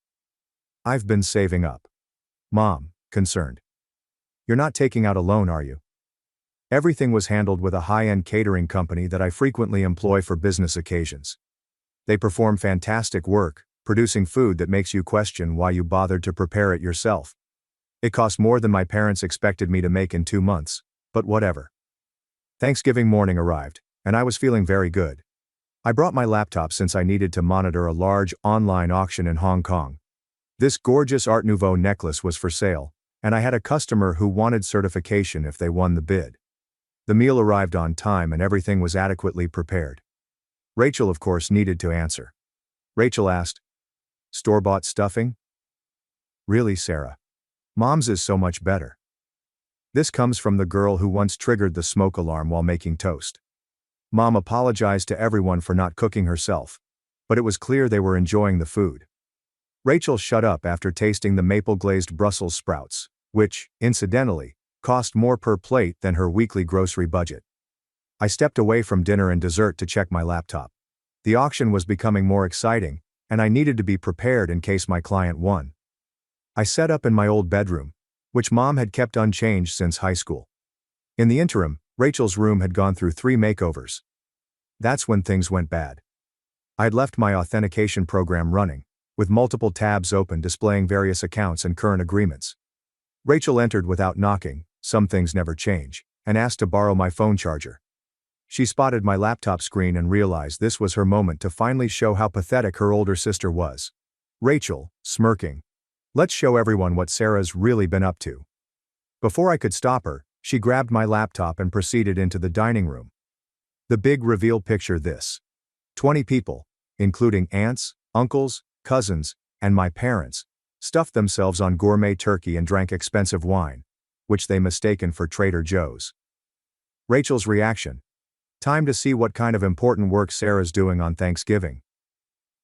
I've been saving up." Mom, concerned. "You're not taking out a loan, are you?" Everything was handled with a high-end catering company that I frequently employ for business occasions. They perform fantastic work, producing food that makes you question why you bothered to prepare it yourself. It cost more than my parents expected me to make in 2 months, but whatever. Thanksgiving morning arrived, and I was feeling very good. I brought my laptop since I needed to monitor a large online auction in Hong Kong. This gorgeous Art Nouveau necklace was for sale, and I had a customer who wanted certification if they won the bid. The meal arrived on time and everything was adequately prepared. Rachel, of course, needed to answer. Rachel asked, "Store-bought stuffing?" "Really, Sarah? Mom's is so much better." This comes from the girl who once triggered the smoke alarm while making toast. Mom apologized to everyone for not cooking herself, but it was clear they were enjoying the food. Rachel shut up after tasting the maple-glazed Brussels sprouts, which, incidentally, cost more per plate than her weekly grocery budget. I stepped away from dinner and dessert to check my laptop. The auction was becoming more exciting, and I needed to be prepared in case my client won. I set up in my old bedroom, which Mom had kept unchanged since high school. In the interim, Rachel's room had gone through 3 makeovers. That's when things went bad. I had left my authentication program running, with multiple tabs open displaying various accounts and current agreements. Rachel entered without knocking, some things never change, and asked to borrow my phone charger. She spotted my laptop screen and realized this was her moment to finally show how pathetic her older sister was. Rachel, smirking, "Let's show everyone what Sarah's really been up to." Before I could stop her, she grabbed my laptop and proceeded into the dining room. The big reveal picture this. 20 people, including aunts, uncles, cousins, and my parents, stuffed themselves on gourmet turkey and drank expensive wine, which they mistaken for Trader Joe's. Rachel's reaction. Time to see what kind of important work Sarah's doing on Thanksgiving.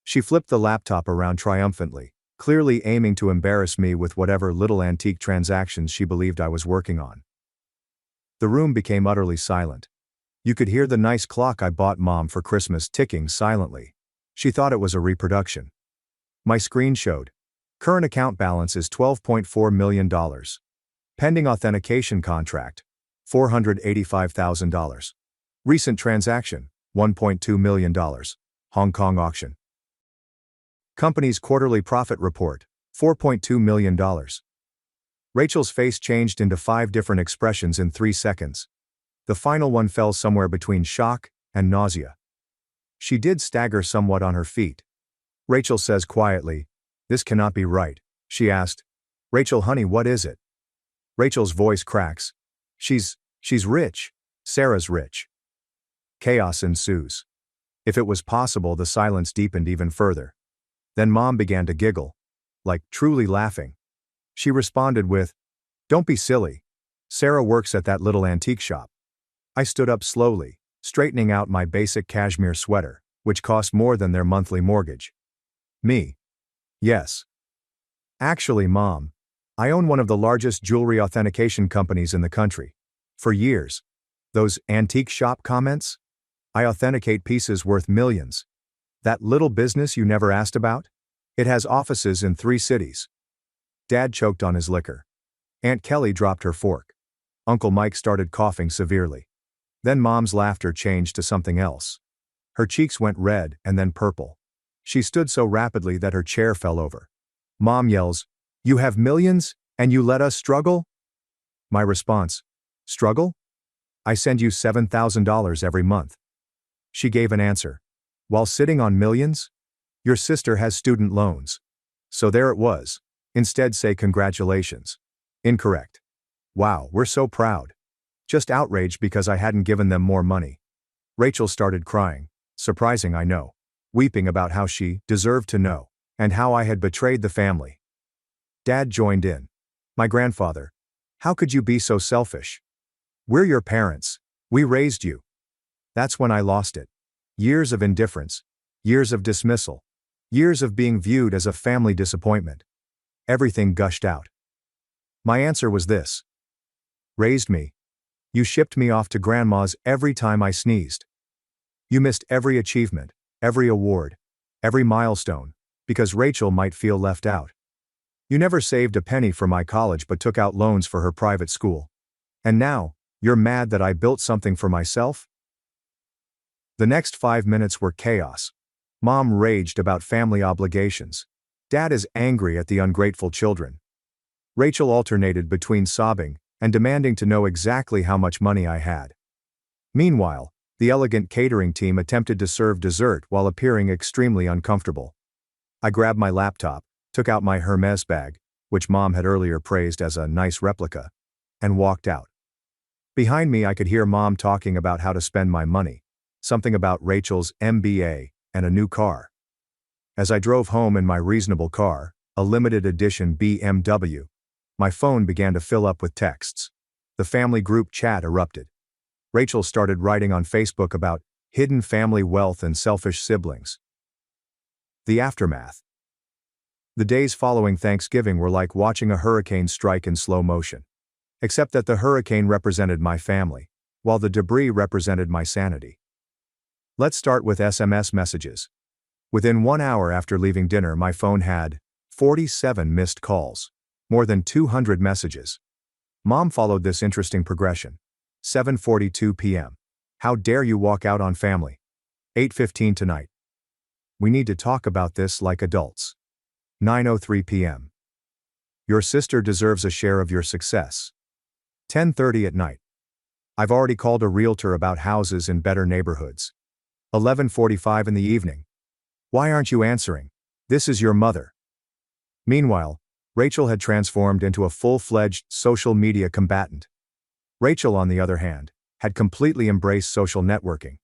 She flipped the laptop around triumphantly, clearly aiming to embarrass me with whatever little antique transactions she believed I was working on. The room became utterly silent. You could hear the nice clock I bought Mom for Christmas ticking silently. She thought it was a reproduction. My screen showed, current account balance is $12.4 million. Pending authentication contract, $485,000. Recent transaction, $1.2 million. Hong Kong auction. Company's quarterly profit report, $4.2 million. Rachel's face changed into 5 different expressions in 3 seconds. The final one fell somewhere between shock and nausea. She did stagger somewhat on her feet. Rachel says quietly, "This cannot be right," she asked. "Rachel, honey, what is it?" Rachel's voice cracks. She's rich. Sarah's rich." Chaos ensues. If it was possible, the silence deepened even further. Then Mom began to giggle. Like, truly laughing. She responded with, "Don't be silly. Sarah works at that little antique shop." I stood up slowly, straightening out my basic cashmere sweater, which cost more than their monthly mortgage. "Me? Yes. Actually, Mom, I own one of the largest jewelry authentication companies in the country. For years. Those antique shop comments? I authenticate pieces worth millions. That little business you never asked about? It has offices in 3 cities." Dad choked on his liquor. Aunt Kelly dropped her fork. Uncle Mike started coughing severely. Then Mom's laughter changed to something else. Her cheeks went red and then purple. She stood so rapidly that her chair fell over. Mom yells, "You have millions, and you let us struggle?" My response, "Struggle? I send you $7,000 every month." She gave an answer. "While sitting on millions? Your sister has student loans." So there it was. Instead say congratulations. Incorrect. Wow, we're so proud. Just outraged because I hadn't given them more money. Rachel started crying. Surprising, I know. Weeping about how she deserved to know, and how I had betrayed the family. Dad joined in. "My grandfather. How could you be so selfish? We're your parents. We raised you." That's when I lost it. Years of indifference. Years of dismissal. Years of being viewed as a family disappointment. Everything gushed out. My answer was this. Raised me. You shipped me off to grandma's every time I sneezed. You missed every achievement, every award, every milestone, because Rachel might feel left out. You never saved a penny for my college but took out loans for her private school. And now, you're mad that I built something for myself? The next 5 minutes were chaos. Mom raged about family obligations. Dad is angry at the ungrateful children. Rachel alternated between sobbing and demanding to know exactly how much money I had. Meanwhile, the elegant catering team attempted to serve dessert while appearing extremely uncomfortable. I grabbed my laptop, took out my Hermes bag, which Mom had earlier praised as a nice replica, and walked out. Behind me, I could hear Mom talking about how to spend my money. Something about Rachel's MBA and a new car. As I drove home in my reasonable car, a limited edition BMW, my phone began to fill up with texts. The family group chat erupted. Rachel started writing on Facebook about hidden family wealth and selfish siblings. The aftermath. The days following Thanksgiving were like watching a hurricane strike in slow motion. Except that the hurricane represented my family, while the debris represented my sanity. Let's start with SMS messages. Within 1 hour after leaving dinner, my phone had 47 missed calls, more than 200 messages. Mom followed this interesting progression. 7:42 p.m. How dare you walk out on family? 8:15 tonight. We need to talk about this like adults. 9:03 p.m. Your sister deserves a share of your success. 10:30 at night. I've already called a realtor about houses in better neighborhoods. 11:45 in the evening. Why aren't you answering? This is your mother. Meanwhile, Rachel had transformed into a full-fledged social media combatant. Rachel, on the other hand, had completely embraced social networking.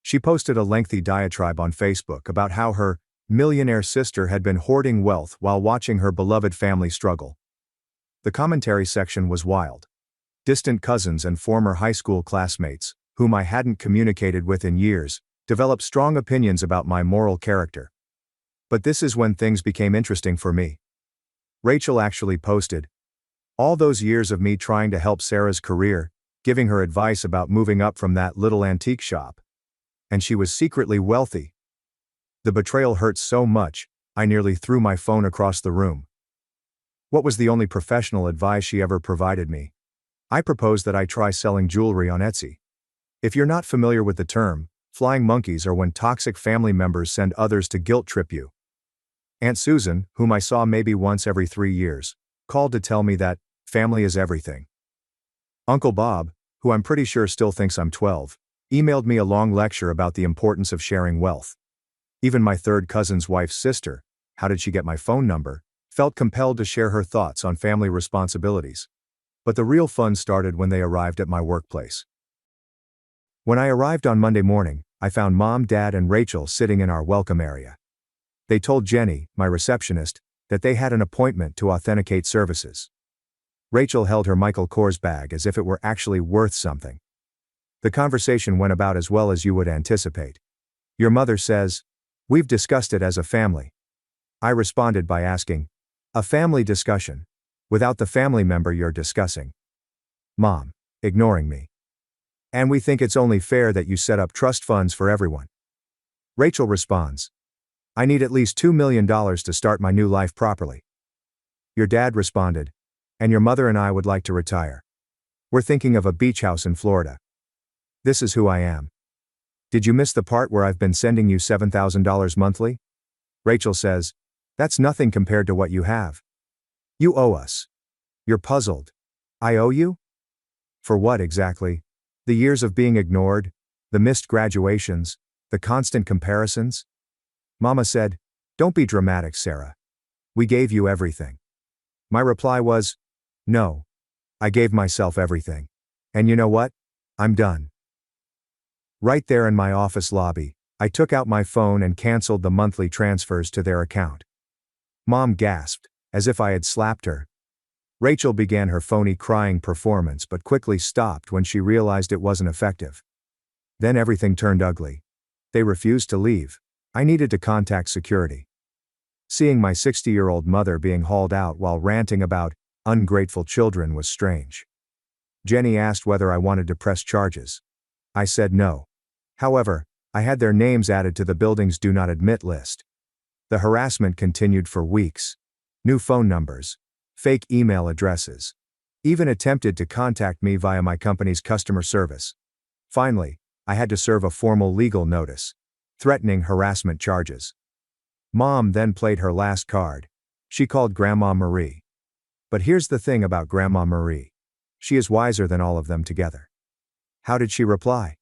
She posted a lengthy diatribe on Facebook about how her millionaire sister had been hoarding wealth while watching her beloved family struggle. The commentary section was wild. Distant cousins and former high school classmates, whom I hadn't communicated with in years, developed strong opinions about my moral character. But this is when things became interesting for me. Rachel actually posted, "All those years of me trying to help Sarah's career, giving her advice about moving up from that little antique shop. And she was secretly wealthy." The betrayal hurt so much, I nearly threw my phone across the room. What was the only professional advice she ever provided me? I proposed that I try selling jewelry on Etsy. If you're not familiar with the term, flying monkeys are when toxic family members send others to guilt trip you. Aunt Susan, whom I saw maybe once every 3 years, called to tell me that family is everything. Uncle Bob, who I'm pretty sure still thinks I'm 12, emailed me a long lecture about the importance of sharing wealth. Even my third cousin's wife's sister, how did she get my phone number, felt compelled to share her thoughts on family responsibilities. But the real fun started when they arrived at my workplace. When I arrived on Monday morning, I found Mom, Dad, and Rachel sitting in our welcome area. They told Jenny, my receptionist, that they had an appointment to authenticate services. Rachel held her Michael Kors bag as if it were actually worth something. The conversation went about as well as you would anticipate. Your mother says, "We've discussed it as a family." I responded by asking, "A family discussion? Without the family member you're discussing?" Mom, ignoring me. "And we think it's only fair that you set up trust funds for everyone." Rachel responds, "I need at least $2 million to start my new life properly." Your dad responded, "And your mother and I would like to retire. We're thinking of a beach house in Florida." This is who I am. Did you miss the part where I've been sending you $7,000 monthly? Rachel says, "That's nothing compared to what you have. You owe us." You're puzzled. I owe you? For what exactly? The years of being ignored, the missed graduations, the constant comparisons? Mama said, "Don't be dramatic, Sarah. We gave you everything." My reply was, "No. I gave myself everything. And you know what? I'm done." Right there in my office lobby, I took out my phone and canceled the monthly transfers to their account. Mom gasped, as if I had slapped her. Rachel began her phony crying performance but quickly stopped when she realized it wasn't effective. Then everything turned ugly. They refused to leave. I needed to contact security. Seeing my 60-year-old mother being hauled out while ranting about ungrateful children was strange. Jenny asked whether I wanted to press charges. I said no. However, I had their names added to the building's do not admit list. The harassment continued for weeks. New phone numbers, fake email addresses, even attempted to contact me via my company's customer service. Finally, I had to serve a formal legal notice, threatening harassment charges. Mom then played her last card. She called Grandma Marie. But here's the thing about Grandma Marie. She is wiser than all of them together. How did she reply?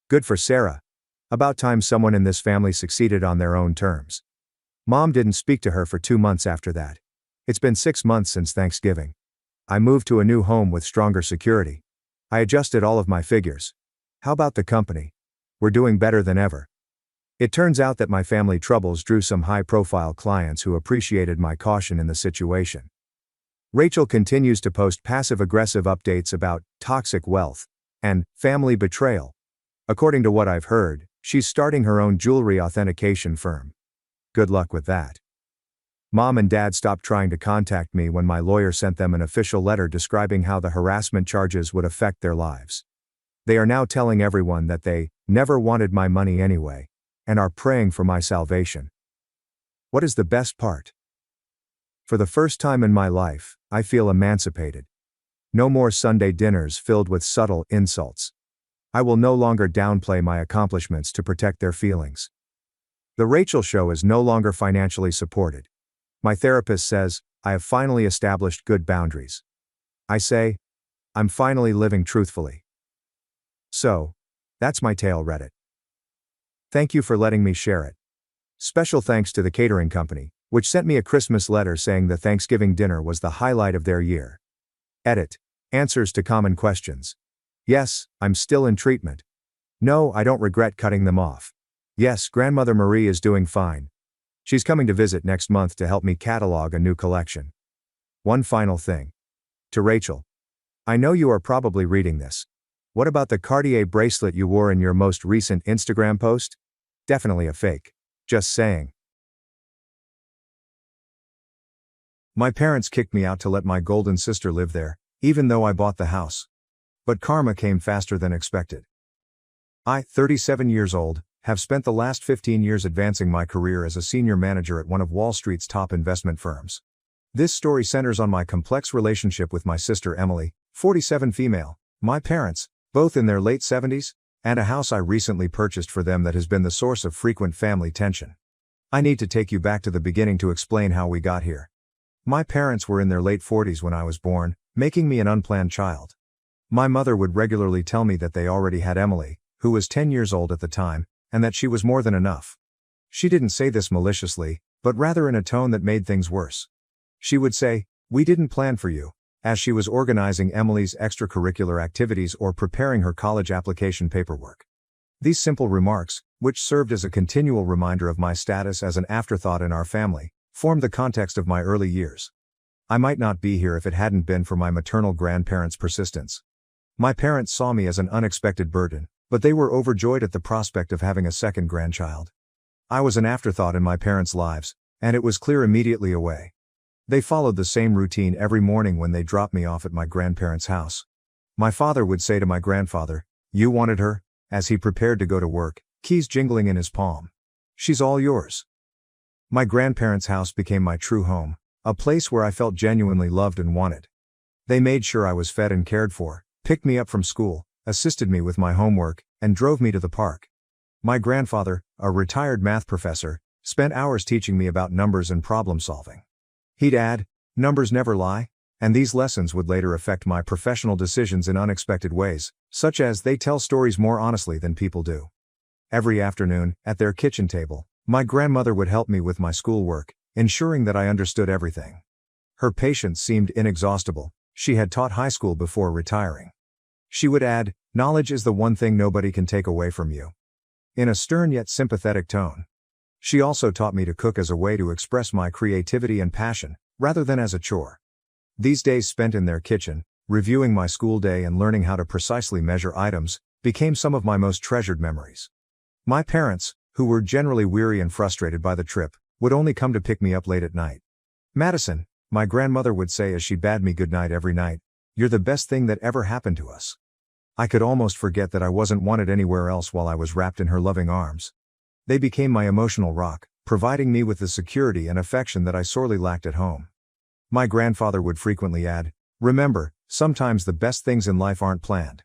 "Good for Sarah. About time someone in this family succeeded on their own terms." Mom didn't speak to her for 2 months after that. It's been 6 months since Thanksgiving. I moved to a new home with stronger security. I adjusted all of my figures. How about the company? We're doing better than ever. It turns out that my family troubles drew some high-profile clients who appreciated my caution in the situation. Rachel continues to post passive-aggressive updates about toxic wealth and family betrayal. According to what I've heard, she's starting her own jewelry authentication firm. Good luck with that. Mom and Dad stopped trying to contact me when my lawyer sent them an official letter describing how the harassment charges would affect their lives. They are now telling everyone that they never wanted my money anyway, and are praying for my salvation. What is the best part? For the first time in my life, I feel emancipated. No more Sunday dinners filled with subtle insults. I will no longer downplay my accomplishments to protect their feelings. The Rachel Show is no longer financially supported. My therapist says, I have finally established good boundaries. I say, I'm finally living truthfully. So, that's my tale, Reddit. Thank you for letting me share it. Special thanks to the catering company, which sent me a Christmas letter saying the Thanksgiving dinner was the highlight of their year. Edit. Answers to common questions. Yes, I'm still in treatment. No, I don't regret cutting them off. Yes, Grandmother Marie is doing fine. She's coming to visit next month to help me catalog a new collection. One final thing. To Rachel. I know you are probably reading this. What about the Cartier bracelet you wore in your most recent Instagram post? Definitely a fake. Just saying. My parents kicked me out to let my golden sister live there, even though I bought the house. But karma came faster than expected. I, 37 years old, have spent the last 15 years advancing my career as a senior manager at one of Wall Street's top investment firms. This story centers on my complex relationship with my sister Emily, 47 female, my parents, both in their late 70s, and a house I recently purchased for them that has been the source of frequent family tension. I need to take you back to the beginning to explain how we got here. My parents were in their late 40s when I was born, making me an unplanned child. My mother would regularly tell me that they already had Emily, who was 10 years old at the time, and that she was more than enough. She didn't say this maliciously, but rather in a tone that made things worse. She would say, "We didn't plan for you," as she was organizing Emily's extracurricular activities or preparing her college application paperwork. These simple remarks, which served as a continual reminder of my status as an afterthought in our family, formed the context of my early years. I might not be here if it hadn't been for my maternal grandparents' persistence. My parents saw me as an unexpected burden, but they were overjoyed at the prospect of having a second grandchild. I was an afterthought in my parents' lives, and it was clear immediately away. They followed the same routine every morning when they dropped me off at my grandparents' house. My father would say to my grandfather, "You wanted her," as he prepared to go to work, keys jingling in his palm. "She's all yours." My grandparents' house became my true home, a place where I felt genuinely loved and wanted. They made sure I was fed and cared for, picked me up from school, assisted me with my homework, and drove me to the park. My grandfather, a retired math professor, spent hours teaching me about numbers and problem solving. He'd add, "Numbers never lie," and these lessons would later affect my professional decisions in unexpected ways, such as they tell stories more honestly than people do. Every afternoon, at their kitchen table, my grandmother would help me with my schoolwork, ensuring that I understood everything. Her patience seemed inexhaustible. She had taught high school before retiring. She would add, "Knowledge is the one thing nobody can take away from you," in a stern yet sympathetic tone. She also taught me to cook as a way to express my creativity and passion, rather than as a chore. These days spent in their kitchen, reviewing my school day and learning how to precisely measure items, became some of my most treasured memories. My parents, who were generally weary and frustrated by the trip, would only come to pick me up late at night. "Madison," my grandmother would say as she bade me goodnight every night, "you're the best thing that ever happened to us." I could almost forget that I wasn't wanted anywhere else while I was wrapped in her loving arms. They became my emotional rock, providing me with the security and affection that I sorely lacked at home. My grandfather would frequently add, "Remember, sometimes the best things in life aren't planned."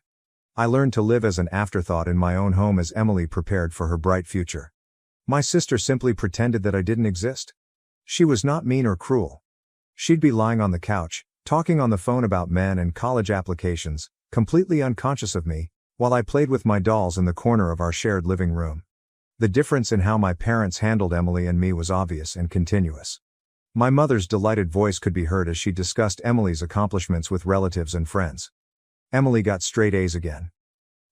I learned to live as an afterthought in my own home as Emily prepared for her bright future. My sister simply pretended that I didn't exist. She was not mean or cruel. She'd be lying on the couch, talking on the phone about men and college applications, completely unconscious of me, while I played with my dolls in the corner of our shared living room. The difference in how my parents handled Emily and me was obvious and continuous. My mother's delighted voice could be heard as she discussed Emily's accomplishments with relatives and friends. Emily got straight A's again.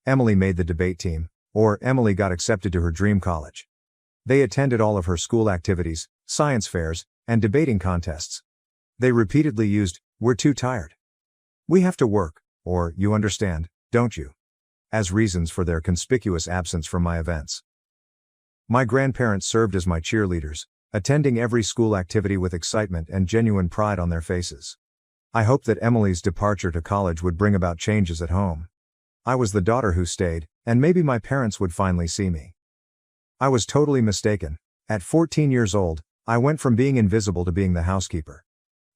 Emily made the debate team, or Emily got accepted to her dream college. They attended all of her school activities, science fairs, and debating contests. They repeatedly used, "We're too tired," "We have to work," or "You understand, don't you?" as reasons for their conspicuous absence from my events. My grandparents served as my cheerleaders, attending every school activity with excitement and genuine pride on their faces. I hoped that Emily's departure to college would bring about changes at home. I was the daughter who stayed, and maybe my parents would finally see me. I was totally mistaken. At 14 years old, I went from being invisible to being the housekeeper.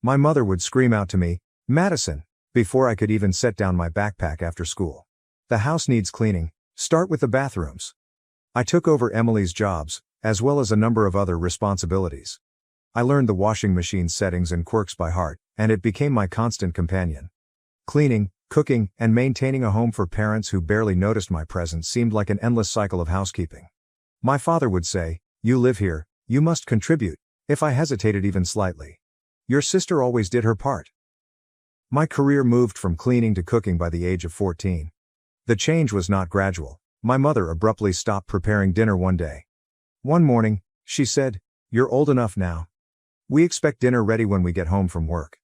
My mother would scream out to me, "Madison," before I could even set down my backpack after school. "The house needs cleaning. Start with the bathrooms." I took over Emily's jobs, as well as a number of other responsibilities. I learned the washing machine settings and quirks by heart, and it became my constant companion. Cleaning, cooking, and maintaining a home for parents who barely noticed my presence seemed like an endless cycle of housekeeping. My father would say, "You live here, you must contribute," if I hesitated even slightly. "Your sister always did her part." My career moved from cleaning to cooking by the age of 14. The change was not gradual. My mother abruptly stopped preparing dinner one day. One morning, she said, "You're old enough now. We expect dinner ready when we get home from work."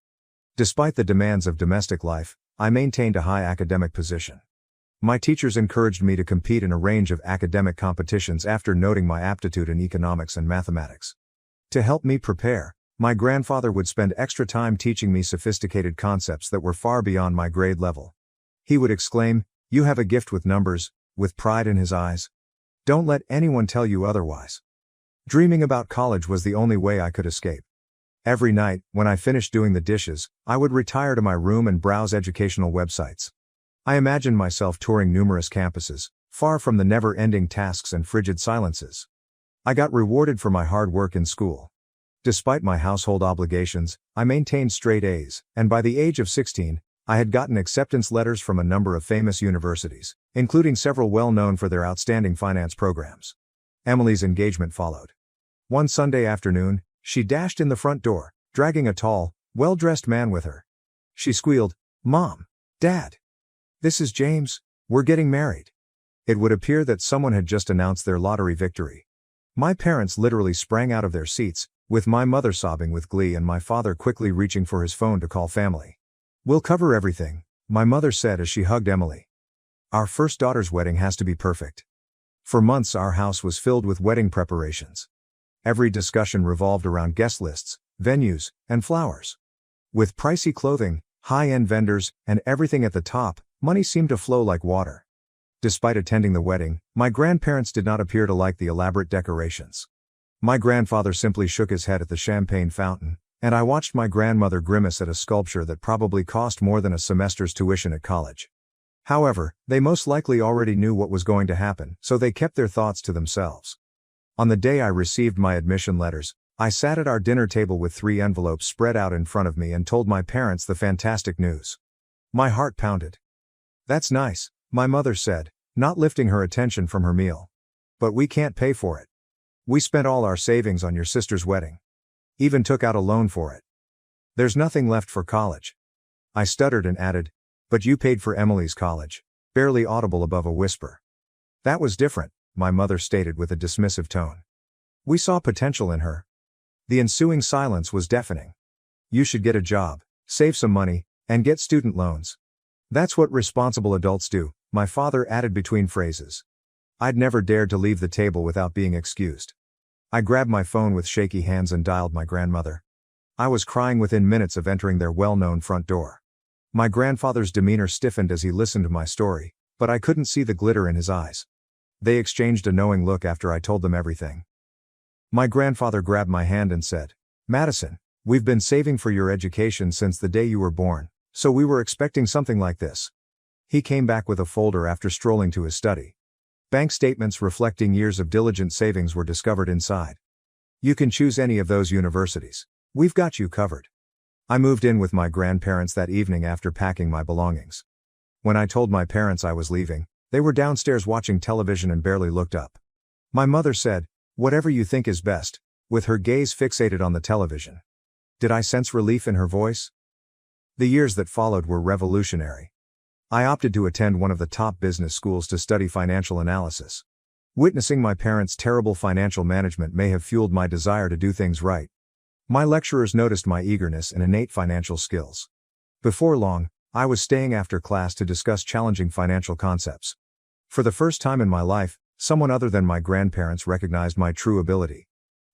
Despite the demands of domestic life, I maintained a high academic position. My teachers encouraged me to compete in a range of academic competitions after noting my aptitude in economics and mathematics. To help me prepare, my grandfather would spend extra time teaching me sophisticated concepts that were far beyond my grade level. He would exclaim, "You have a gift with numbers," with pride in his eyes. "Don't let anyone tell you otherwise." Dreaming about college was the only way I could escape. Every night, when I finished doing the dishes, I would retire to my room and browse educational websites. I imagined myself touring numerous campuses, far from the never-ending tasks and frigid silences. I got rewarded for my hard work in school. Despite my household obligations, I maintained straight A's, and by the age of 16, I had gotten acceptance letters from a number of famous universities, including several well known for their outstanding finance programs. Emily's engagement followed. One Sunday afternoon, she dashed in the front door, dragging a tall, well-dressed man with her. She squealed, "Mom! Dad! This is James, we're getting married." It would appear that someone had just announced their lottery victory. My parents literally sprang out of their seats, with my mother sobbing with glee and my father quickly reaching for his phone to call family. "We'll cover everything," my mother said as she hugged Emily. "Our first daughter's wedding has to be perfect." For months our house was filled with wedding preparations. Every discussion revolved around guest lists, venues, and flowers. With pricey clothing, high-end vendors, and everything at the top, money seemed to flow like water. Despite attending the wedding, my grandparents did not appear to like the elaborate decorations. My grandfather simply shook his head at the champagne fountain, and I watched my grandmother grimace at a sculpture that probably cost more than a semester's tuition at college. However, they most likely already knew what was going to happen, so they kept their thoughts to themselves. On the day I received my admission letters, I sat at our dinner table with 3 envelopes spread out in front of me and told my parents the fantastic news. My heart pounded. "That's nice," my mother said, not lifting her attention from her meal. "But we can't pay for it. We spent all our savings on your sister's wedding. Even took out a loan for it. There's nothing left for college." I stuttered and added, "But you paid for Emily's college," barely audible above a whisper. "That was different," my mother stated with a dismissive tone. "We saw potential in her." The ensuing silence was deafening. "You should get a job, save some money, and get student loans. That's what responsible adults do," my father added between phrases. I'd never dared to leave the table without being excused. I grabbed my phone with shaky hands and dialed my grandmother. I was crying within minutes of entering their well-known front door. My grandfather's demeanor stiffened as he listened to my story, but I couldn't see the glitter in his eyes. They exchanged a knowing look after I told them everything. My grandfather grabbed my hand and said, "Madison, we've been saving for your education since the day you were born, so we were expecting something like this." He came back with a folder after strolling to his study. Bank statements reflecting years of diligent savings were discovered inside. "You can choose any of those universities. We've got you covered." I moved in with my grandparents that evening after packing my belongings. When I told my parents I was leaving, they were downstairs watching television and barely looked up. My mother said, "Whatever you think is best," with her gaze fixated on the television. Did I sense relief in her voice? The years that followed were revolutionary. I opted to attend one of the top business schools to study financial analysis. Witnessing my parents' terrible financial management may have fueled my desire to do things right. My lecturers noticed my eagerness and innate financial skills. Before long, I was staying after class to discuss challenging financial concepts. For the first time in my life, someone other than my grandparents recognized my true ability.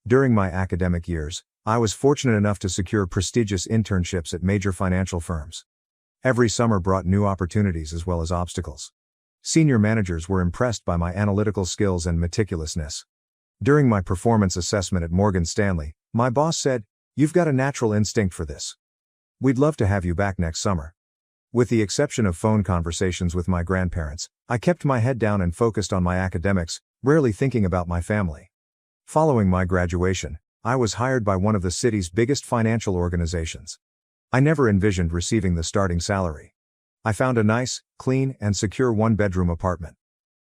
During my academic years, I was fortunate enough to secure prestigious internships at major financial firms. Every summer brought new opportunities as well as obstacles. Senior managers were impressed by my analytical skills and meticulousness. During my performance assessment at Morgan Stanley, my boss said, "You've got a natural instinct for this. We'd love to have you back next summer." With the exception of phone conversations with my grandparents, I kept my head down and focused on my academics, rarely thinking about my family. Following my graduation, I was hired by one of the city's biggest financial organizations. I never envisioned receiving the starting salary. I found a nice, clean, and secure one-bedroom apartment.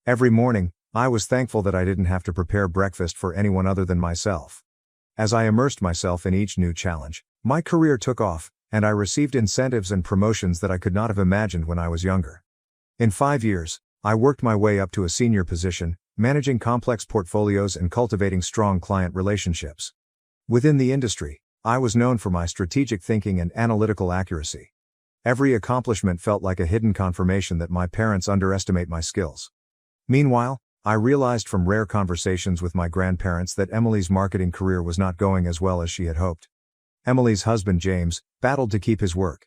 Every morning, I was thankful that I didn't have to prepare breakfast for anyone other than myself. As I immersed myself in each new challenge, my career took off, and I received incentives and promotions that I could not have imagined when I was younger. In 5 years, I worked my way up to a senior position, managing complex portfolios and cultivating strong client relationships. Within the industry, I was known for my strategic thinking and analytical accuracy. Every accomplishment felt like a hidden confirmation that my parents underestimate my skills. Meanwhile, I realized from rare conversations with my grandparents that Emily's marketing career was not going as well as she had hoped. Emily's husband James battled to keep his work.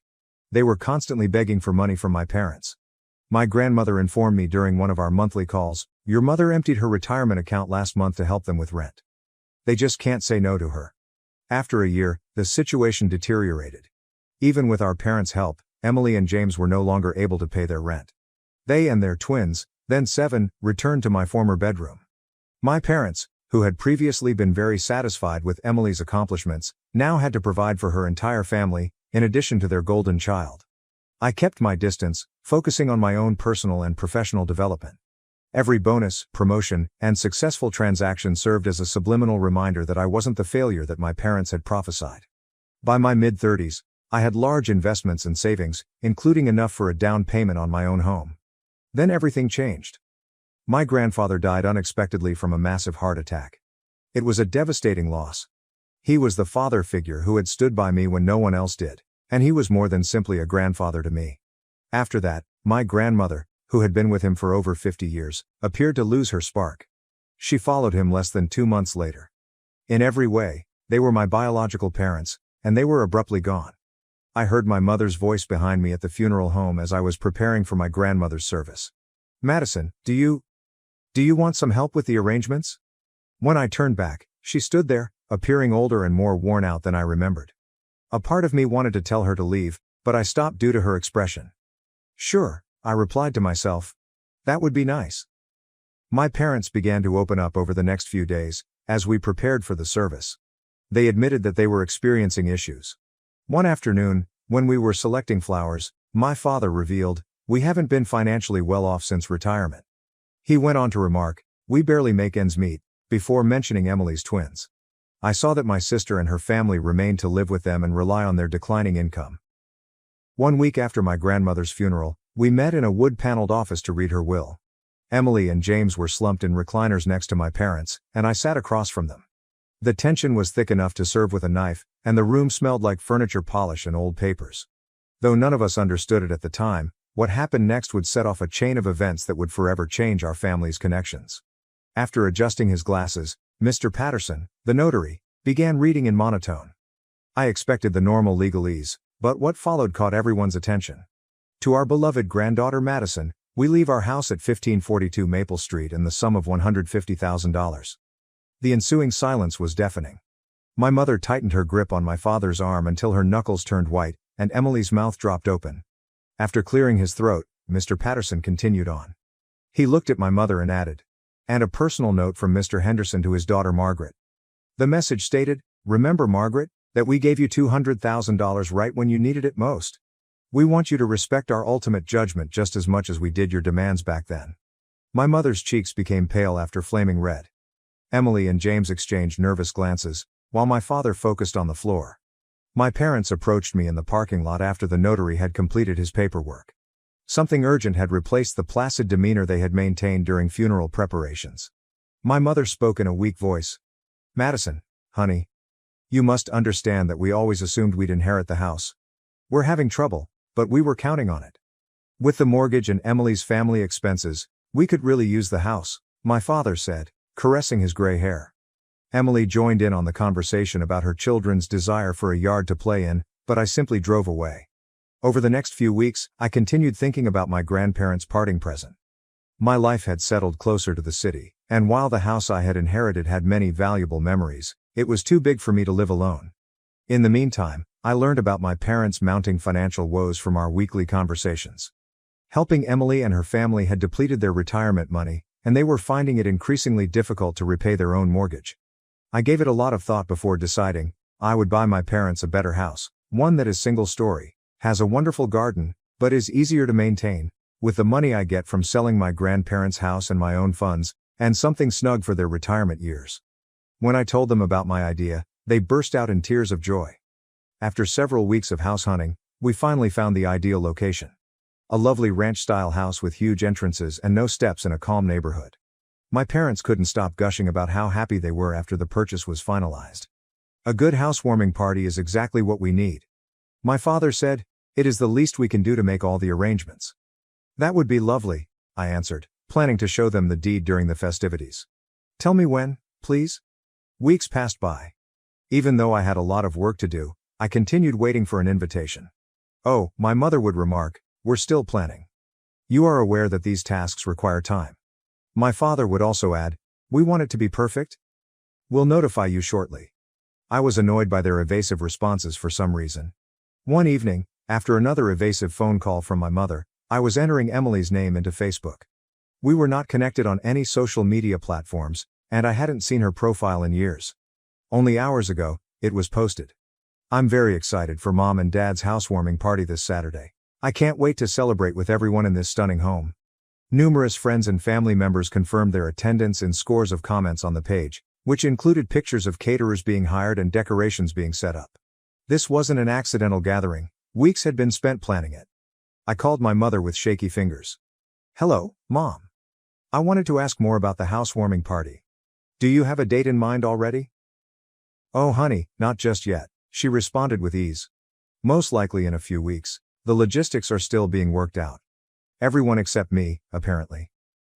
They were constantly begging for money from my parents. My grandmother informed me during one of our monthly calls, "Your mother emptied her retirement account last month to help them with rent. They just can't say no to her." After a year, the situation deteriorated. Even with our parents' help, Emily and James were no longer able to pay their rent. They and their twins, then 7, returned to my former bedroom. My parents, who had previously been very satisfied with Emily's accomplishments, now had to provide for her entire family, in addition to their golden child. I kept my distance, focusing on my own personal and professional development. Every bonus, promotion, and successful transaction served as a subliminal reminder that I wasn't the failure that my parents had prophesied. By my mid-30s, I had large investments and savings, including enough for a down payment on my own home. Then everything changed. My grandfather died unexpectedly from a massive heart attack. It was a devastating loss. He was the father figure who had stood by me when no one else did, and he was more than simply a grandfather to me. After that, my grandmother, who had been with him for over 50 years, appeared to lose her spark. She followed him less than 2 months later. In every way, they were my biological parents, and they were abruptly gone. I heard my mother's voice behind me at the funeral home as I was preparing for my grandmother's service. "Madison, do you want some help with the arrangements?" When I turned back, she stood there, appearing older and more worn out than I remembered. A part of me wanted to tell her to leave, but I stopped due to her expression. "Sure," I replied to myself. "That would be nice." My parents began to open up over the next few days, as we prepared for the service. They admitted that they were experiencing issues. One afternoon, when we were selecting flowers, my father revealed, "We haven't been financially well off since retirement." He went on to remark, "We barely make ends meet," before mentioning Emily's twins. I saw that my sister and her family remained to live with them and rely on their declining income. 1 week after my grandmother's funeral, we met in a wood-paneled office to read her will. Emily and James were slumped in recliners next to my parents, and I sat across from them. The tension was thick enough to serve with a knife, and the room smelled like furniture polish and old papers. Though none of us understood it at the time, what happened next would set off a chain of events that would forever change our family's connections. After adjusting his glasses, Mr. Patterson, the notary, began reading in monotone. I expected the normal legalese, but what followed caught everyone's attention. "To our beloved granddaughter Madison, we leave our house at 1542 Maple Street in the sum of $150,000. The ensuing silence was deafening. My mother tightened her grip on my father's arm until her knuckles turned white, and Emily's mouth dropped open. After clearing his throat, Mr. Patterson continued on. He looked at my mother and added, "And a personal note from Mr. Henderson to his daughter Margaret." The message stated, "Remember, Margaret, that we gave you $200,000 right when you needed it most. We want you to respect our ultimate judgment just as much as we did your demands back then." My mother's cheeks became pale after flaming red. Emily and James exchanged nervous glances, while my father focused on the floor. My parents approached me in the parking lot after the notary had completed his paperwork. Something urgent had replaced the placid demeanor they had maintained during funeral preparations. My mother spoke in a weak voice. "Madison, honey. You must understand that we always assumed we'd inherit the house. We're having trouble, but we were counting on it. With the mortgage and Emily's family expenses, we could really use the house," my father said, caressing his gray hair. Emily joined in on the conversation about her children's desire for a yard to play in, but I simply drove away. Over the next few weeks, I continued thinking about my grandparents' parting present. My life had settled closer to the city, and while the house I had inherited had many valuable memories, it was too big for me to live alone. In the meantime, I learned about my parents' mounting financial woes from our weekly conversations. Helping Emily and her family had depleted their retirement money, and they were finding it increasingly difficult to repay their own mortgage. I gave it a lot of thought before deciding I would buy my parents a better house, one that is single-story, has a wonderful garden, but is easier to maintain, with the money I get from selling my grandparents' house and my own funds, and something snug for their retirement years. When I told them about my idea, they burst out in tears of joy. After several weeks of house hunting, we finally found the ideal location. A lovely ranch-style house with huge entrances and no steps in a calm neighborhood. My parents couldn't stop gushing about how happy they were after the purchase was finalized. "A good housewarming party is exactly what we need," my father said. "It is the least we can do to make all the arrangements." "That would be lovely," I answered, planning to show them the deed during the festivities. "Tell me when, please?" Weeks passed by. Even though I had a lot of work to do, I continued waiting for an invitation. "Oh," my mother would remark, "we're still planning. You are aware that these tasks require time." My father would also add, "We want it to be perfect? We'll notify you shortly." I was annoyed by their evasive responses for some reason. One evening, after another evasive phone call from my mother, I was entering Emily's name into Facebook. We were not connected on any social media platforms, and I hadn't seen her profile in years. Only hours ago, it was posted. "I'm very excited for Mom and Dad's housewarming party this Saturday. I can't wait to celebrate with everyone in this stunning home." Numerous friends and family members confirmed their attendance in scores of comments on the page, which included pictures of caterers being hired and decorations being set up. This wasn't an accidental gathering, weeks had been spent planning it. I called my mother with shaky fingers. "Hello, Mom. I wanted to ask more about the housewarming party. Do you have a date in mind already?" "Oh honey, not just yet," she responded with ease. "Most likely in a few weeks. The logistics are still being worked out. Everyone except me, apparently."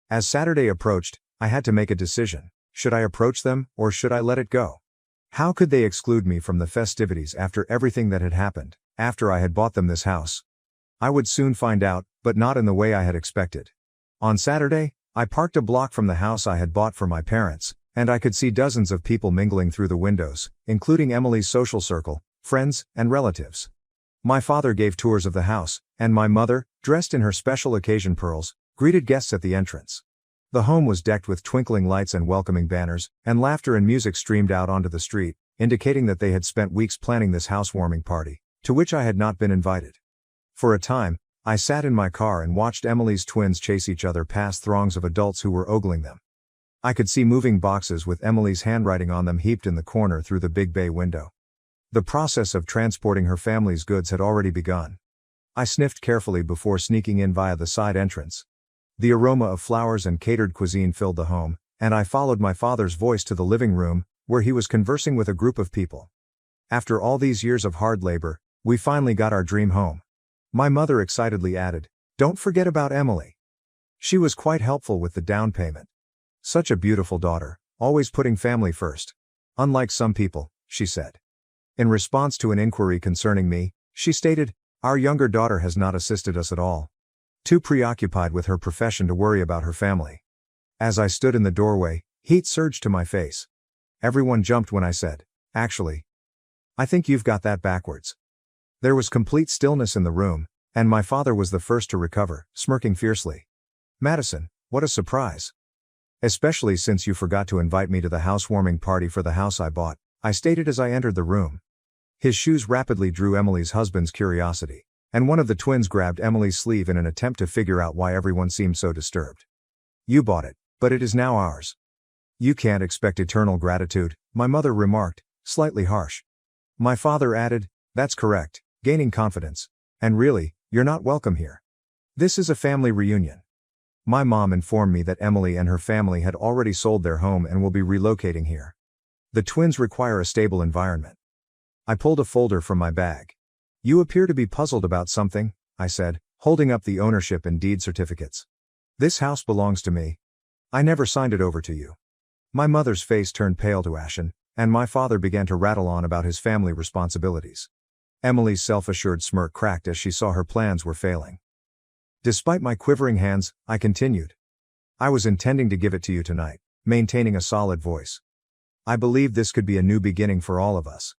As Saturday approached, I had to make a decision. Should I approach them, or should I let it go? How could they exclude me from the festivities after everything that had happened, after I had bought them this house? I would soon find out, but not in the way I had expected. On Saturday, I parked a block from the house I had bought for my parents, and I could see dozens of people mingling through the windows, including Emily's social circle, friends, and relatives. My father gave tours of the house, and my mother, dressed in her special occasion pearls, greeted guests at the entrance. The home was decked with twinkling lights and welcoming banners, and laughter and music streamed out onto the street, indicating that they had spent weeks planning this housewarming party, to which I had not been invited. For a time, I sat in my car and watched Emily's twins chase each other past throngs of adults who were ogling them. I could see moving boxes with Emily's handwriting on them heaped in the corner through the big bay window. The process of transporting her family's goods had already begun. I sniffed carefully before sneaking in via the side entrance. The aroma of flowers and catered cuisine filled the home, and I followed my father's voice to the living room, where he was conversing with a group of people. After all these years of hard labor, we finally got our dream home. My mother excitedly added, "Don't forget about Emily. She was quite helpful with the down payment. Such a beautiful daughter, always putting family first. Unlike some people," she said. In response to an inquiry concerning me, she stated, "Our younger daughter has not assisted us at all. Too preoccupied with her profession to worry about her family." As I stood in the doorway, heat surged to my face. Everyone jumped when I said, "Actually, I think you've got that backwards." There was complete stillness in the room, and my father was the first to recover, smirking fiercely. "Madison, what a surprise. Especially since you forgot to invite me to the housewarming party for the house I bought," I stated as I entered the room. His shoes rapidly drew Emily's husband's curiosity, and one of the twins grabbed Emily's sleeve in an attempt to figure out why everyone seemed so disturbed. "You bought it, but it is now ours. You can't expect eternal gratitude," my mother remarked, slightly harsh. My father added, "That's correct, gaining confidence. And really, you're not welcome here. This is a family reunion. My mom informed me that Emily and her family had already sold their home and will be relocating here. The twins require a stable environment. I pulled a folder from my bag. You appear to be puzzled about something, I said, holding up the ownership and deed certificates. This house belongs to me. I never signed it over to you. My mother's face turned pale to ashen, and my father began to rattle on about his family responsibilities. Emily's self-assured smirk cracked as she saw her plans were failing. Despite my quivering hands, I continued. I was intending to give it to you tonight, maintaining a solid voice. I believed this could be a new beginning for all of us.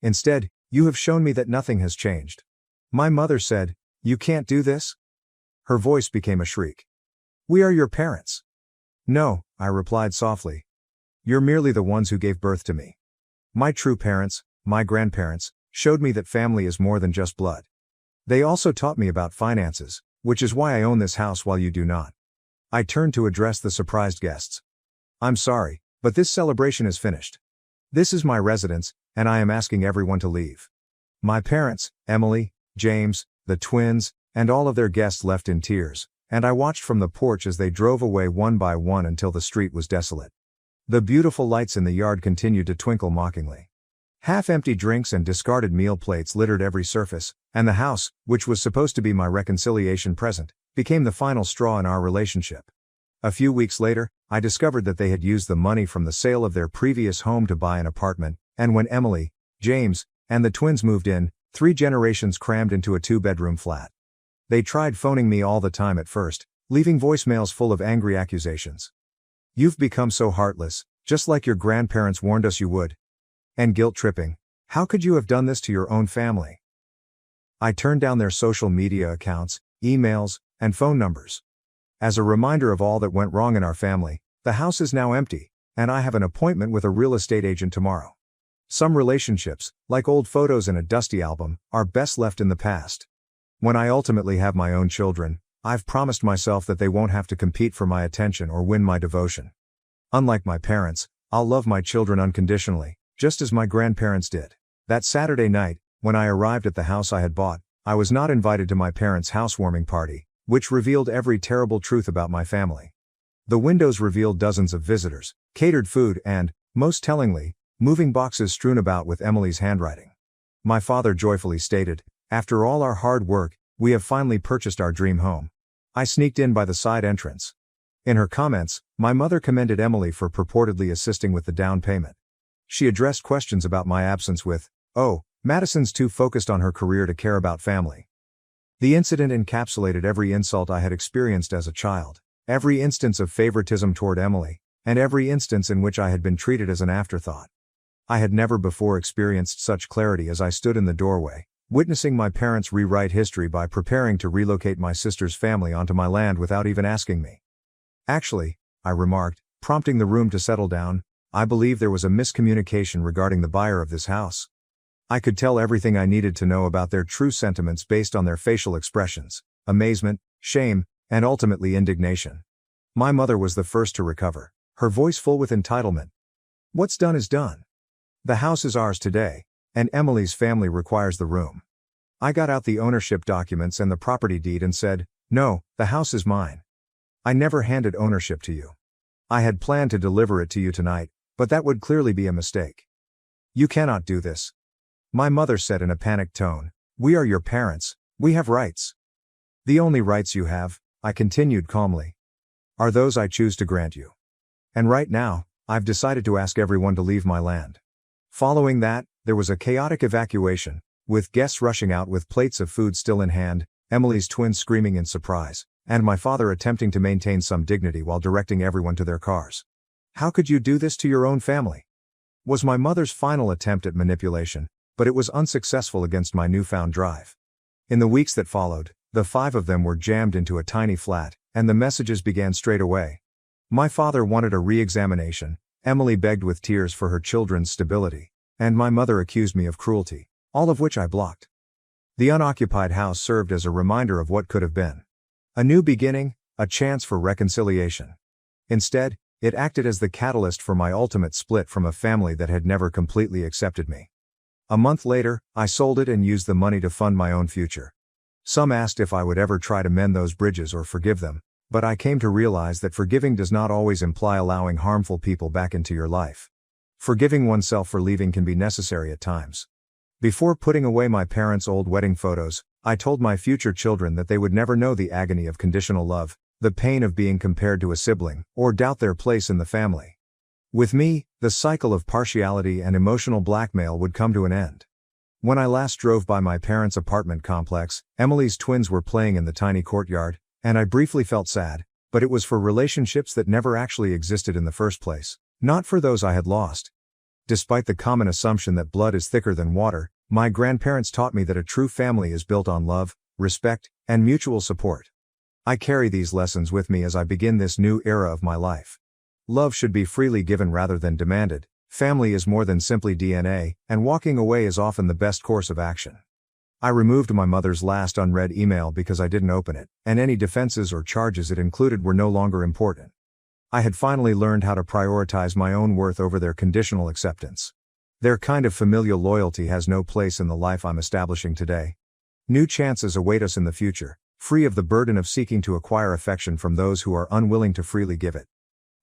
Instead, you have shown me that nothing has changed. My mother said, "You can't do this?" Her voice became a shriek. "We are your parents." "No," I replied softly. "You're merely the ones who gave birth to me. My true parents, my grandparents, showed me that family is more than just blood. They also taught me about finances, which is why I own this house while you do not." I turned to address the surprised guests. "I'm sorry, but this celebration is finished. This is my residence, and I am asking everyone to leave." My parents, Emily, James, the twins, and all of their guests left in tears, and I watched from the porch as they drove away one by one until the street was desolate. The beautiful lights in the yard continued to twinkle mockingly. Half-empty drinks and discarded meal plates littered every surface, and the house, which was supposed to be my reconciliation present, became the final straw in our relationship. A few weeks later, I discovered that they had used the money from the sale of their previous home to buy an apartment, and when Emily, James, and the twins moved in, 3 generations crammed into a 2-bedroom flat. They tried phoning me all the time at first, leaving voicemails full of angry accusations. "You've become so heartless, just like your grandparents warned us you would." And guilt-tripping. "How could you have done this to your own family?" I turned down their social media accounts, emails, and phone numbers. As a reminder of all that went wrong in our family, the house is now empty, and I have an appointment with a real estate agent tomorrow. Some relationships, like old photos in a dusty album, are best left in the past. When I ultimately have my own children, I've promised myself that they won't have to compete for my attention or win my devotion. Unlike my parents, I'll love my children unconditionally, just as my grandparents did. That Saturday night, when I arrived at the house I had bought, I was not invited to my parents' housewarming party, which revealed every terrible truth about my family. The windows revealed dozens of visitors, catered food and, most tellingly, moving boxes strewn about with Emily's handwriting. My father joyfully stated, "After all our hard work, we have finally purchased our dream home." I sneaked in by the side entrance. In her comments, my mother commended Emily for purportedly assisting with the down payment. She addressed questions about my absence with, "Oh, Madison's too focused on her career to care about family." The incident encapsulated every insult I had experienced as a child, every instance of favoritism toward Emily, and every instance in which I had been treated as an afterthought. I had never before experienced such clarity as I stood in the doorway, witnessing my parents rewrite history by preparing to relocate my sister's family onto my land without even asking me. "Actually," I remarked, prompting the room to settle down, "I believe there was a miscommunication regarding the buyer of this house." I could tell everything I needed to know about their true sentiments based on their facial expressions: amazement, shame, and ultimately indignation. My mother was the first to recover, her voice full with entitlement. "What's done is done. The house is ours today, and Emily's family requires the room." I got out the ownership documents and the property deed and said, "No, the house is mine. I never handed ownership to you. I had planned to deliver it to you tonight, but that would clearly be a mistake. You cannot do this." My mother said in a panicked tone, "We are your parents, we have rights." "The only rights you have," I continued calmly, "are those I choose to grant you. And right now, I've decided to ask everyone to leave my land." Following that, there was a chaotic evacuation, with guests rushing out with plates of food still in hand, Emily's twins screaming in surprise, and my father attempting to maintain some dignity while directing everyone to their cars. "How could you do this to your own family?" was my mother's final attempt at manipulation, but it was unsuccessful against my newfound drive. In the weeks that followed, the 5 of them were jammed into a tiny flat, and the messages began straight away. My father wanted a re-examination, Emily begged with tears for her children's stability, and my mother accused me of cruelty, all of which I blocked. The unoccupied house served as a reminder of what could have been. A new beginning, a chance for reconciliation. Instead, it acted as the catalyst for my ultimate split from a family that had never completely accepted me. A month later, I sold it and used the money to fund my own future. Some asked if I would ever try to mend those bridges or forgive them, but I came to realize that forgiving does not always imply allowing harmful people back into your life. Forgiving oneself for leaving can be necessary at times. Before putting away my parents' old wedding photos, I told my future children that they would never know the agony of conditional love, the pain of being compared to a sibling, or doubt their place in the family. With me, the cycle of partiality and emotional blackmail would come to an end. When I last drove by my parents' apartment complex, Emily's twins were playing in the tiny courtyard, and I briefly felt sad, but it was for relationships that never actually existed in the first place, not for those I had lost. Despite the common assumption that blood is thicker than water, my grandparents taught me that a true family is built on love, respect, and mutual support. I carry these lessons with me as I begin this new era of my life. Love should be freely given rather than demanded. Family is more than simply DNA, and walking away is often the best course of action. I removed my mother's last unread email because I didn't open it, and any defenses or charges it included were no longer important. I had finally learned how to prioritize my own worth over their conditional acceptance. Their kind of familial loyalty has no place in the life I'm establishing today. New chances await us in the future, free of the burden of seeking to acquire affection from those who are unwilling to freely give it.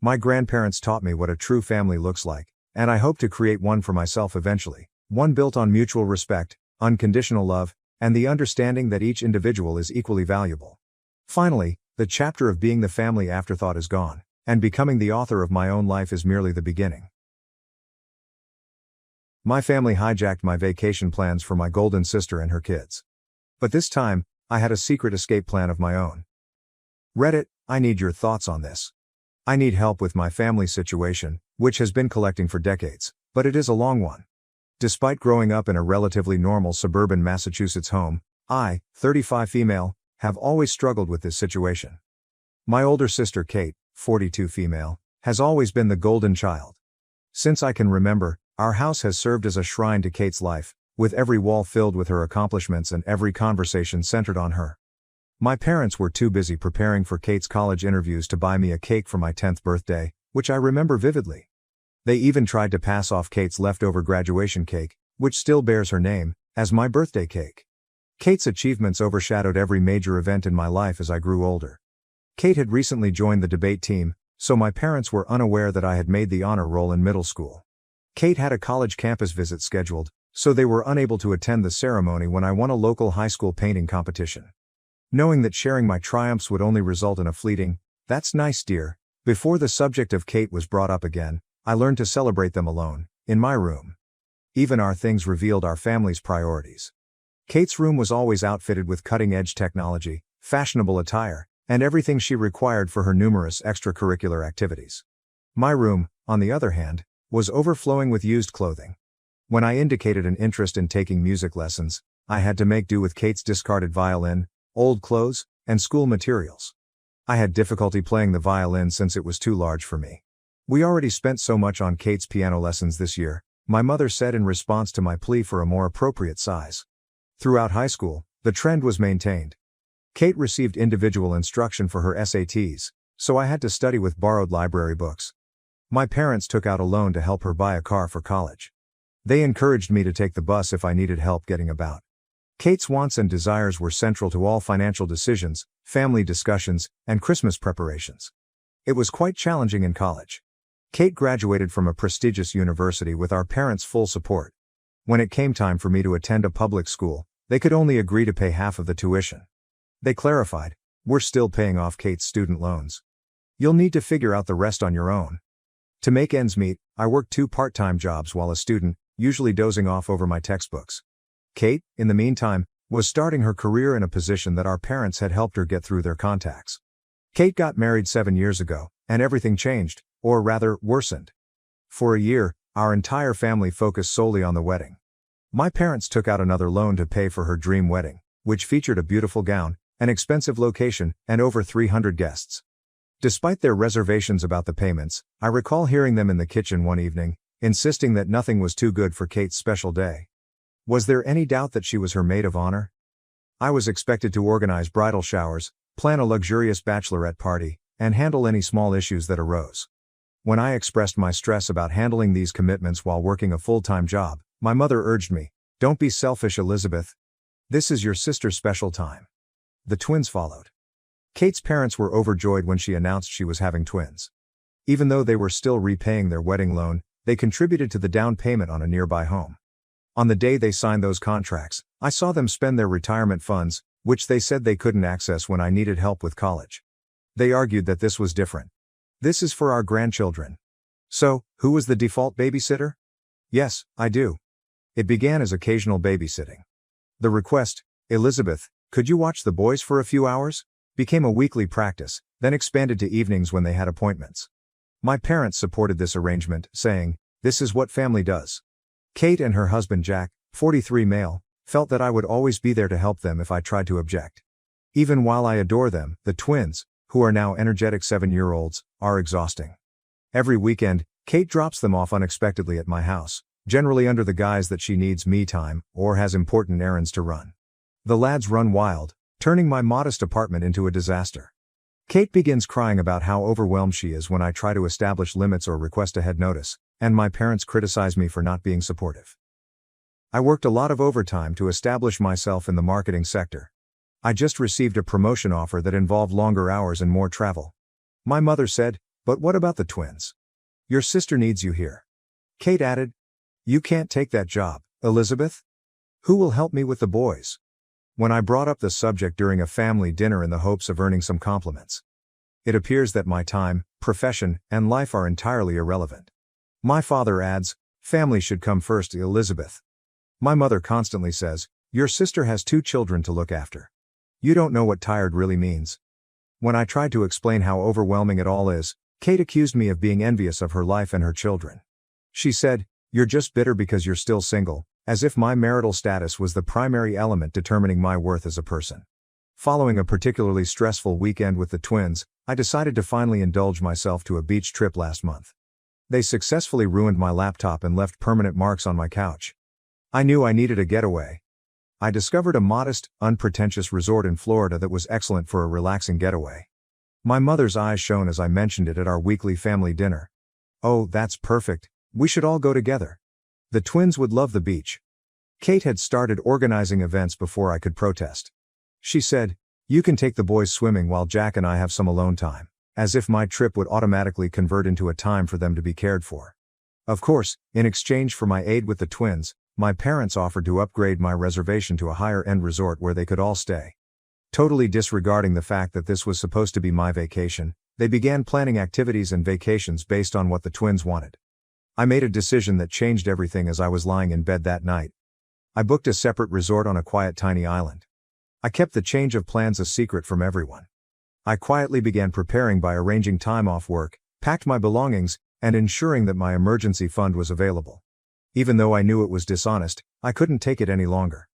My grandparents taught me what a true family looks like, and I hope to create one for myself eventually, one built on mutual respect, unconditional love, and the understanding that each individual is equally valuable. Finally, the chapter of being the family afterthought is gone, and becoming the author of my own life is merely the beginning. My family hijacked my vacation plans for my golden sister and her kids. But this time, I had a secret escape plan of my own. Reddit, I need your thoughts on this. I need help with my family situation, which has been collecting for decades, but it is a long one. Despite growing up in a relatively normal suburban Massachusetts home, I, 35 female, have always struggled with this situation. My older sister Kate, 42 female, has always been the golden child. Since I can remember, our house has served as a shrine to Kate's life, with every wall filled with her accomplishments and every conversation centered on her. My parents were too busy preparing for Kate's college interviews to buy me a cake for my 10th birthday, which I remember vividly. They even tried to pass off Kate's leftover graduation cake, which still bears her name, as my birthday cake. Kate's achievements overshadowed every major event in my life as I grew older. Kate had recently joined the debate team, so my parents were unaware that I had made the honor roll in middle school. Kate had a college campus visit scheduled, so they were unable to attend the ceremony when I won a local high school painting competition. Knowing that sharing my triumphs would only result in a fleeting, "That's nice, dear," before the subject of Kate was brought up again, I learned to celebrate them alone, in my room. Even our things revealed our family's priorities. Kate's room was always outfitted with cutting-edge technology, fashionable attire, and everything she required for her numerous extracurricular activities. My room, on the other hand, was overflowing with used clothing. When I indicated an interest in taking music lessons, I had to make do with Kate's discarded violin, old clothes, and school materials. I had difficulty playing the violin since it was too large for me. "We already spent so much on Kate's piano lessons this year," my mother said in response to my plea for a more appropriate size. Throughout high school, the trend was maintained. Kate received individual instruction for her SATs, so I had to study with borrowed library books. My parents took out a loan to help her buy a car for college. They encouraged me to take the bus if I needed help getting about. Kate's wants and desires were central to all financial decisions, family discussions, and Christmas preparations. It was quite challenging in college. Kate graduated from a prestigious university with our parents' full support. When it came time for me to attend a public school, they could only agree to pay half of the tuition. They clarified, "We're still paying off Kate's student loans. You'll need to figure out the rest on your own." To make ends meet, I worked 2 part-time jobs while a student, usually dozing off over my textbooks. Kate, in the meantime, was starting her career in a position that our parents had helped her get through their contacts. Kate got married 7 years ago, and everything changed, or rather, worsened. For a year, our entire family focused solely on the wedding. My parents took out another loan to pay for her dream wedding, which featured a beautiful gown, an expensive location, and over 300 guests. Despite their reservations about the payments, I recall hearing them in the kitchen one evening, insisting that nothing was too good for Kate's special day. Was there any doubt that she was her maid of honor? I was expected to organize bridal showers, plan a luxurious bachelorette party, and handle any small issues that arose. When I expressed my stress about handling these commitments while working a full-time job, my mother urged me, "Don't be selfish, Elizabeth. This is your sister's special time. The twins followed. Kate's parents were overjoyed when she announced she was having twins. Even though they were still repaying their wedding loan, they contributed to the down payment on a nearby home. On the day they signed those contracts, I saw them spend their retirement funds, which they said they couldn't access when I needed help with college. They argued that this was different. This is for our grandchildren. So, who was the default babysitter? Yes, I do. It began as occasional babysitting. The request, Elizabeth, could you watch the boys for a few hours? Became a weekly practice, then expanded to evenings when they had appointments. My parents supported this arrangement, saying, this is what family does. Kate and her husband Jack, 43 male, felt that I would always be there to help them if I tried to object. Even while I adore them, the twins, who are now energetic 7-year-olds, are exhausting. Every weekend, Kate drops them off unexpectedly at my house, generally under the guise that she needs me time or has important errands to run. The lads run wild, turning my modest apartment into a disaster. Kate begins crying about how overwhelmed she is when I try to establish limits or request ahead notice, and my parents criticize me for not being supportive. I worked a lot of overtime to establish myself in the marketing sector. I just received a promotion offer that involved longer hours and more travel. My mother said, but what about the twins? Your sister needs you here. Kate added, you can't take that job, Elizabeth. Who will help me with the boys? When I brought up the subject during a family dinner in the hopes of earning some compliments. It appears that my time, profession, and life are entirely irrelevant. My father adds, family should come first, Elizabeth. My mother constantly says, your sister has 2 children to look after. You don't know what tired really means. When I tried to explain how overwhelming it all is, Kate accused me of being envious of her life and her children. She said, you're just bitter because you're still single, as if my marital status was the primary element determining my worth as a person. Following a particularly stressful weekend with the twins, I decided to finally indulge myself to a beach trip last month. They successfully ruined my laptop and left permanent marks on my couch. I knew I needed a getaway. I discovered a modest, unpretentious resort in Florida that was excellent for a relaxing getaway. My mother's eyes shone as I mentioned it at our weekly family dinner. Oh, that's perfect, we should all go together. The twins would love the beach. Kate had started organizing events before I could protest. She said, you can take the boys swimming while Jack and I have some alone time, as if my trip would automatically convert into a time for them to be cared for. Of course, in exchange for my aid with the twins, my parents offered to upgrade my reservation to a higher-end resort where they could all stay. Totally disregarding the fact that this was supposed to be my vacation, they began planning activities and vacations based on what the twins wanted. I made a decision that changed everything as I was lying in bed that night. I booked a separate resort on a quiet tiny island. I kept the change of plans a secret from everyone. I quietly began preparing by arranging time off work, packed my belongings, and ensuring that my emergency fund was available. Even though I knew it was dishonest, I couldn't take it any longer.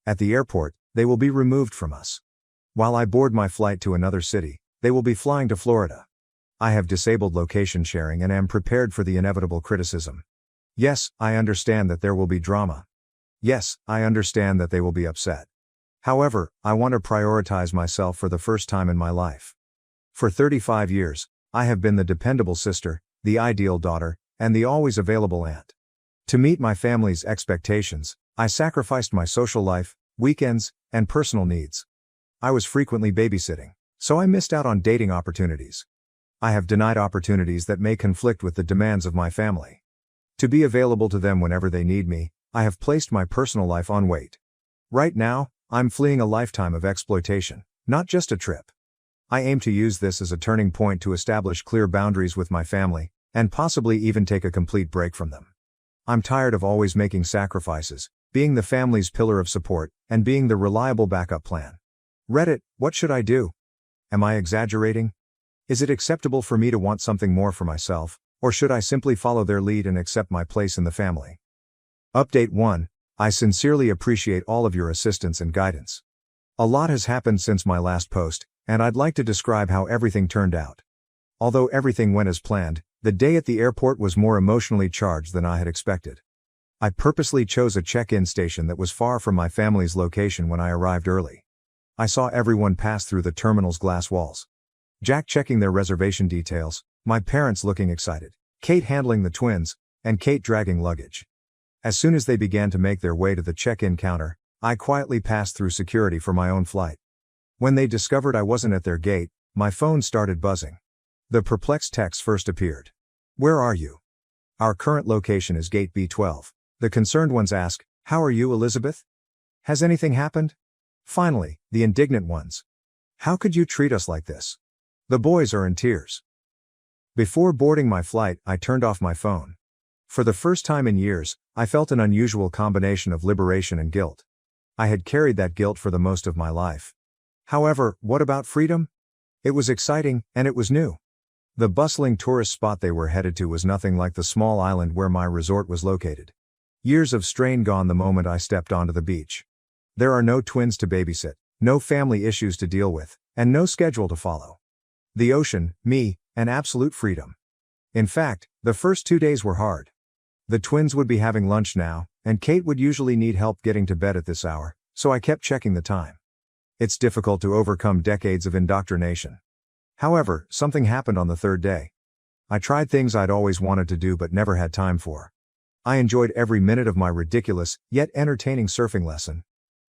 At the airport, they will be removed from us. While I board my flight to another city, they will be flying to Florida. I have disabled location sharing and am prepared for the inevitable criticism. Yes, I understand that there will be drama. Yes, I understand that they will be upset. However, I want to prioritize myself for the first time in my life. For 35 years, I have been the dependable sister, the ideal daughter, and the always available aunt. To meet my family's expectations, I sacrificed my social life, weekends, and personal needs. I was frequently babysitting, so I missed out on dating opportunities. I have denied opportunities that may conflict with the demands of my family. To be available to them whenever they need me, I have placed my personal life on wait. Right now, I'm fleeing a lifetime of exploitation, not just a trip. I aim to use this as a turning point to establish clear boundaries with my family, and possibly even take a complete break from them. I'm tired of always making sacrifices, being the family's pillar of support, and being the reliable backup plan. Reddit, what should I do? Am I exaggerating? Is it acceptable for me to want something more for myself, or should I simply follow their lead and accept my place in the family? Update 1. I sincerely appreciate all of your assistance and guidance. A lot has happened since my last post, and I'd like to describe how everything turned out. Although everything went as planned, the day at the airport was more emotionally charged than I had expected. I purposely chose a check-in station that was far from my family's location when I arrived early. I saw everyone pass through the terminal's glass walls. Jack checking their reservation details, my parents looking excited, Kate handling the twins, and Kate dragging luggage. As soon as they began to make their way to the check-in counter, I quietly passed through security for my own flight. When they discovered I wasn't at their gate, my phone started buzzing. The perplexed text first appeared. "Where are you?" "Our current location is gate B12. The concerned ones ask, "How are you, Elizabeth? Has anything happened?" Finally, the indignant ones. "How could you treat us like this?" The boys are in tears. Before boarding my flight, I turned off my phone. For the first time in years, I felt an unusual combination of liberation and guilt. I had carried that guilt for the most of my life. However, what about freedom? It was exciting, and it was new. The bustling tourist spot they were headed to was nothing like the small island where my resort was located. Years of strain gone the moment I stepped onto the beach. There are no twins to babysit, no family issues to deal with, and no schedule to follow. The ocean, me, and absolute freedom. In fact, the first 2 days were hard. The twins would be having lunch now, and Kate would usually need help getting to bed at this hour, so I kept checking the time. It's difficult to overcome decades of indoctrination. However, something happened on the third day. I tried things I'd always wanted to do but never had time for. I enjoyed every minute of my ridiculous, yet entertaining surfing lesson.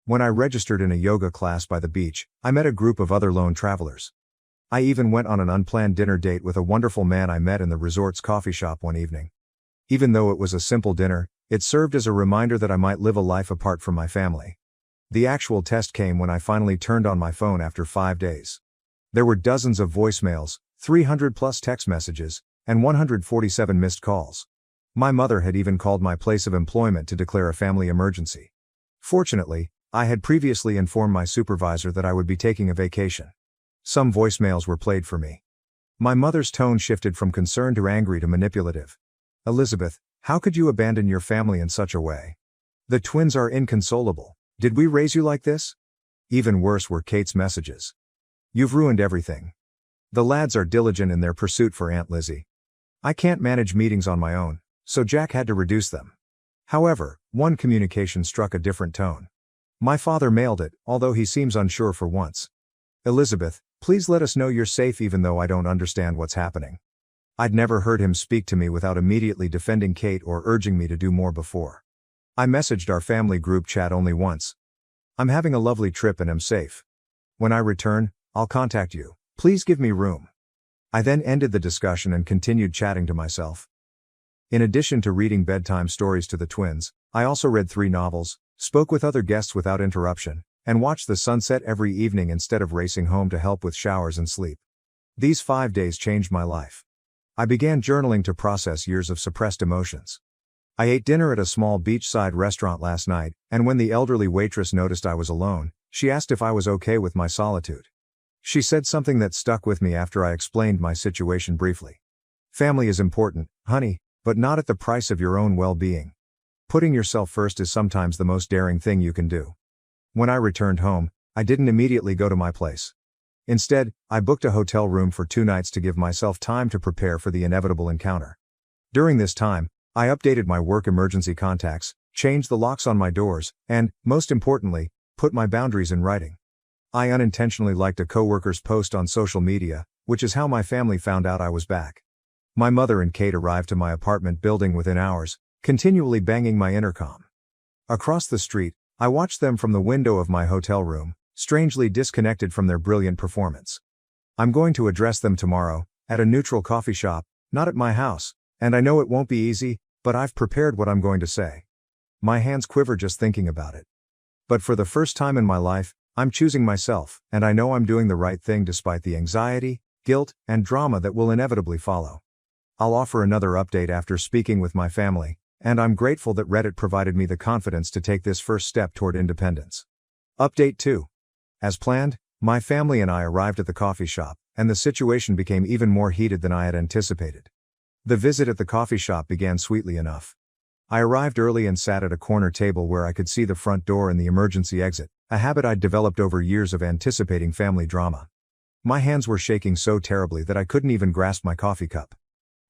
When I registered in a yoga class by the beach, I met a group of other lone travelers. I even went on an unplanned dinner date with a wonderful man I met in the resort's coffee shop one evening. Even though it was a simple dinner, it served as a reminder that I might live a life apart from my family. The actual test came when I finally turned on my phone after 5 days. There were dozens of voicemails, 300+ text messages, and 147 missed calls. My mother had even called my place of employment to declare a family emergency. Fortunately, I had previously informed my supervisor that I would be taking a vacation. Some voicemails were played for me. My mother's tone shifted from concerned to angry to manipulative. "Elizabeth, how could you abandon your family in such a way? The twins are inconsolable. Did we raise you like this?" Even worse were Kate's messages. "You've ruined everything. The lads are diligent in their pursuit for Aunt Lizzie. I can't manage meetings on my own, so Jack had to reduce them." However, one communication struck a different tone. My father mailed it, although he seems unsure for once. "Elizabeth, please let us know you're safe even though I don't understand what's happening." I'd never heard him speak to me without immediately defending Kate or urging me to do more before. I messaged our family group chat only once. "I'm having a lovely trip and am safe. When I return, I'll contact you. Please give me room." I then ended the discussion and continued chatting to myself. In addition to reading bedtime stories to the twins, I also read 3 novels, spoke with other guests without interruption, and watched the sunset every evening instead of racing home to help with showers and sleep. These 5 days changed my life. I began journaling to process years of suppressed emotions. I ate dinner at a small beachside restaurant last night, and when the elderly waitress noticed I was alone, she asked if I was okay with my solitude. She said something that stuck with me after I explained my situation briefly. "Family is important, honey, but not at the price of your own well-being. Putting yourself first is sometimes the most daring thing you can do." When I returned home, I didn't immediately go to my place. Instead, I booked a hotel room for 2 nights to give myself time to prepare for the inevitable encounter. During this time, I updated my work emergency contacts, changed the locks on my doors, and, most importantly, put my boundaries in writing. I unintentionally liked a coworker's post on social media, which is how my family found out I was back. My mother and Kate arrived to my apartment building within hours, continually banging my intercom. Across the street, I watched them from the window of my hotel room, strangely disconnected from their brilliant performance. I'm going to address them tomorrow, at a neutral coffee shop, not at my house, and I know it won't be easy, but I've prepared what I'm going to say. My hands quiver just thinking about it. But for the first time in my life, I'm choosing myself, and I know I'm doing the right thing despite the anxiety, guilt, and drama that will inevitably follow. I'll offer another update after speaking with my family, and I'm grateful that Reddit provided me the confidence to take this first step toward independence. Update 2. As planned, my family and I arrived at the coffee shop, and the situation became even more heated than I had anticipated. The visit at the coffee shop began sweetly enough. I arrived early and sat at a corner table where I could see the front door and the emergency exit, a habit I'd developed over years of anticipating family drama. My hands were shaking so terribly that I couldn't even grasp my coffee cup.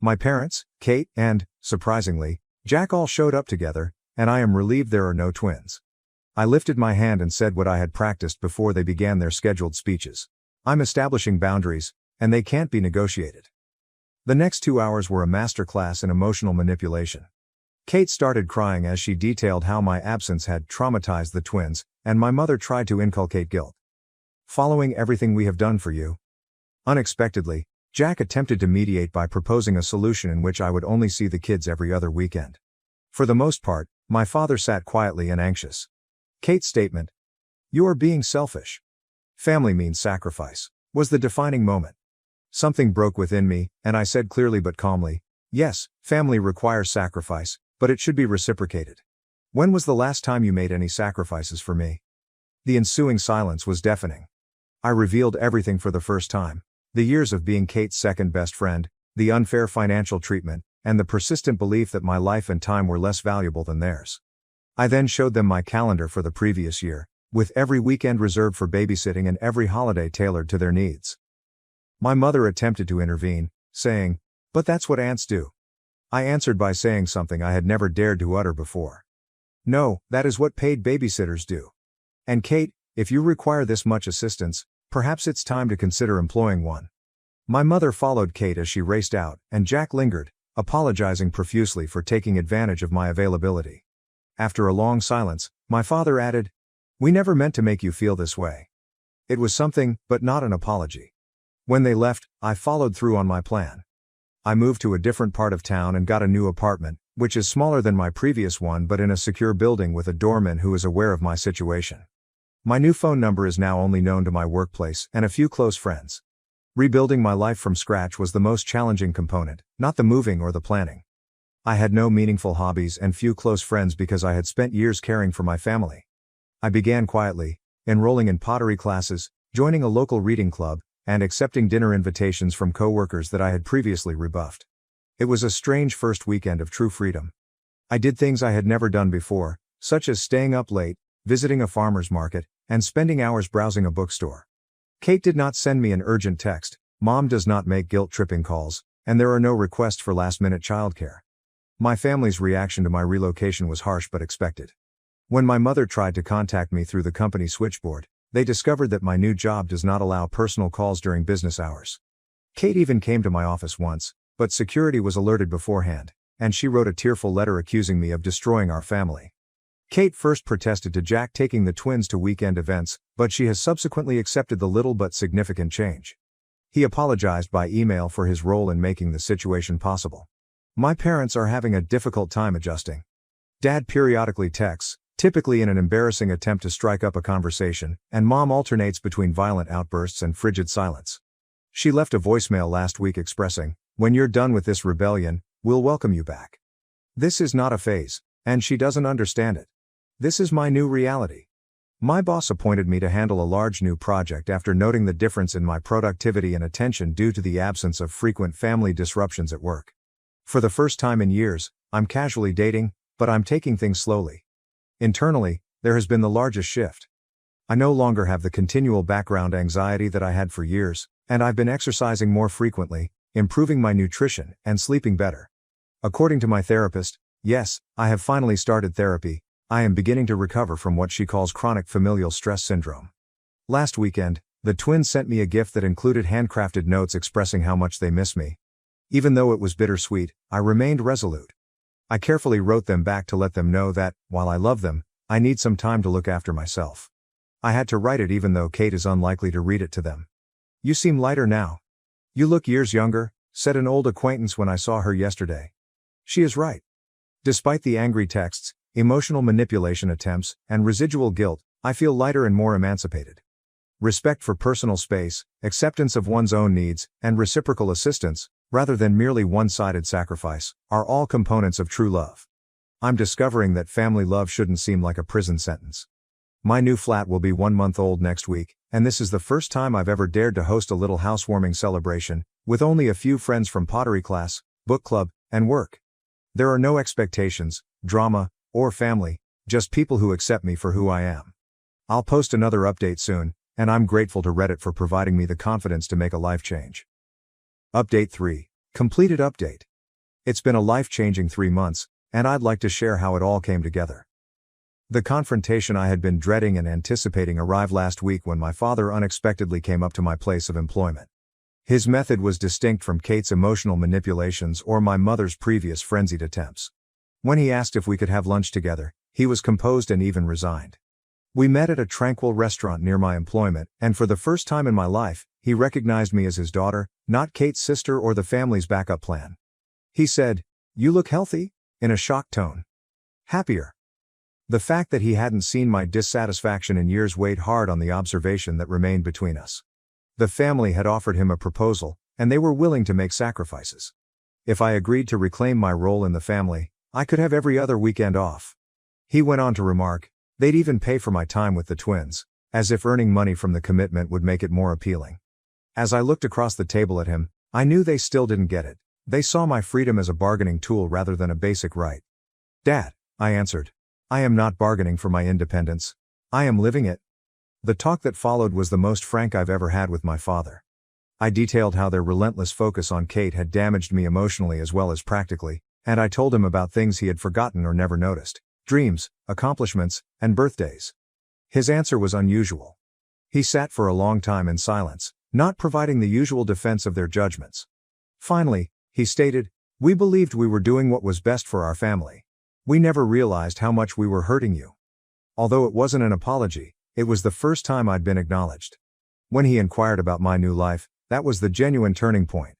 My parents, Kate, and, surprisingly, Jack all showed up together, and I am relieved there are no twins. I lifted my hand and said what I had practiced before they began their scheduled speeches. I'm establishing boundaries, and they can't be negotiated. The next 2 hours were a masterclass in emotional manipulation. Kate started crying as she detailed how my absence had traumatized the twins, and my mother tried to inculcate guilt. following everything we have done for you. Unexpectedly, Jack attempted to mediate by proposing a solution in which I would only see the kids every other weekend. For the most part, my father sat quietly and anxious. Kate's statement, "You are being selfish. Family means sacrifice," was the defining moment. Something broke within me, and I said clearly but calmly, "Yes, family requires sacrifice, but it should be reciprocated. When was the last time you made any sacrifices for me?" The ensuing silence was deafening. I revealed everything for the first time: the years of being Kate's second best friend, the unfair financial treatment, and the persistent belief that my life and time were less valuable than theirs. I then showed them my calendar for the previous year, with every weekend reserved for babysitting and every holiday tailored to their needs. My mother attempted to intervene, saying, "But that's what aunts do." I answered by saying something I had never dared to utter before. "No, that is what paid babysitters do. And Kate, if you require this much assistance, perhaps it's time to consider employing one." My mother followed Kate as she raced out, and Jack lingered, apologizing profusely for taking advantage of my availability. After a long silence, my father added, "We never meant to make you feel this way." It was something, but not an apology. When they left, I followed through on my plan. I moved to a different part of town and got a new apartment, which is smaller than my previous one but in a secure building with a doorman who is aware of my situation. My new phone number is now only known to my workplace and a few close friends. Rebuilding my life from scratch was the most challenging component, not the moving or the planning. I had no meaningful hobbies and few close friends because I had spent years caring for my family. I began quietly, enrolling in pottery classes, joining a local reading club, and accepting dinner invitations from coworkers that I had previously rebuffed. It was a strange first weekend of true freedom. I did things I had never done before, such as staying up late, visiting a farmer's market, and spending hours browsing a bookstore. Kate did not send me an urgent text, Mom does not make guilt-tripping calls, and there are no requests for last-minute childcare. My family's reaction to my relocation was harsh but expected. When my mother tried to contact me through the company switchboard, they discovered that my new job does not allow personal calls during business hours. Kate even came to my office once, but security was alerted beforehand, and she wrote a tearful letter accusing me of destroying our family. Kate first protested to Jack taking the twins to weekend events, but she has subsequently accepted the little but significant change. He apologized by email for his role in making the situation possible. My parents are having a difficult time adjusting. Dad periodically texts, typically in an embarrassing attempt to strike up a conversation, and Mom alternates between violent outbursts and frigid silence. She left a voicemail last week expressing, "When you're done with this rebellion, we'll welcome you back." This is not a phase, and she doesn't understand it. This is my new reality. My boss appointed me to handle a large new project after noting the difference in my productivity and attention due to the absence of frequent family disruptions at work. For the first time in years, I'm casually dating, but I'm taking things slowly. Internally, there has been the largest shift. I no longer have the continual background anxiety that I had for years, and I've been exercising more frequently, improving my nutrition, and sleeping better. According to my therapist, yes, I have finally started therapy. I am beginning to recover from what she calls chronic familial stress syndrome. Last weekend, the twins sent me a gift that included handcrafted notes expressing how much they miss me. Even though it was bittersweet, I remained resolute. I carefully wrote them back to let them know that, while I love them, I need some time to look after myself. I had to write it even though Kate is unlikely to read it to them. "You seem lighter now. You look years younger," said an old acquaintance when I saw her yesterday. She is right. Despite the angry texts, emotional manipulation attempts, and residual guilt, I feel lighter and more emancipated. Respect for personal space, acceptance of one's own needs, and reciprocal assistance, rather than merely one-sided sacrifice, are all components of true love. I'm discovering that family love shouldn't seem like a prison sentence. My new flat will be 1 month old next week, and this is the first time I've ever dared to host a little housewarming celebration, with only a few friends from pottery class, book club, and work. There are no expectations, drama, or family, just people who accept me for who I am. I'll post another update soon, and I'm grateful to Reddit for providing me the confidence to make a life change. Update 3. Completed update. It's been a life-changing 3 months, and I'd like to share how it all came together. The confrontation I had been dreading and anticipating arrived last week when my father unexpectedly came up to my place of employment. His method was distinct from Kate's emotional manipulations or my mother's previous frenzied attempts. When he asked if we could have lunch together, he was composed and even resigned. We met at a tranquil restaurant near my employment, and for the first time in my life, he recognized me as his daughter, not Kate's sister or the family's backup plan. He said, "You look healthy," in a shocked tone. Happier. The fact that he hadn't seen my dissatisfaction in years weighed hard on the observation that remained between us. The family had offered him a proposal, and they were willing to make sacrifices. If I agreed to reclaim my role in the family, I could have every other weekend off. He went on to remark, they'd even pay for my time with the twins, as if earning money from the commitment would make it more appealing. As I looked across the table at him, I knew they still didn't get it. They saw my freedom as a bargaining tool rather than a basic right. "Dad," I answered, "I am not bargaining for my independence. I am living it." The talk that followed was the most frank I've ever had with my father. I detailed how their relentless focus on Kate had damaged me emotionally as well as practically, and I told him about things he had forgotten or never noticed: dreams, accomplishments, and birthdays. His answer was unusual. He sat for a long time in silence, not providing the usual defense of their judgments. Finally, he stated, "We believed we were doing what was best for our family. We never realized how much we were hurting you." Although it wasn't an apology, it was the first time I'd been acknowledged. When he inquired about my new life, that was the genuine turning point.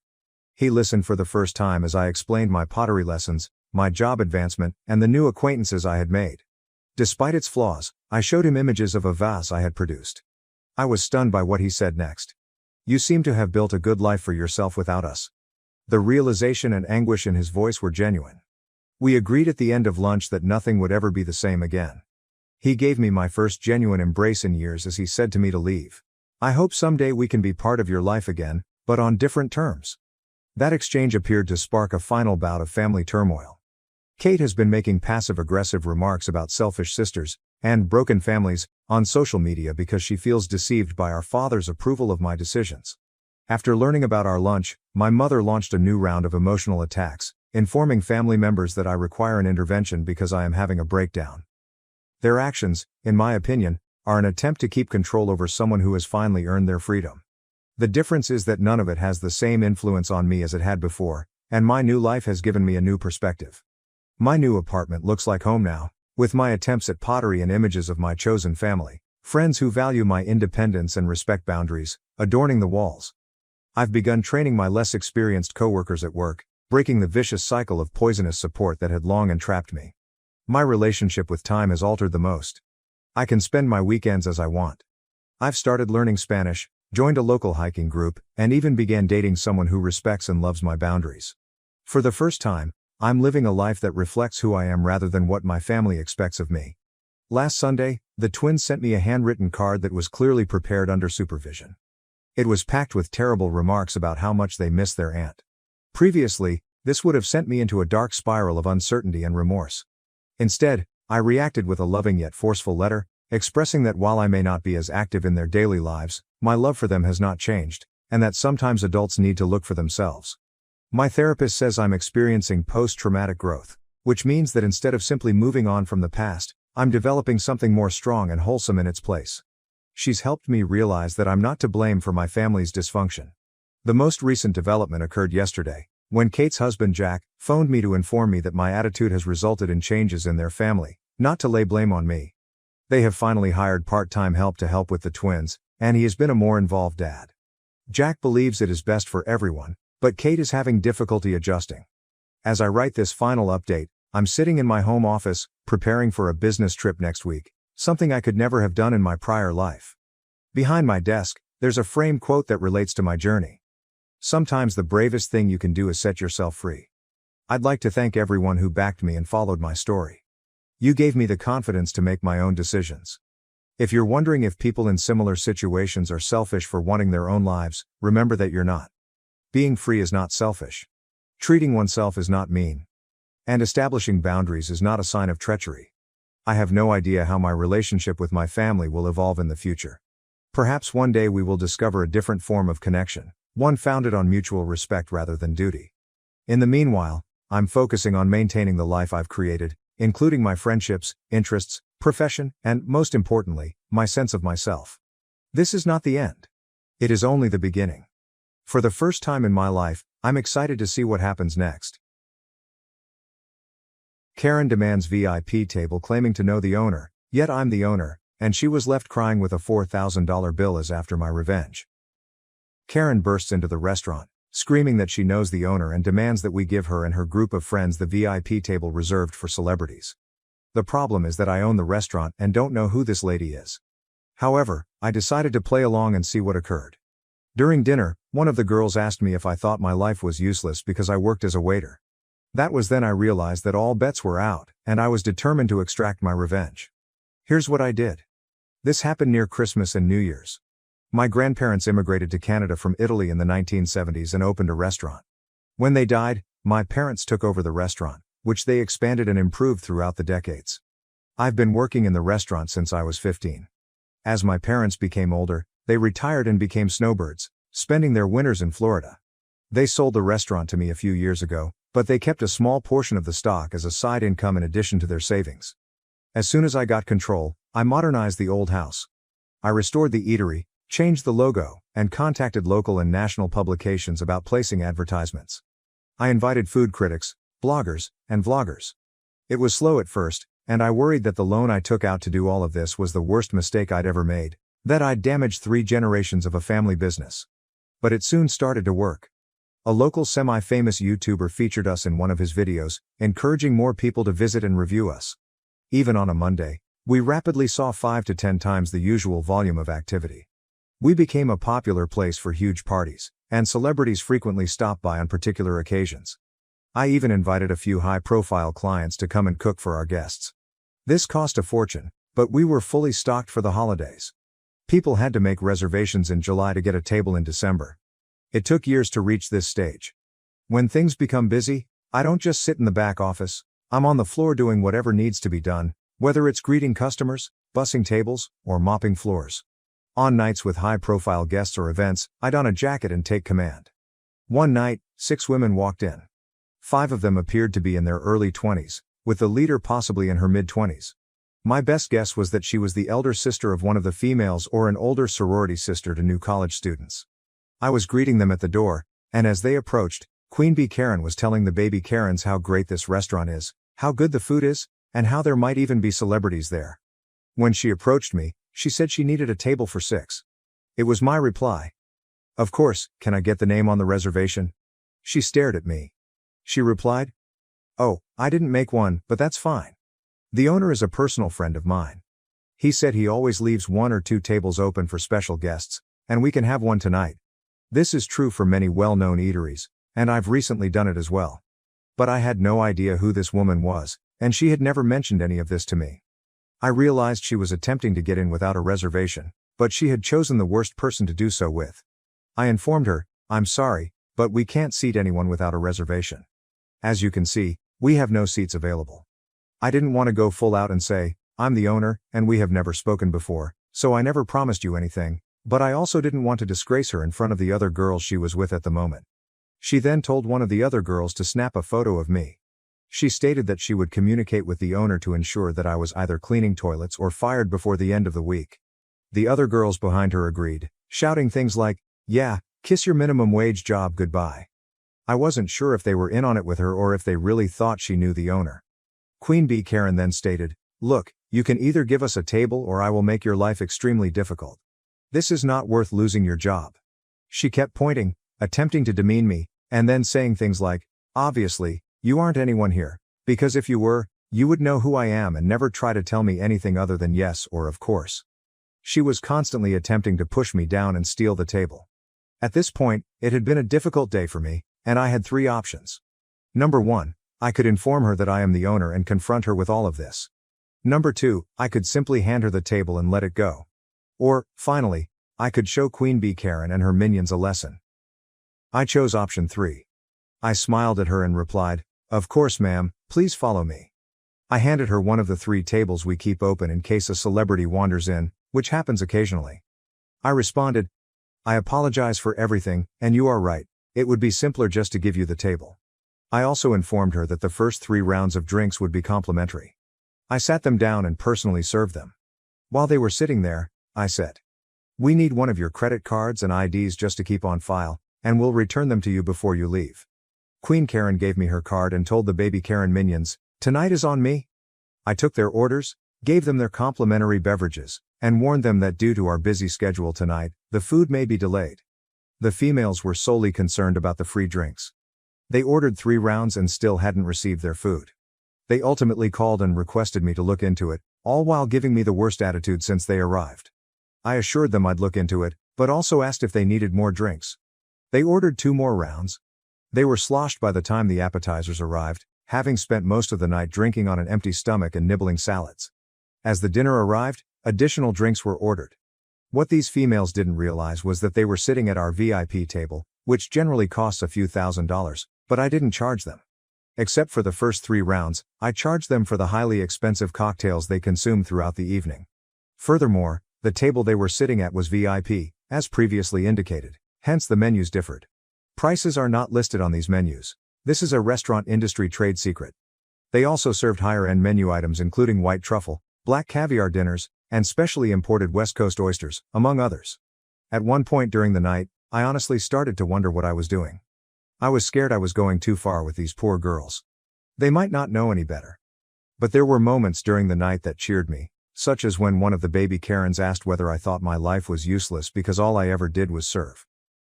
He listened for the first time as I explained my pottery lessons, my job advancement, and the new acquaintances I had made. Despite its flaws, I showed him images of a vase I had produced. I was stunned by what he said next. "You seem to have built a good life for yourself without us." The realization and anguish in his voice were genuine. We agreed at the end of lunch that nothing would ever be the same again. He gave me my first genuine embrace in years as he said to me to leave, "I hope someday we can be part of your life again, but on different terms." That exchange appeared to spark a final bout of family turmoil. Kate has been making passive-aggressive remarks about selfish sisters and broken families on social media because she feels deceived by our father's approval of my decisions. After learning about our lunch, my mother launched a new round of emotional attacks, informing family members that I require an intervention because I am having a breakdown. Their actions, in my opinion, are an attempt to keep control over someone who has finally earned their freedom. The difference is that none of it has the same influence on me as it had before, and my new life has given me a new perspective. My new apartment looks like home now, with my attempts at pottery and images of my chosen family, friends who value my independence and respect boundaries, adorning the walls. I've begun training my less experienced coworkers at work, breaking the vicious cycle of poisonous support that had long entrapped me. My relationship with time has altered the most. I can spend my weekends as I want. I've started learning Spanish, joined a local hiking group, and even began dating someone who respects and loves my boundaries. For the first time, I'm living a life that reflects who I am rather than what my family expects of me. Last Sunday, the twins sent me a handwritten card that was clearly prepared under supervision. It was packed with terrible remarks about how much they miss their aunt. Previously, this would have sent me into a dark spiral of uncertainty and remorse. Instead, I reacted with a loving yet forceful letter, expressing that while I may not be as active in their daily lives, my love for them has not changed, and that sometimes adults need to look for themselves. My therapist says I'm experiencing post-traumatic growth, which means that instead of simply moving on from the past, I'm developing something more strong and wholesome in its place. She's helped me realize that I'm not to blame for my family's dysfunction. The most recent development occurred yesterday, when Kate's husband Jack phoned me to inform me that my attitude has resulted in changes in their family, not to lay blame on me. They have finally hired part-time help to help with the twins, and he has been a more involved dad. Jack believes it is best for everyone, but Kate is having difficulty adjusting. As I write this final update, I'm sitting in my home office, preparing for a business trip next week, something I could never have done in my prior life. Behind my desk, there's a framed quote that relates to my journey. "Sometimes the bravest thing you can do is set yourself free." I'd like to thank everyone who backed me and followed my story. You gave me the confidence to make my own decisions. If you're wondering if people in similar situations are selfish for wanting their own lives, remember that you're not. Being free is not selfish. Treating oneself is not mean. And establishing boundaries is not a sign of treachery. I have no idea how my relationship with my family will evolve in the future. Perhaps one day we will discover a different form of connection, one founded on mutual respect rather than duty. In the meanwhile, I'm focusing on maintaining the life I've created, including my friendships, interests, profession, and, most importantly, my sense of myself. This is not the end. It is only the beginning. For the first time in my life, I'm excited to see what happens next. Karen demands VIP table claiming to know the owner, yet I'm the owner, and she was left crying with a $4,000 bill as after my revenge. Karen bursts into the restaurant, screaming that she knows the owner and demands that we give her and her group of friends the VIP table reserved for celebrities. The problem is that I own the restaurant and don't know who this lady is. However, I decided to play along and see what occurred. During dinner, one of the girls asked me if I thought my life was useless because I worked as a waiter. That was then I realized that all bets were out, and I was determined to extract my revenge. Here's what I did. This happened near Christmas and New Year's. My grandparents immigrated to Canada from Italy in the 1970s and opened a restaurant. When they died, my parents took over the restaurant, which they expanded and improved throughout the decades. I've been working in the restaurant since I was 15. As my parents became older, they retired and became snowbirds, spending their winters in Florida. They sold the restaurant to me a few years ago, but they kept a small portion of the stock as a side income in addition to their savings. As soon as I got control, I modernized the old house. I restored the eatery, changed the logo, and contacted local and national publications about placing advertisements. I invited food critics, bloggers, and vloggers. It was slow at first, and I worried that the loan I took out to do all of this was the worst mistake I'd ever made, that I'd damaged 3 generations of a family business. But it soon started to work. A local semi-famous YouTuber featured us in one of his videos, encouraging more people to visit and review us. Even on a Monday, we rapidly saw 5 to 10 times the usual volume of activity. We became a popular place for huge parties, and celebrities frequently stopped by on particular occasions. I even invited a few high-profile clients to come and cook for our guests. This cost a fortune, but we were fully stocked for the holidays. People had to make reservations in July to get a table in December. It took years to reach this stage. When things become busy, I don't just sit in the back office, I'm on the floor doing whatever needs to be done, whether it's greeting customers, bussing tables, or mopping floors. On nights with high-profile guests or events, I don a jacket and take command. One night, 6 women walked in. 5 of them appeared to be in their early 20s, with the leader possibly in her mid-20s. My best guess was that she was the elder sister of one of the females or an older sorority sister to new college students. I was greeting them at the door, and as they approached, Queen Bee Karen was telling the baby Karens how great this restaurant is, how good the food is, and how there might even be celebrities there. When she approached me, she said she needed a table for 6. It was my reply. Of course, can I get the name on the reservation? She stared at me. She replied, "Oh, I didn't make one, but that's fine. The owner is a personal friend of mine. He said he always leaves 1 or 2 tables open for special guests, and we can have one tonight." This is true for many well-known eateries, and I've recently done it as well. But I had no idea who this woman was, and she had never mentioned any of this to me. I realized she was attempting to get in without a reservation, but she had chosen the worst person to do so with. I informed her, "I'm sorry, but we can't seat anyone without a reservation. As you can see, we have no seats available." I didn't want to go full out and say, "I'm the owner, and we have never spoken before, so I never promised you anything," but I also didn't want to disgrace her in front of the other girls she was with at the moment. She then told one of the other girls to snap a photo of me. She stated that she would communicate with the owner to ensure that I was either cleaning toilets or fired before the end of the week. The other girls behind her agreed, shouting things like, "Yeah, kiss your minimum wage job goodbye." I wasn't sure if they were in on it with her or if they really thought she knew the owner. Queen Bee Karen then stated, "Look, you can either give us a table or I will make your life extremely difficult. This is not worth losing your job." She kept pointing, attempting to demean me, and then saying things like, "Obviously, you aren't anyone here, because if you were, you would know who I am and never try to tell me anything other than yes or of course." She was constantly attempting to push me down and steal the table. At this point, it had been a difficult day for me, and I had 3 options. Number 1, I could inform her that I am the owner and confront her with all of this. Number 2, I could simply hand her the table and let it go. Or, finally, I could show Queen Bee Karen and her minions a lesson. I chose option 3. I smiled at her and replied, "Of course, ma'am, please follow me." I handed her one of the 3 tables we keep open in case a celebrity wanders in, which happens occasionally. I responded, "I apologize for everything, and you are right, it would be simpler just to give you the table." I also informed her that the first 3 rounds of drinks would be complimentary. I sat them down and personally served them. While they were sitting there, I said, "We need one of your credit cards and IDs just to keep on file, and we'll return them to you before you leave." Queen Karen gave me her card and told the baby Karen minions, "Tonight is on me." I took their orders, gave them their complimentary beverages, and warned them that due to our busy schedule tonight, the food may be delayed. The females were solely concerned about the free drinks. They ordered 3 rounds and still hadn't received their food. They ultimately called and requested me to look into it, all while giving me the worst attitude since they arrived. I assured them I'd look into it, but also asked if they needed more drinks. They ordered 2 more rounds. They were sloshed by the time the appetizers arrived, having spent most of the night drinking on an empty stomach and nibbling salads. As the dinner arrived, additional drinks were ordered. What these females didn't realize was that they were sitting at our VIP table, which generally costs a few $1,000s, but I didn't charge them. Except for the first 3 rounds, I charged them for the highly expensive cocktails they consumed throughout the evening. Furthermore, the table they were sitting at was VIP, as previously indicated, hence the menus differed. Prices are not listed on these menus. This is a restaurant industry trade secret. They also served higher-end menu items including white truffle, black caviar dinners, and specially imported West Coast oysters, among others. At one point during the night, I honestly started to wonder what I was doing. I was scared I was going too far with these poor girls. They might not know any better. But there were moments during the night that cheered me, such as when one of the baby Karens asked whether I thought my life was useless because all I ever did was serve.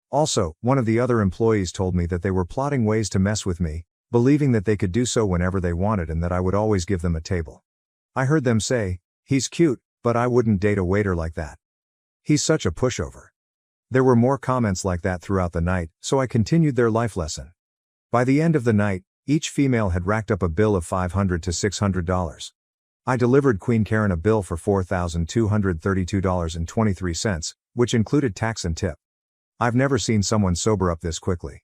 Also, one of the other employees told me that they were plotting ways to mess with me, believing that they could do so whenever they wanted and that I would always give them a table. I heard them say, "He's cute, but I wouldn't date a waiter like that. He's such a pushover." There were more comments like that throughout the night, so I continued their life lesson. By the end of the night, each female had racked up a bill of $500 to $600. I delivered Queen Karen a bill for $4,232.23, which included tax and tip. I've never seen someone sober up this quickly.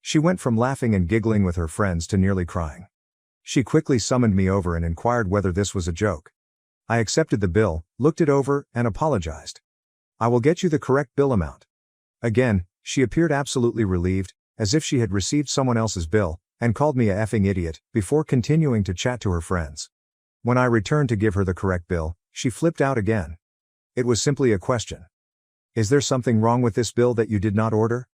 She went from laughing and giggling with her friends to nearly crying. She quickly summoned me over and inquired whether this was a joke. I accepted the bill, looked it over, and apologized. "I will get you the correct bill amount." Again, she appeared absolutely relieved, as if she had received someone else's bill, and called me a effing idiot, before continuing to chat to her friends. When I returned to give her the correct bill, she flipped out again. It was simply a question. "Is there something wrong with this bill that you did not order?"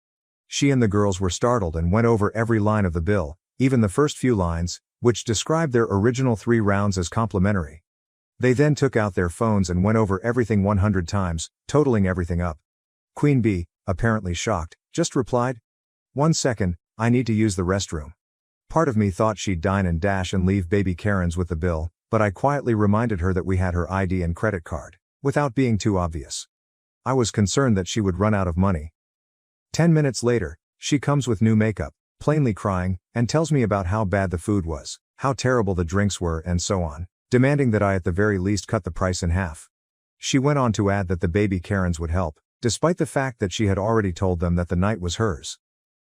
She and the girls were startled and went over every line of the bill, even the first few lines, which described their original 3 rounds as complimentary. They then took out their phones and went over everything 100 times, totaling everything up. Queen B, apparently shocked, just replied, "1 second, I need to use the restroom." Part of me thought she'd dine and dash and leave baby Karens with the bill, but I quietly reminded her that we had her ID and credit card, without being too obvious. I was concerned that she would run out of money. 10 minutes later, she comes with new makeup, plainly crying, and tells me about how bad the food was, how terrible the drinks were, and so on, demanding that I at the very least cut the price in half. She went on to add that the baby Karens would help, despite the fact that she had already told them that the night was hers.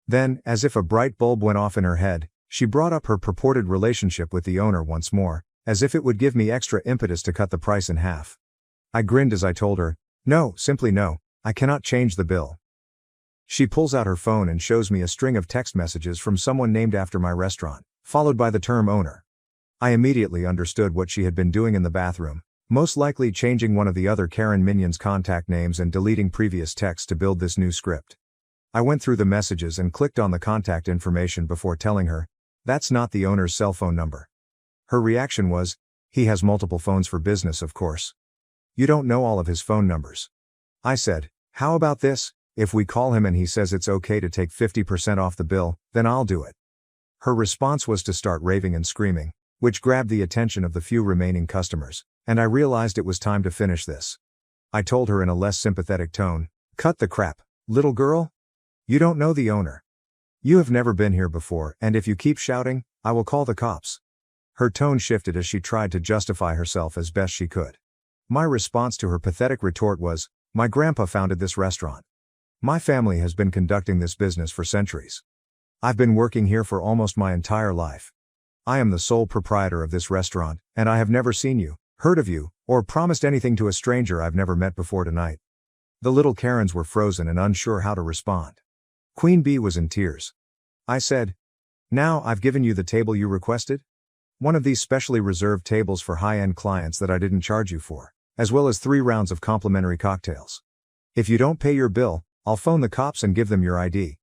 Then, as if a bright bulb went off in her head, she brought up her purported relationship with the owner once more, as if it would give me extra impetus to cut the price in half. I grinned as I told her, "No, simply no, I cannot change the bill." She pulls out her phone and shows me a string of text messages from someone named after my restaurant, followed by the term owner. I immediately understood what she had been doing in the bathroom, most likely changing one of the other Karen minions' contact names and deleting previous texts to build this new script. I went through the messages and clicked on the contact information before telling her, "That's not the owner's cell phone number." Her reaction was, "He has multiple phones for business, of course. You don't know all of his phone numbers." I said, "How about this? If we call him and he says it's okay to take 50% off the bill, then I'll do it." Her response was to start raving and screaming, which grabbed the attention of the few remaining customers, and I realized it was time to finish this. I told her in a less sympathetic tone, "Cut the crap, little girl. You don't know the owner. You have never been here before, and if you keep shouting, I will call the cops." Her tone shifted as she tried to justify herself as best she could. My response to her pathetic retort was, "My grandpa founded this restaurant. My family has been conducting this business for centuries. I've been working here for almost my entire life. I am the sole proprietor of this restaurant, and I have never seen you, heard of you, or promised anything to a stranger I've never met before tonight." The little Karens were frozen and unsure how to respond. Queen B was in tears. I said, "Now I've given you the table you requested? One of these specially reserved tables for high-end clients that I didn't charge you for, as well as 3 rounds of complimentary cocktails. If you don't pay your bill, I'll phone the cops and give them your ID."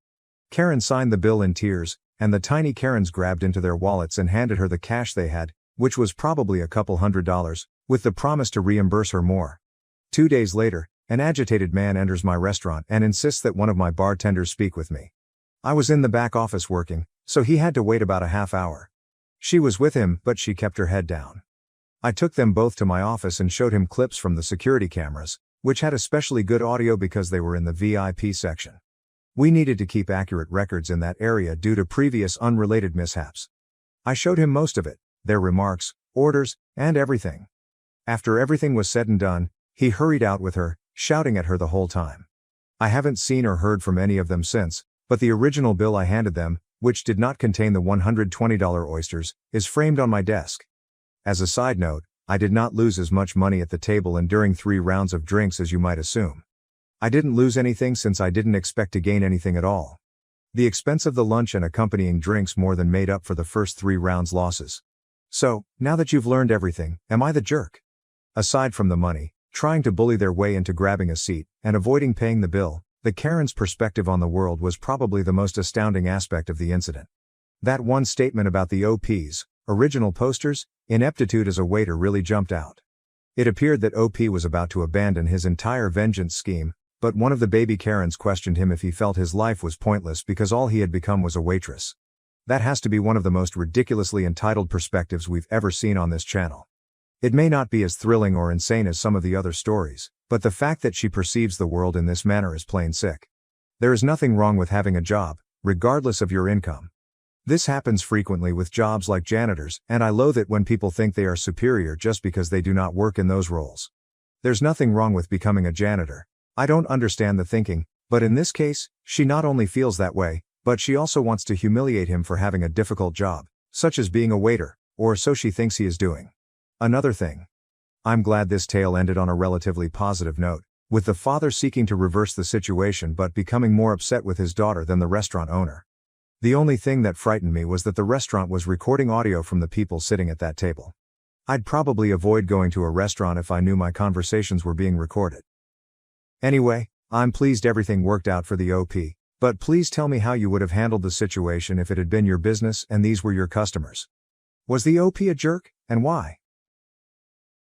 Karen signed the bill in tears, and the tiny Karens grabbed into their wallets and handed her the cash they had, which was probably a couple $100s, with the promise to reimburse her more. 2 days later, an agitated man enters my restaurant and insists that one of my bartenders speak with me. I was in the back office working, so he had to wait about a half hour. She was with him, but she kept her head down. I took them both to my office and showed him clips from the security cameras, which had especially good audio because they were in the VIP section. We needed to keep accurate records in that area due to previous unrelated mishaps. I showed him most of it, their remarks, orders, and everything. After everything was said and done, he hurried out with her, shouting at her the whole time. I haven't seen or heard from any of them since, but the original bill I handed them, which did not contain the $120 oysters, is framed on my desk. As a side note, I did not lose as much money at the table and during 3 rounds of drinks as you might assume. I didn't lose anything since I didn't expect to gain anything at all. The expense of the lunch and accompanying drinks more than made up for the first 3 rounds losses. So, now that you've learned everything, am I the jerk? Aside from the money, trying to bully their way into grabbing a seat, and avoiding paying the bill, the Karen's perspective on the world was probably the most astounding aspect of the incident. That one statement about the OP's original poster's ineptitude as a waiter really jumped out. It appeared that OP was about to abandon his entire vengeance scheme, but one of the baby Karens questioned him if he felt his life was pointless because all he had become was a waitress. That has to be one of the most ridiculously entitled perspectives we've ever seen on this channel. It may not be as thrilling or insane as some of the other stories, but the fact that she perceives the world in this manner is plain sick. There is nothing wrong with having a job, regardless of your income. This happens frequently with jobs like janitors, and I loathe it when people think they are superior just because they do not work in those roles. There's nothing wrong with becoming a janitor. I don't understand the thinking, but in this case, she not only feels that way, but she also wants to humiliate him for having a difficult job, such as being a waiter, or so she thinks he is doing. Another thing. I'm glad this tale ended on a relatively positive note, with the father seeking to reverse the situation but becoming more upset with his daughter than the restaurant owner. The only thing that frightened me was that the restaurant was recording audio from the people sitting at that table. I'd probably avoid going to a restaurant if I knew my conversations were being recorded. Anyway, I'm pleased everything worked out for the OP, but please tell me how you would have handled the situation if it had been your business and these were your customers. Was the OP a jerk, and why?